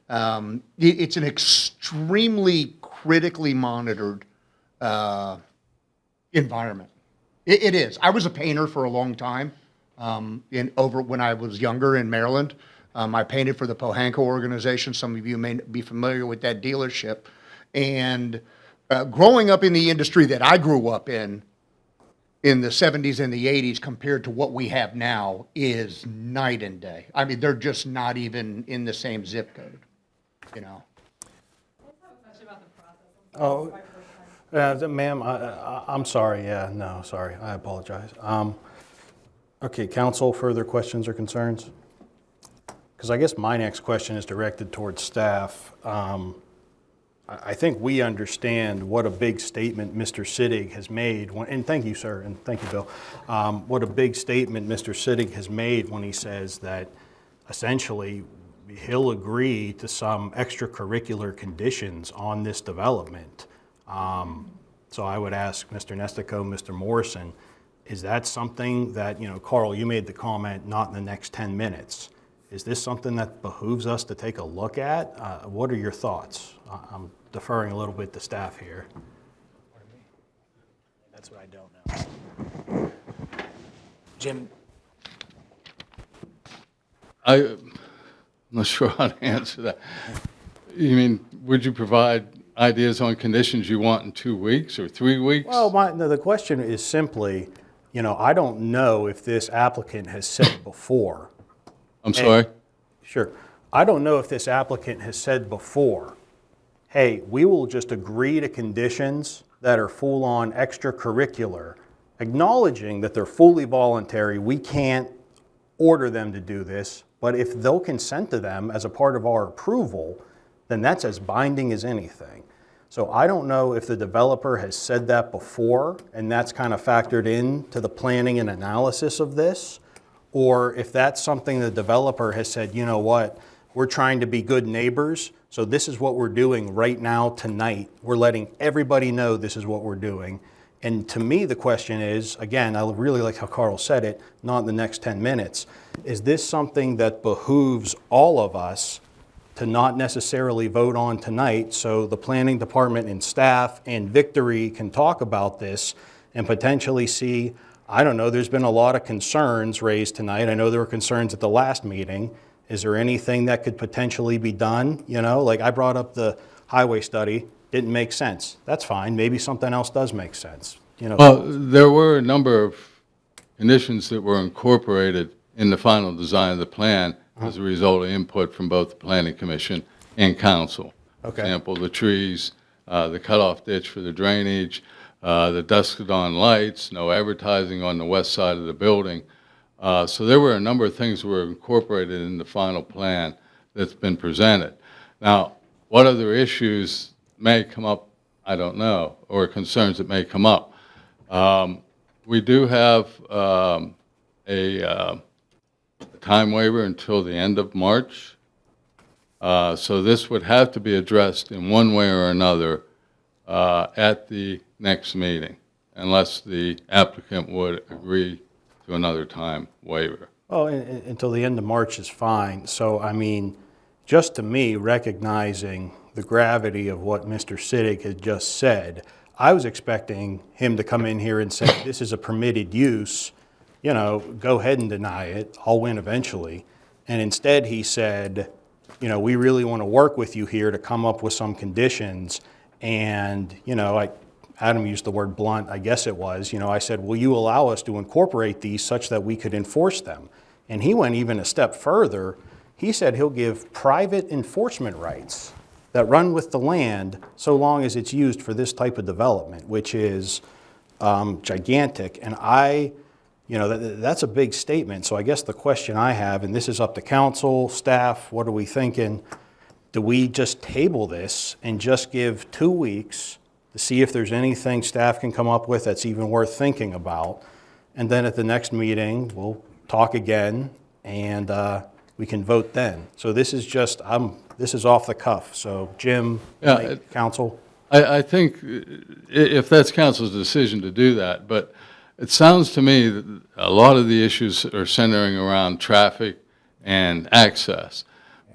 It's an extremely critically monitored environment. It is. I was a painter for a long time when I was younger in Maryland. I painted for the Pohanka organization. Some of you may be familiar with that dealership. And growing up in the industry that I grew up in the 70s and the 80s compared to what we have now is night and day. I mean, they're just not even in the same zip code, you know. Oh, ma'am, I'm sorry. Yeah, no, sorry. I apologize. Okay, council, further questions or concerns? Because I guess my next question is directed towards staff. I think we understand what a big statement Mr. Sittig has made, and thank you, sir, and thank you, Bill. What a big statement Mr. Sittig has made when he says that essentially he'll agree to some extracurricular conditions on this development. So I would ask Mr. Nestico, Mr. Morrison, is that something that, you know, Carl, you made the comment, not in the next 10 minutes. Is this something that behooves us to take a look at? What are your thoughts? I'm deferring a little bit to staff here. That's what I don't know. Jim, I'm not sure how to answer that. You mean, would you provide ideas on conditions you want in 2 weeks or 3 weeks? Well, no, the question is simply, I don't know if this applicant has said before. I'm sorry? Sure. I don't know if this applicant has said before, hey, we will just agree to conditions that are full-on extracurricular, acknowledging that they're fully voluntary. We can't order them to do this, but if they'll consent to them as a part of our approval, then that's as binding as anything. So I don't know if the developer has said that before, and that's kind of factored in to the planning and analysis of this, or if that's something the developer has said, you know what, we're trying to be good neighbors, so this is what we're doing right now tonight. We're letting everybody know this is what we're doing. And to me, the question is, again, I really like how Carl said it, not in the next 10 minutes, is this something that behooves all of us to not necessarily vote on tonight, so the planning department and staff and Victory can talk about this and potentially see, I don't know, there's been a lot of concerns raised tonight. I know there were concerns at the last meeting. Is there anything that could potentially be done? Like I brought up the highway study, didn't make sense. That's fine. Maybe something else does make sense. Well, there were a number of conditions that were incorporated in the final design of the plan as a result of input from both the Planning Commission and Council. Okay. For example, the trees, the cutoff ditch for the drainage, the dusk to dawn lights, no advertising on the west side of the building. So there were a number of things that were incorporated in the final plan that's been presented. Now, what other issues may come up, I don't know, or concerns that may come up. We do have a time waiver until the end of March. So this would have to be addressed in one way or another at the next meeting, unless the applicant would agree to another time waiver. Well, until the end of March is fine. So, I mean, just to me, recognizing the gravity of what Mr. Siddick had just said, I was expecting him to come in here and say, this is a permitted use, go ahead and deny it, I'll win eventually. And instead he said, we really want to work with you here to come up with some conditions. And, Adam used the word blunt, I guess it was, I said, will you allow us to incorporate these such that we could enforce them? And he went even a step further. He said he'll give private enforcement rights that run with the land so long as it's used for this type of development, which is gigantic. And that's a big statement. So I guess the question I have, and this is up to council, staff, what are we thinking? Do we just table this and just give 2 weeks to see if there's anything staff can come up with that's even worth thinking about? And then at the next meeting, we'll talk again and we can vote then. So this is just, this is off the cuff. So Jim, Mike, council? I think if that's council's decision to do that, but it sounds to me that a lot of the issues are centering around traffic and access.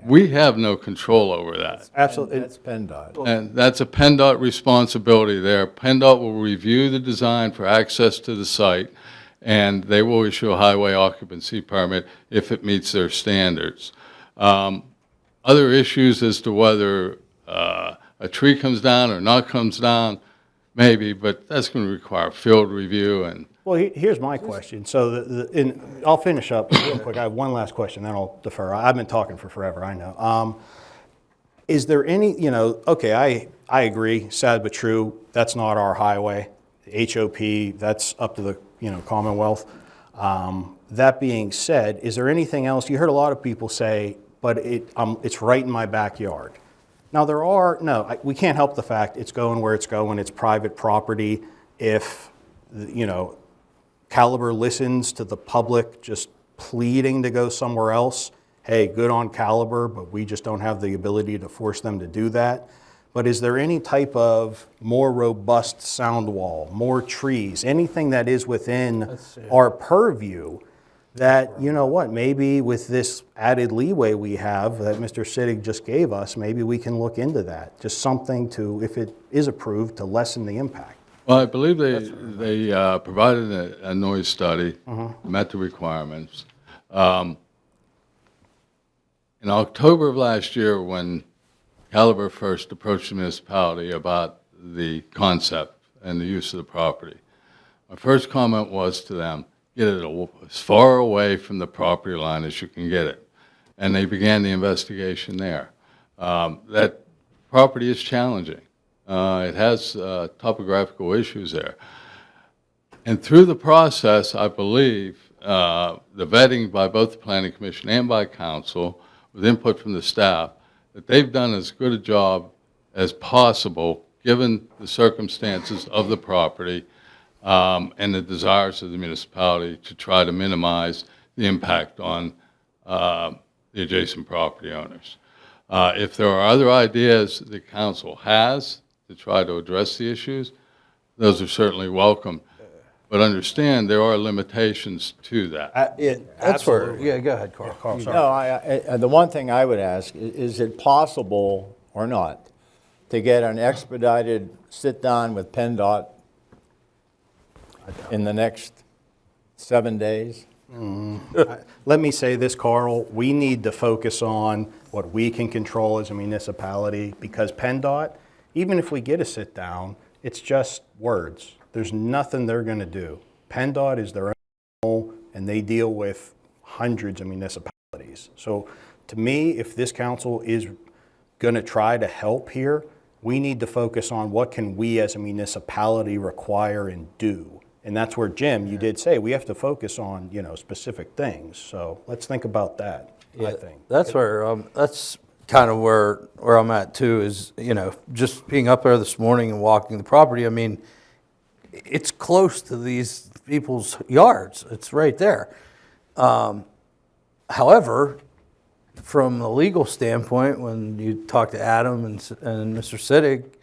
We have no control over that. Absolutely. That's PennDOT. And that's a PennDOT responsibility there. PennDOT will review the design for access to the site, and they will issue a highway occupancy permit if it meets their standards. Other issues as to whether a tree comes down or not comes down, maybe, but that's going to require field review. And Well, here's my question. So I'll finish up real quick. I have one last question, then I'll defer. I've been talking for forever, I know. Is there any, okay, I agree, sad but true, that's not our highway. HOP, that's up to the, Commonwealth. That being said, is there anything else? You heard a lot of people say, but it's right in my backyard. Now we can't help the fact it's going where it's going, it's private property. If, Caliber listens to the public just pleading to go somewhere else, hey, good on Caliber, but we just don't have the ability to force them to do that. But is there any type of more robust sound wall, more trees, anything that is within our purview that, maybe with this added leeway we have that Mr. Siddick just gave us, maybe we can look into that. Just something to, if it is approved, to lessen the impact. well, I believe they provided a noise study, met the requirements. In October of last year, when Caliber first approached the municipality about the concept and the use of the property, my first comment was to them, get it as far away from the property line as you can get it. And they began the investigation there. That property is challenging. It has topographical issues there. And through the process, I believe, the vetting by both the Planning Commission and by council, with input from the staff, that they've done as good a job as possible, given the circumstances of the property and the desires of the municipality, to try to minimize the impact on the adjacent property owners. If there are other ideas the council has to try to address the issues, those are certainly welcome. But understand there are limitations to that. That's where, yeah, go ahead, Carl. Carl, sorry. No, the one thing I would ask, is it possible or not to get an expedited sit-down with PennDOT in the next 7 days? Let me say this, Carl, we need to focus on what we can control as a municipality, because PennDOT, even if we get a sit-down, it's just words. There's nothing they're going to do. PennDOT is their own, and they deal with hundreds of municipalities. So to me, if this council is going to try to help here, we need to focus on what can we as a municipality require and do. And that's where, Jim, you did say we have to focus on, specific things. So let's think about that, I think. That's where, that's kind of where I'm at too, is, just being up there this morning and walking the property, I mean, it's close to these people's yards. It's right there. However, from the legal standpoint, when you talk to Adam and Mr. Sittig,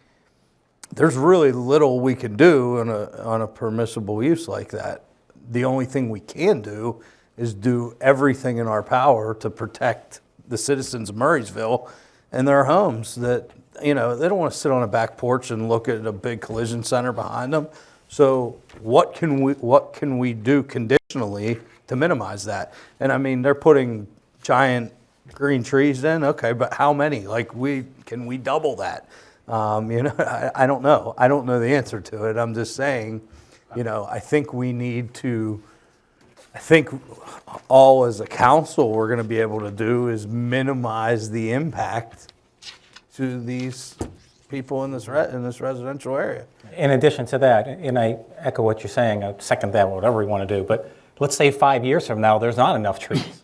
there's really little we can do on a permissible use like that. The only thing we can do is do everything in our power to protect the citizens of Murraysville and their homes that, they don't want to sit on a back porch and look at a big collision center behind them. So what can we do conditionally to minimize that? And I mean, they're putting giant green trees in, okay, but how many? Can we double that? I don't know. I don't know the answer to it. I'm just saying, I think we need to, all as a council we're going to be able to do is minimize the impact to these people in this residential area. In addition to that, and I echo what you're saying, I second that, whatever we want to do, but let's say 5 years from now, there's not enough trees.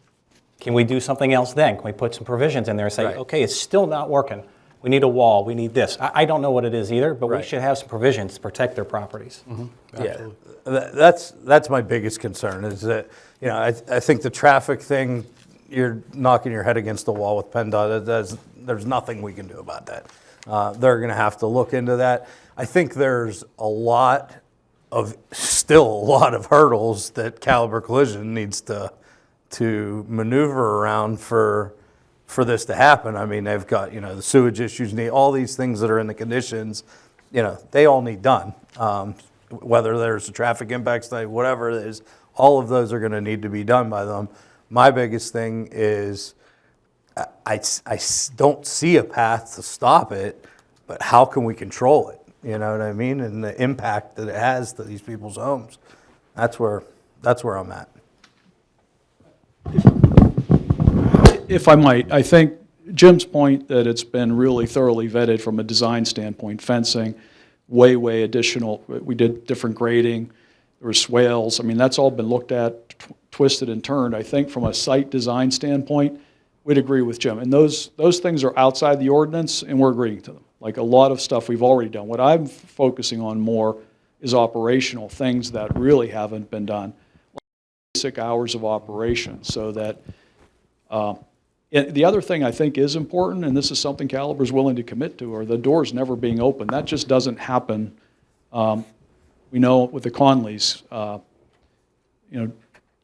Can we do something else then? Can we put some provisions in there and say, Right. okay, it's still not working. We need a wall, we need this. I don't know what it is either, but we should have some provisions to protect their properties. Yeah, that's my biggest concern is that, I think the traffic thing, you're knocking your head against the wall with PennDOT. There's nothing we can do about that. They're going to have to look into that. I think there's still a lot of hurdles that Caliber Collision needs to maneuver around for this to happen. I mean, they've got, the sewage issues, all these things that are in the conditions, they all need done. Whether there's a traffic impact study, whatever it is, all of those are going to need to be done by them. My biggest thing is I don't see a path to stop it, but how can we control it? You know what I mean? And the impact that it has to these people's homes. That's where I'm at. If I might, I think Jim's point that it's been really thoroughly vetted from a design standpoint, fencing, way additional, we did different grading, there were swales, I mean, that's all been looked at, twisted and turned. I think from a site design standpoint, we'd agree with Jim. And those things are outside the ordinance, and we're agreeing to them. Like a lot of stuff we've already done. What I'm focusing on more is operational things that really haven't been done. Like basic hours of operation, so that and the other thing I think is important, and this is something Caliber's willing to commit to, are the doors never being open. That just doesn't happen. We know with the Conleys,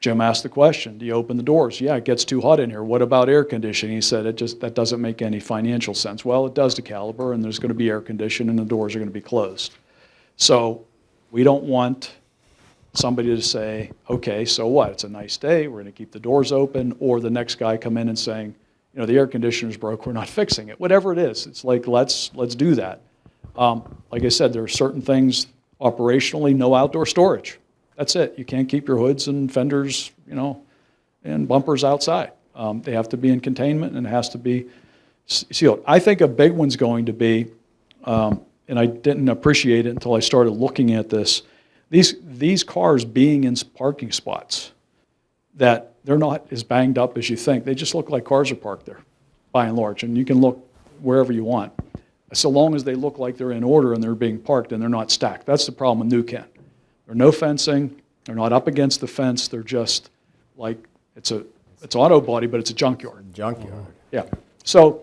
Jim asked the question, do you open the doors? Yeah, it gets too hot in here. What about air conditioning? He said, that doesn't make any financial sense. Well, it does to Caliber, and there's going to be air conditioning, and the doors are going to be closed. So we don't want somebody to say, okay, so what? It's a nice day, we're going to keep the doors open, or the next guy come in and saying, you know, the air conditioner's broke, we're not fixing it. Whatever it is, it's like, let's do that. Like I said, there are certain things operationally, no outdoor storage. That's it. You can't keep your hoods and fenders, you know, and bumpers outside. They have to be in containment and it has to be sealed. I think a big one's going to be, and I didn't appreciate it until I started looking at this, these cars being in parking spots, that they're not as banged up as you think. They just look like cars are parked there, by and large, and you can look wherever you want. So long as they look like they're in order and they're being parked and they're not stacked. That's the problem with New Ken. There's no fencing, they're not up against the fence, they're just like, it's auto body, but it's a junkyard. Junkyard. Yeah. So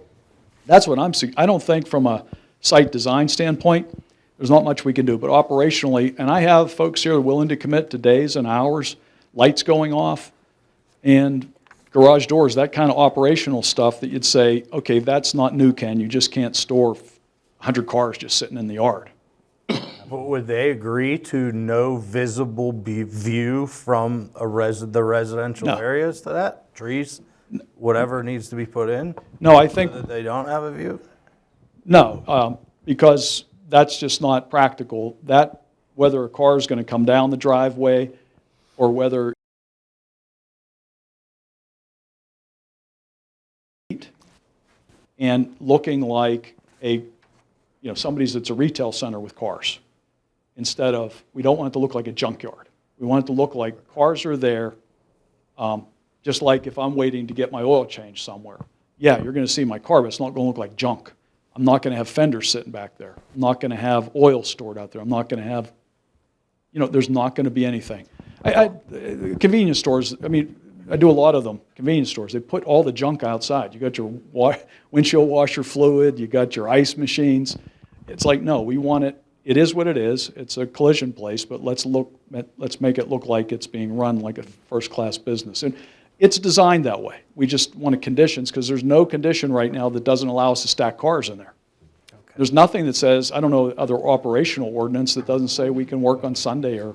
that's what I'm seeing. I don't think from a site design standpoint, there's not much we can do, but operationally, and I have folks here willing to commit to days and hours, lights going off, and garage doors, that kind of operational stuff that you'd say, okay, that's not New Ken, you just can't store 100 cars just sitting in the yard. But would they agree to no visible view from the residential No. areas to that? Trees, whatever needs to be put in? No, I think, So that they don't have a view? no, because that's just not practical. That, whether a car is going to come down the driveway or whether and looking like somebody's that's a retail center with cars. Instead of, we don't want it to look like a junkyard. We want it to look like cars are there, just like if I'm waiting to get my oil changed somewhere. Yeah, you're going to see my car, but it's not going to look like junk. I'm not going to have fenders sitting back there. I'm not going to have oil stored out there. I'm not going to have, there's not going to be anything. Convenience stores, I do a lot of them, convenience stores. They put all the junk outside. You got your windshield washer fluid, you got your ice machines. It's like, no, we want it. It is what it is. It's a collision place, but let's make it look like it's being run like a first-class business. And it's designed that way. We just want conditions because there's no condition right now that doesn't allow us to stack cars in there. Okay. There's nothing that says, I don't know, other operational ordinance that doesn't say we can work on Sunday or,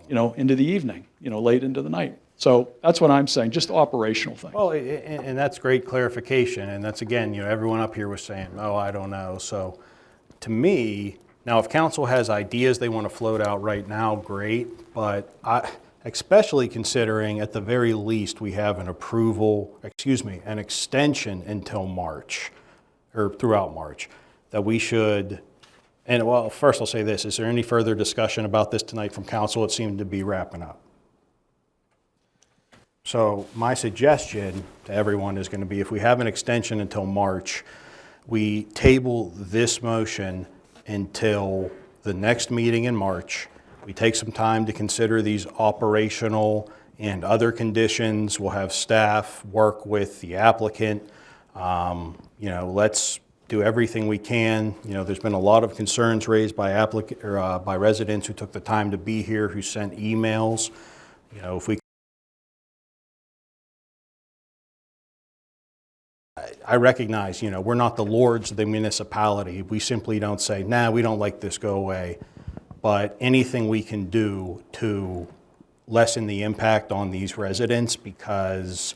into the evening, late into the night. So that's what I'm saying, just operational things. Well, and that's great clarification, and that's, again, everyone up here was saying, oh, I don't know. So to me, now if council has ideas they want to float out right now, great, but especially considering at the very least we have an extension until March, or throughout March, that we should, and well, first I'll say this, is there any further discussion about this tonight from council? It seemed to be wrapping up. So my suggestion to everyone is going to be, if we have an extension until March, we table this motion until the next meeting in March. We take some time to consider these operational and other conditions. We'll have staff work with the applicant. Let's do everything we can. There's been a lot of concerns raised by by residents who took the time to be here, who sent emails. If we I recognize, we're not the lords of the municipality. We simply don't say, nah, we don't like this, go away. But anything we can do to lessen the impact on these residents, because,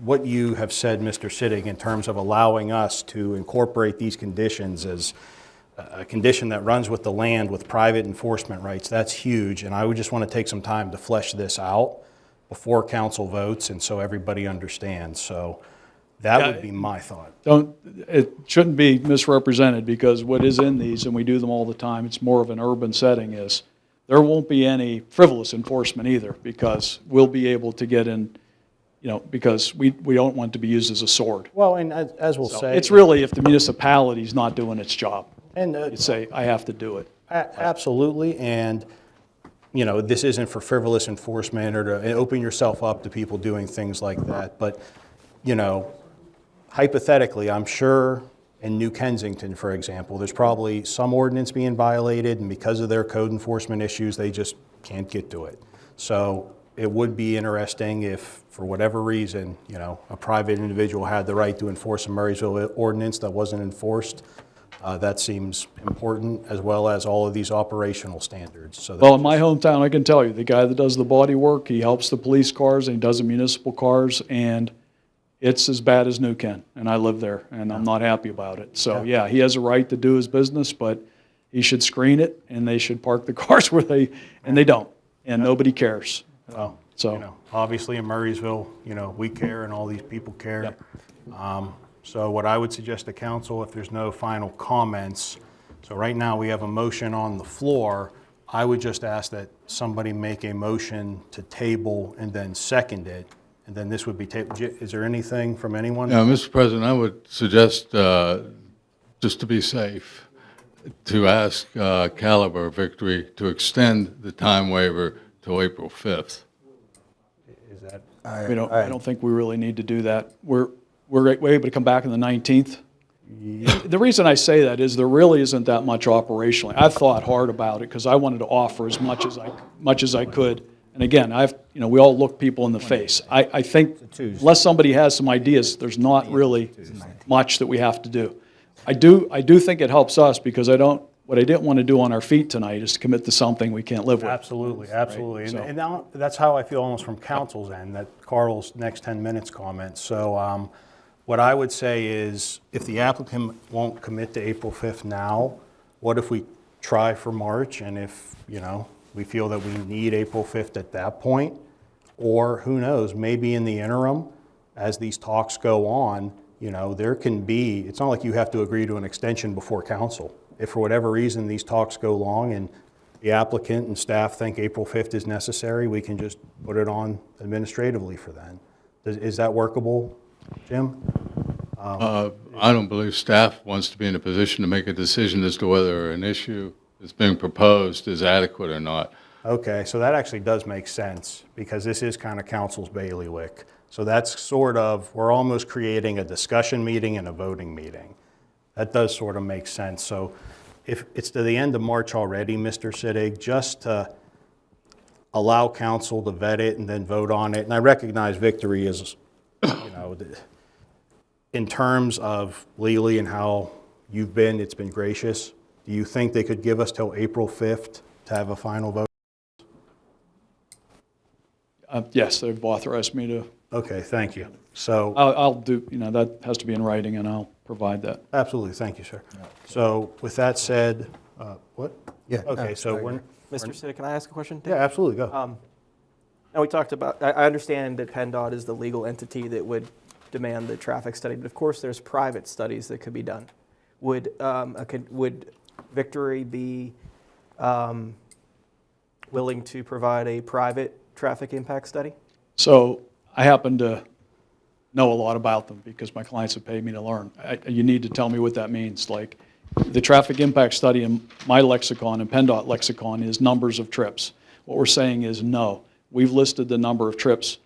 what you have said, Mr. Sittig, in terms of allowing us to incorporate these conditions as a condition that runs with the land with private enforcement rights, that's huge. And I would just want to take some time to flesh this out before council votes, and so everybody understands. So that would be my thought. It shouldn't be misrepresented, because what is in these, and we do them all the time, it's more of an urban setting, is there won't be any frivolous enforcement either, because we'll be able to get in, because we don't want it to be used as a sword. Well, and as we'll say, it's really if the municipality's not doing its job. And you'd say, I have to do it. Absolutely, and this isn't for frivolous enforcement or to open yourself up to people doing things like that. But, hypothetically, I'm sure in New Kensington, for example, there's probably some ordinance being violated, and because of their code enforcement issues, they just can't get to it. So it would be interesting if, for whatever reason, a private individual had the right to enforce a Murraysville ordinance that wasn't enforced. That seems important, as well as all of these operational standards. So Well, in my hometown, I can tell you, the guy that does the body work, he helps the police cars and he does the municipal cars, and it's as bad as New Ken, and I live there, and I'm not happy about it. So, yeah, he has a right to do his business, but he should screen it, and they should park the cars where and they don't, and nobody cares. Well, So, you know, obviously in Murraysville, you know, we care and all these people care. So what I would suggest to council, if there's no final comments, so right now we have a motion on the floor. I would just ask that somebody make a motion to table and then second it, and then this would be tabled. Is there anything from anyone? Mr. President, I would suggest, just to be safe, to ask Caliber Victory to extend the time waiver till April 5th. Is that? I don't think we really need to do that. We're able to come back on the 19th. The reason I say that is there really isn't that much operationally. I've thought hard about it because I wanted to offer as much as I could. And again, we all look people in the face. I think unless somebody has some ideas, there's not really much that we have to do. I do think it helps us because what I didn't want to do on our feet tonight is to commit to something we can't live with. Absolutely, absolutely. Right? And now, that's how I feel almost from council's end, that Carl's next 10 minutes comment. So what I would say is, if the applicant won't commit to April 5th now, what if we try for March? And if, we feel that we need April 5th at that point, or who knows, maybe in the interim, as these talks go on, there can be, it's not like you have to agree to an extension before council. If for whatever reason these talks go long and the applicant and staff think April 5th is necessary, we can just put it on administratively for then. Is that workable, Jim? I don't believe staff wants to be in a position to make a decision as to whether an issue that's being proposed is adequate or not. Okay, so that actually does make sense, because this is kind of council's bailiwick. So that's sort of, we're almost creating a discussion meeting and a voting meeting. That does sort of make sense. So if it's to the end of March already, Mr. Sittig, just to allow council to vet it and then vote on it. And I recognize Victory is, in terms of legally and how you've been, it's been gracious. Do you think they could give us till April 5th to have a final vote? Yes, they've authorized me to. Okay, thank you. So I'll do, that has to be in writing, and I'll provide that. absolutely, thank you, sir. So with that said, what? Yeah. Okay, so we're. Mr. Sittig, can I ask a question? Yeah, absolutely, go. Now, we talked about, I understand that PennDOT is the legal entity that would demand the traffic study, but of course, there's private studies that could be done. Would Victory be willing to provide a private traffic impact study? So I happen to know a lot about them because my clients have paid me to learn. You need to tell me what that means. Like, the traffic impact study in my lexicon and PennDOT lexicon is numbers of trips. What we're saying is no. We've listed the number of trips.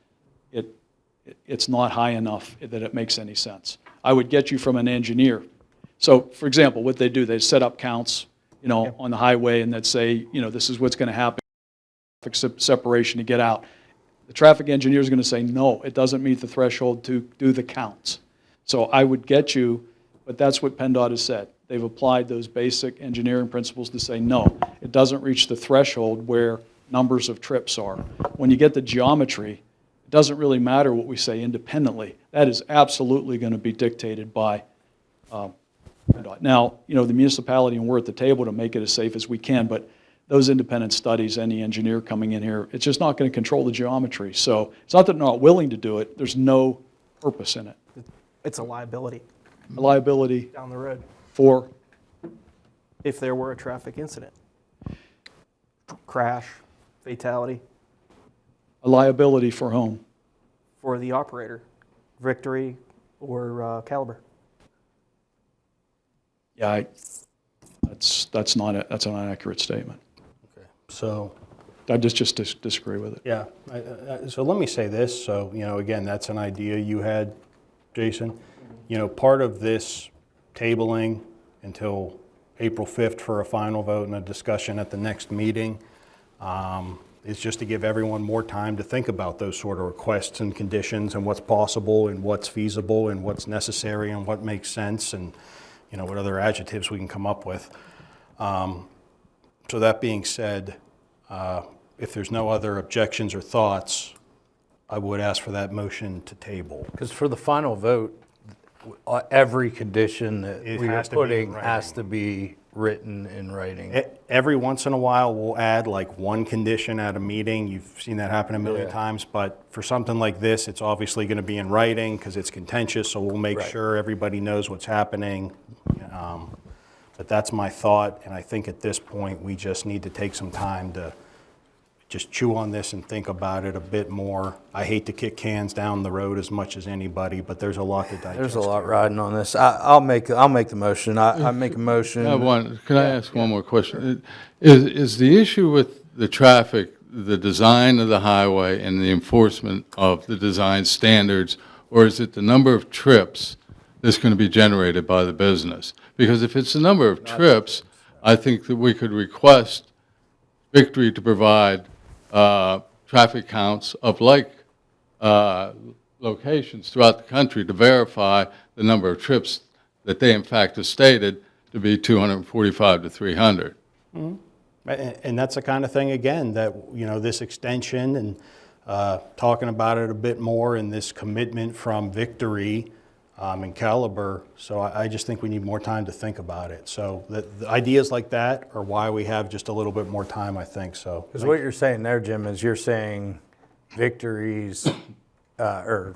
It's not high enough that it makes any sense. I would get you from an engineer. So, for example, what they do, they set up counts, on the highway, and they'd say, this is what's going to happen, traffic separation to get out. The traffic engineer is going to say, no, it doesn't meet the threshold to do the counts. So I would get you, but that's what PennDOT has said. They've applied those basic engineering principles to say, no, it doesn't reach the threshold where numbers of trips are. When you get the geometry, it doesn't really matter what we say independently. That is absolutely going to be dictated by PennDOT. Now, the municipality, and we're at the table to make it as safe as we can, but those independent studies, any engineer coming in here, it's just not going to control the geometry. So it's not that they're not willing to do it, there's no purpose in it. It's a liability. A liability Down the road. for, If there were a traffic incident. Crash, fatality, a liability for whom? for the operator, Victory or Caliber. Yeah, that's an inaccurate statement. Okay. So. I just disagree with it. Yeah, so let me say this, so, again, that's an idea you had, Jason. Part of this tabling until April 5th for a final vote and a discussion at the next meeting is just to give everyone more time to think about those sort of requests and conditions and what's possible and what's feasible and what's necessary and what makes sense. And, what other adjectives we can come up with. So that being said, if there's no other objections or thoughts, I would ask for that motion to table. Because for the final vote, every condition that It we are has to be in putting writing. has to be written in writing. Every once in a while, we'll add like one condition at a meeting. You've seen that happen a million Yeah. times, but for something like this, it's obviously going to be in writing because it's contentious, so we'll make Right. sure everybody knows what's happening. But that's my thought, and I think at this point, we just need to take some time to just chew on this and think about it a bit more. I hate to kick cans down the road as much as anybody, but there's a lot to digest. There's a lot riding on this. I'll make the motion. I make a motion. Can I ask one more question? Is the issue with the traffic, the design of the highway and the enforcement of the design standards, or is it the number of trips that's going to be generated by the business? Because if it's the number of trips, I think that we could request Victory to provide traffic counts of like locations throughout the country to verify the number of trips that they in fact have stated to be 245 to 300. And that's the kind of thing, again, that, this extension and talking about it a bit more and this commitment from Victory and Caliber. So I just think we need more time to think about it. So the ideas like that are why we have just a little bit more time, I think, so. Because what you're saying there, Jim, is you're saying Victories or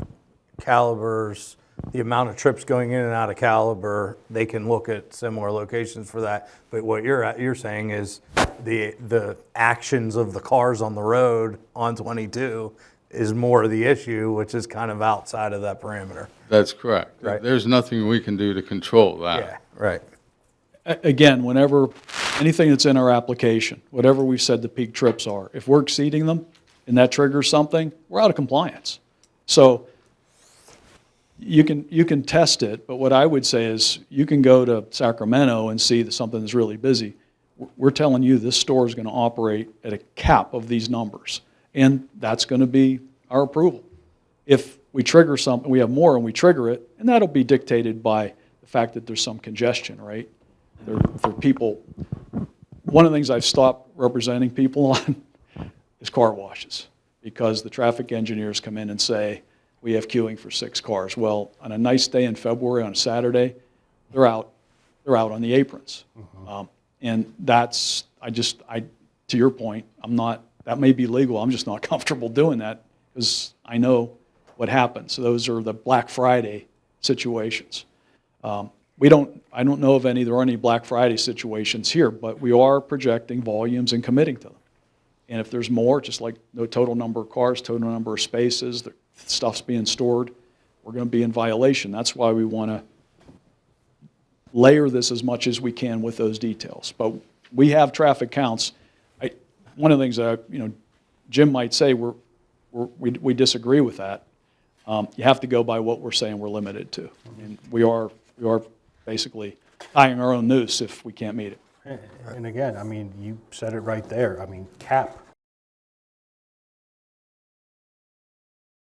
Calibers, the amount of trips going in and out of Caliber, they can look at similar locations for that. But what you're saying is the actions of the cars on the road on 22 is more of the issue, which is kind of outside of that parameter. That's correct. Right. There's nothing we can do to control that. Yeah, right. Again, whenever, anything that's in our application, whatever we've said the peak trips are, if we're exceeding them and that triggers something, we're out of compliance. So you can test it, but what I would say is you can go to Sacramento and see that something is really busy. We're telling you this store is going to operate at a cap of these numbers, and that's going to be our approval. If we trigger something, we have more and we trigger it, and that'll be dictated by the fact that there's some congestion, right? There are people, one of the things I've stopped representing people on is car washes, because the traffic engineers come in and say, we have queuing for 6 cars. Well, on a nice day in February, on a Saturday, they're out on the aprons. And that's, to your point, that may be legal, I'm just not comfortable doing that because I know what happens. So those are the Black Friday situations. I don't know of there are any Black Friday situations here, but we are projecting volumes and committing to them. And if there's more, just like the total number of cars, total number of spaces, the stuff's being stored, we're going to be in violation. That's why we want to layer this as much as we can with those details. But we have traffic counts. One of the things that Jim might say, we disagree with that. You have to go by what we're saying we're limited to. I mean, we are basically tying our own noose if we can't meet it. And again, you said it right there. Cap.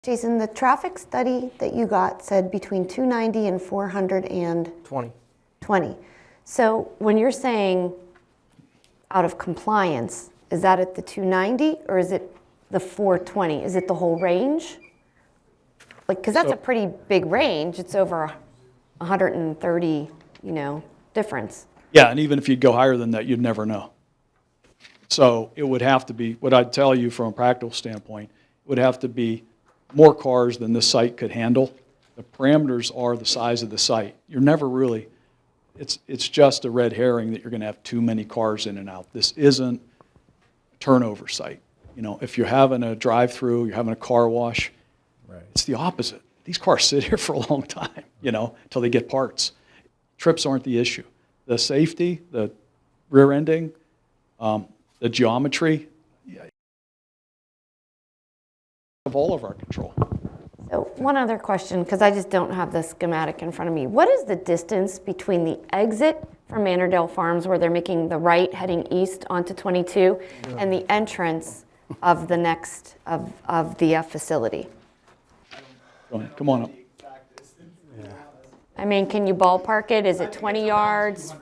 Jason, the traffic study that you got said between 290 and 420. So when you're saying out of compliance, is that at the 290 or is it the 420? Is it the whole range? Because that's a pretty big range. It's over 130, difference. Yeah, and even if you'd go higher than that, you'd never know. So it would have to be, what I'd tell you from a practical standpoint, it would have to be more cars than this site could handle. The parameters are the size of the site. You're never really, it's just a red herring that you're going to have too many cars in and out. This isn't a turnover site. If you're having a drive-through, you're having a car wash, it's the opposite. These cars sit here for a long time, until they get parts. Trips aren't the issue. The safety, the rear ending, the geometry, of all of our control. So one other question, because I just don't have the schematic in front of me. What is the distance between the exit from Mannerdale Farms, where they're making the right heading east onto 22, and the entrance of the next, of the facility? Go ahead, come on up. I mean, can you ballpark it? Is it 20 yards?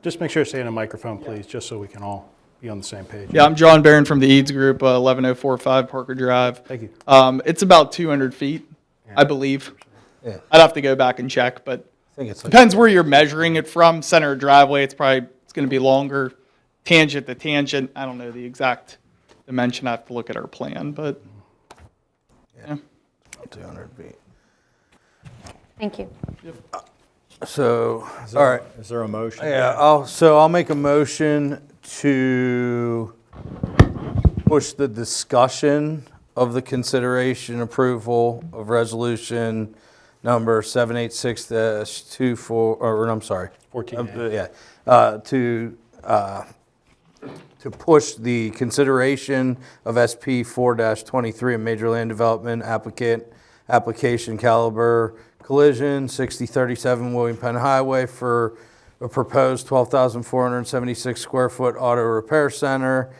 Just make sure to stay in a microphone, please, just so we can all be on the same page. Yeah, I'm John Barron from the Eads Group, 11045 Parker Drive. Thank you. It's about 200 feet, I believe. Yeah. I'd have to go back and check, but I think it's like, depends where you're measuring it from. Center of driveway, it's going to be longer. Tangent to tangent, I don't know the exact dimension. I have to look at our plan, but yeah. 200 feet. Thank you. So, all right. Is there a motion? Yeah, I'll make a motion to push the discussion of the consideration approval of resolution number 786-24, or I'm sorry. 14A. Yeah, to push the consideration of SP 4-23, a major land development application caliber collision, 6037 William Penn Highway for a proposed 12,476 square foot auto repair center,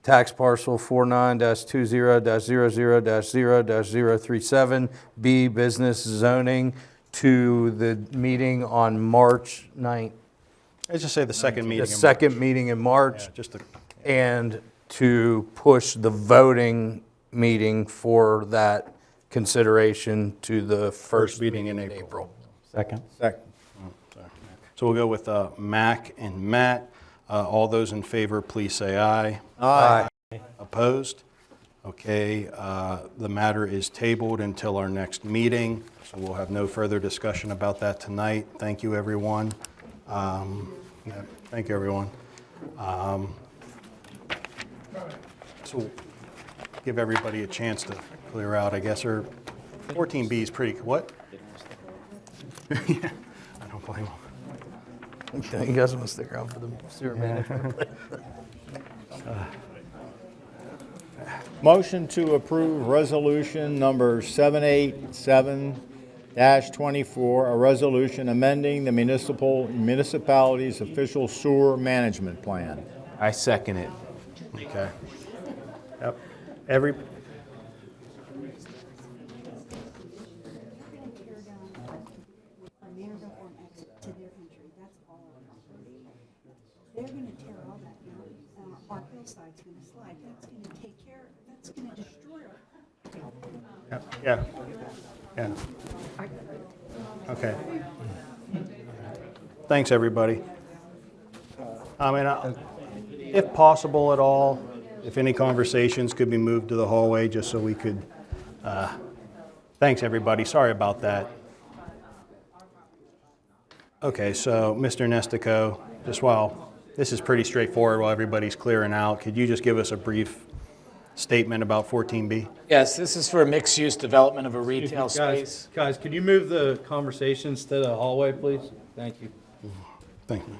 tax parcel 49-20-00-0-037, B, business zoning, to the meeting on March 9th. Let's just say the second meeting. The in second March. meeting in March. Yeah, just to, And to push the voting meeting for that consideration to the first meeting in April. Second. Second. So we'll go with Mac and Matt. All those in favor, please say aye. Aye. Opposed? Okay, the matter is tabled until our next meeting, so we'll have no further discussion about that tonight. Thank you, everyone. Yeah, thank you, everyone. So give everybody a chance to clear out, I guess, or 14B is pretty, what? Yeah, I don't blame them. You guys want to stick around for the sewer management? Motion to approve resolution number 787-24, a resolution amending the municipality's official sewer management plan. I second it. Okay. Yep. They're going to tear all that down. Our hillside's going to slide. That's going to take care, that's going to destroy our. Yeah. Yeah. Okay. Thanks, everybody. I mean, if possible at all, if any conversations could be moved to the hallway, just so we could, thanks, everybody. Sorry about that. Okay, so Mr. Nestico, just while, this is pretty straightforward while everybody's clearing out, could you just give us a brief statement about 14B? Yes, this is for a mixed-use development of a retail space. Guys, could you move the conversations to the hallway, please? Thank you. Thank you.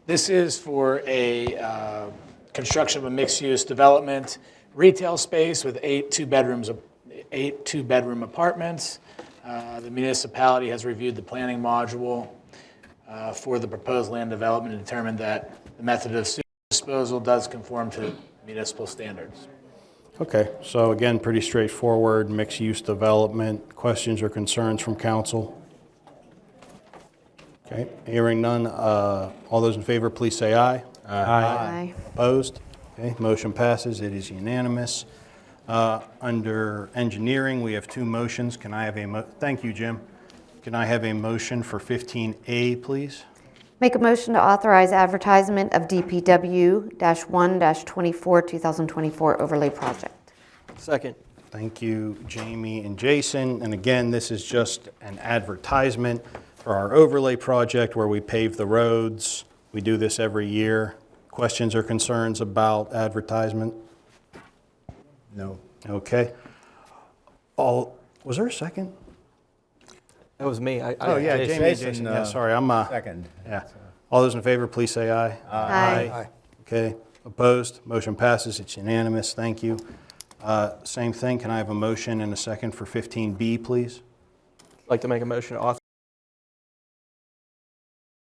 This is for a construction of a mixed-use development retail space with 8 two-bedroom apartments. The municipality has reviewed the planning module for the proposed land development and determined that the method of sewer disposal does conform to municipal standards. Okay, so again, pretty straightforward, mixed-use development. Questions or concerns from council? Okay, hearing none. All those in favor, please say aye. Aye. Opposed? Okay, motion passes. It is unanimous. Under engineering, we have 2 motions. Can I have thank you, Jim. Can I have a motion for 15A, please? Make a motion to authorize advertisement of DPW-1-24 2024 overlay project. Second. Thank you, Jamie and Jason. And again, this is just an advertisement for our overlay project where we pave the roads. We do this every year. Questions or concerns about advertisement? No. Okay. Was there a second? That was me. Oh, yeah, Jamie and Jason. Yeah, sorry, I'm second. Yeah. All those in favor, please say aye. Aye. Okay. Opposed? Motion passes. It's unanimous. Thank you. Same thing. Can I have a motion and a second for 15B, please? I'd like to make a motion to authorize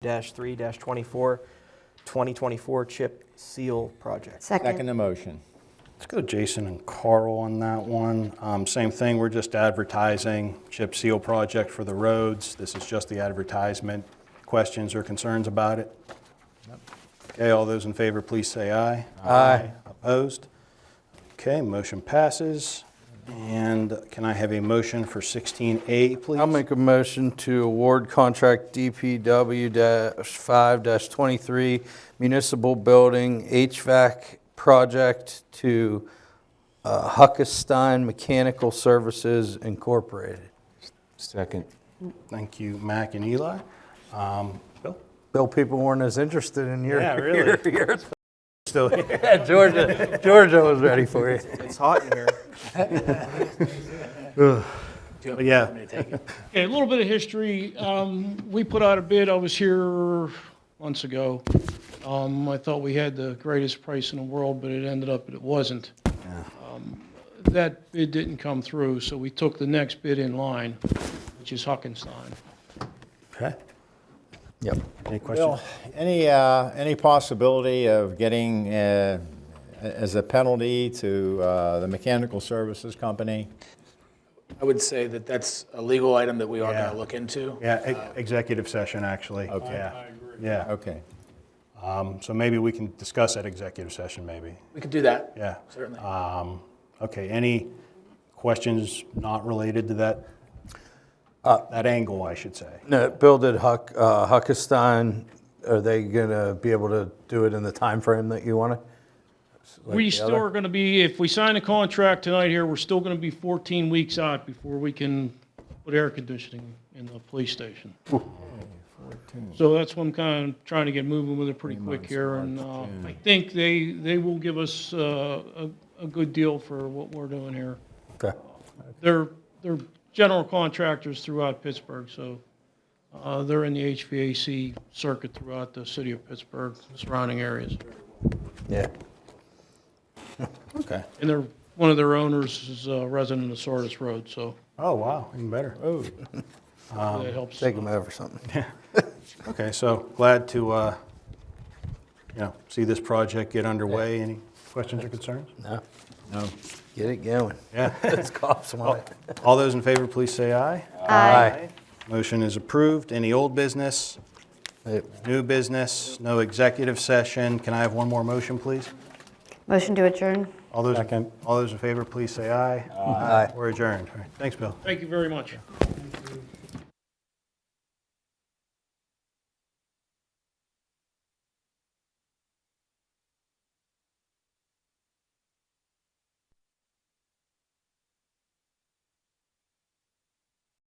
-3-24 2024 chip seal project. Second the motion. Let's go Jason and Carl on that one. Same thing, we're just advertising chip seal project for the roads. This is just the advertisement. Questions or concerns about it? Okay, all those in favor, please say aye. Aye. Opposed? Okay, motion passes. And can I have a motion for 16A, please? I'll make a motion to award contract DPW-5-23 municipal building HVAC project to Huckestein Mechanical Services Incorporated. Second. Thank you, Mac and Eli. Bill? Bill, people weren't as interested in your. Yeah, really. yours. Still here. Yeah, Georgia was ready for you. It's hot in here. But yeah, Okay, a little bit of history. We put out a bid. I was here months ago. I thought we had the greatest price in the world, but it ended up that it wasn't. That bid didn't come through, so we took the next bid in line, which is Huckenstein. Okay. Yep. Any questions? Bill, any possibility of getting, as a penalty to the mechanical services company? I would say that that's a legal item that we are Yeah. going to look into. Yeah, executive session, actually. Okay. Yeah. Yeah. Okay. So maybe we can discuss at executive session, maybe. We could do that. Yeah. Certainly. Okay, any questions not related to that? That angle, I should say. No, Bill, did Huckestein, are they going to be able to do it in the time frame that you want to? We still are going to be, if we sign a contract tonight here, we're still going to be 14 weeks out before we can put air conditioning in the police station. So that's what I'm kind of trying to get moving with it pretty quick here, and I think they will give us a good deal for what we're doing here. Okay. They're general contractors throughout Pittsburgh, so they're in the HVAC circuit throughout the city of Pittsburgh, surrounding areas. Yeah. Okay. And one of their owners is a resident of Sardis Road, so Oh, wow, even better. Oh. that helps. Take them over something. Okay, so glad to, see this project get underway. Any questions or concerns? No. No. Get it going. Yeah. Let's cops on it. All those in favor, please say aye. Aye. Motion is approved. Any old business? New business? No executive session? Can I have one more motion, please? Motion to adjourn. All those in favor, please say aye. Aye. We're adjourned. All right, thanks, Bill. Thank you very much.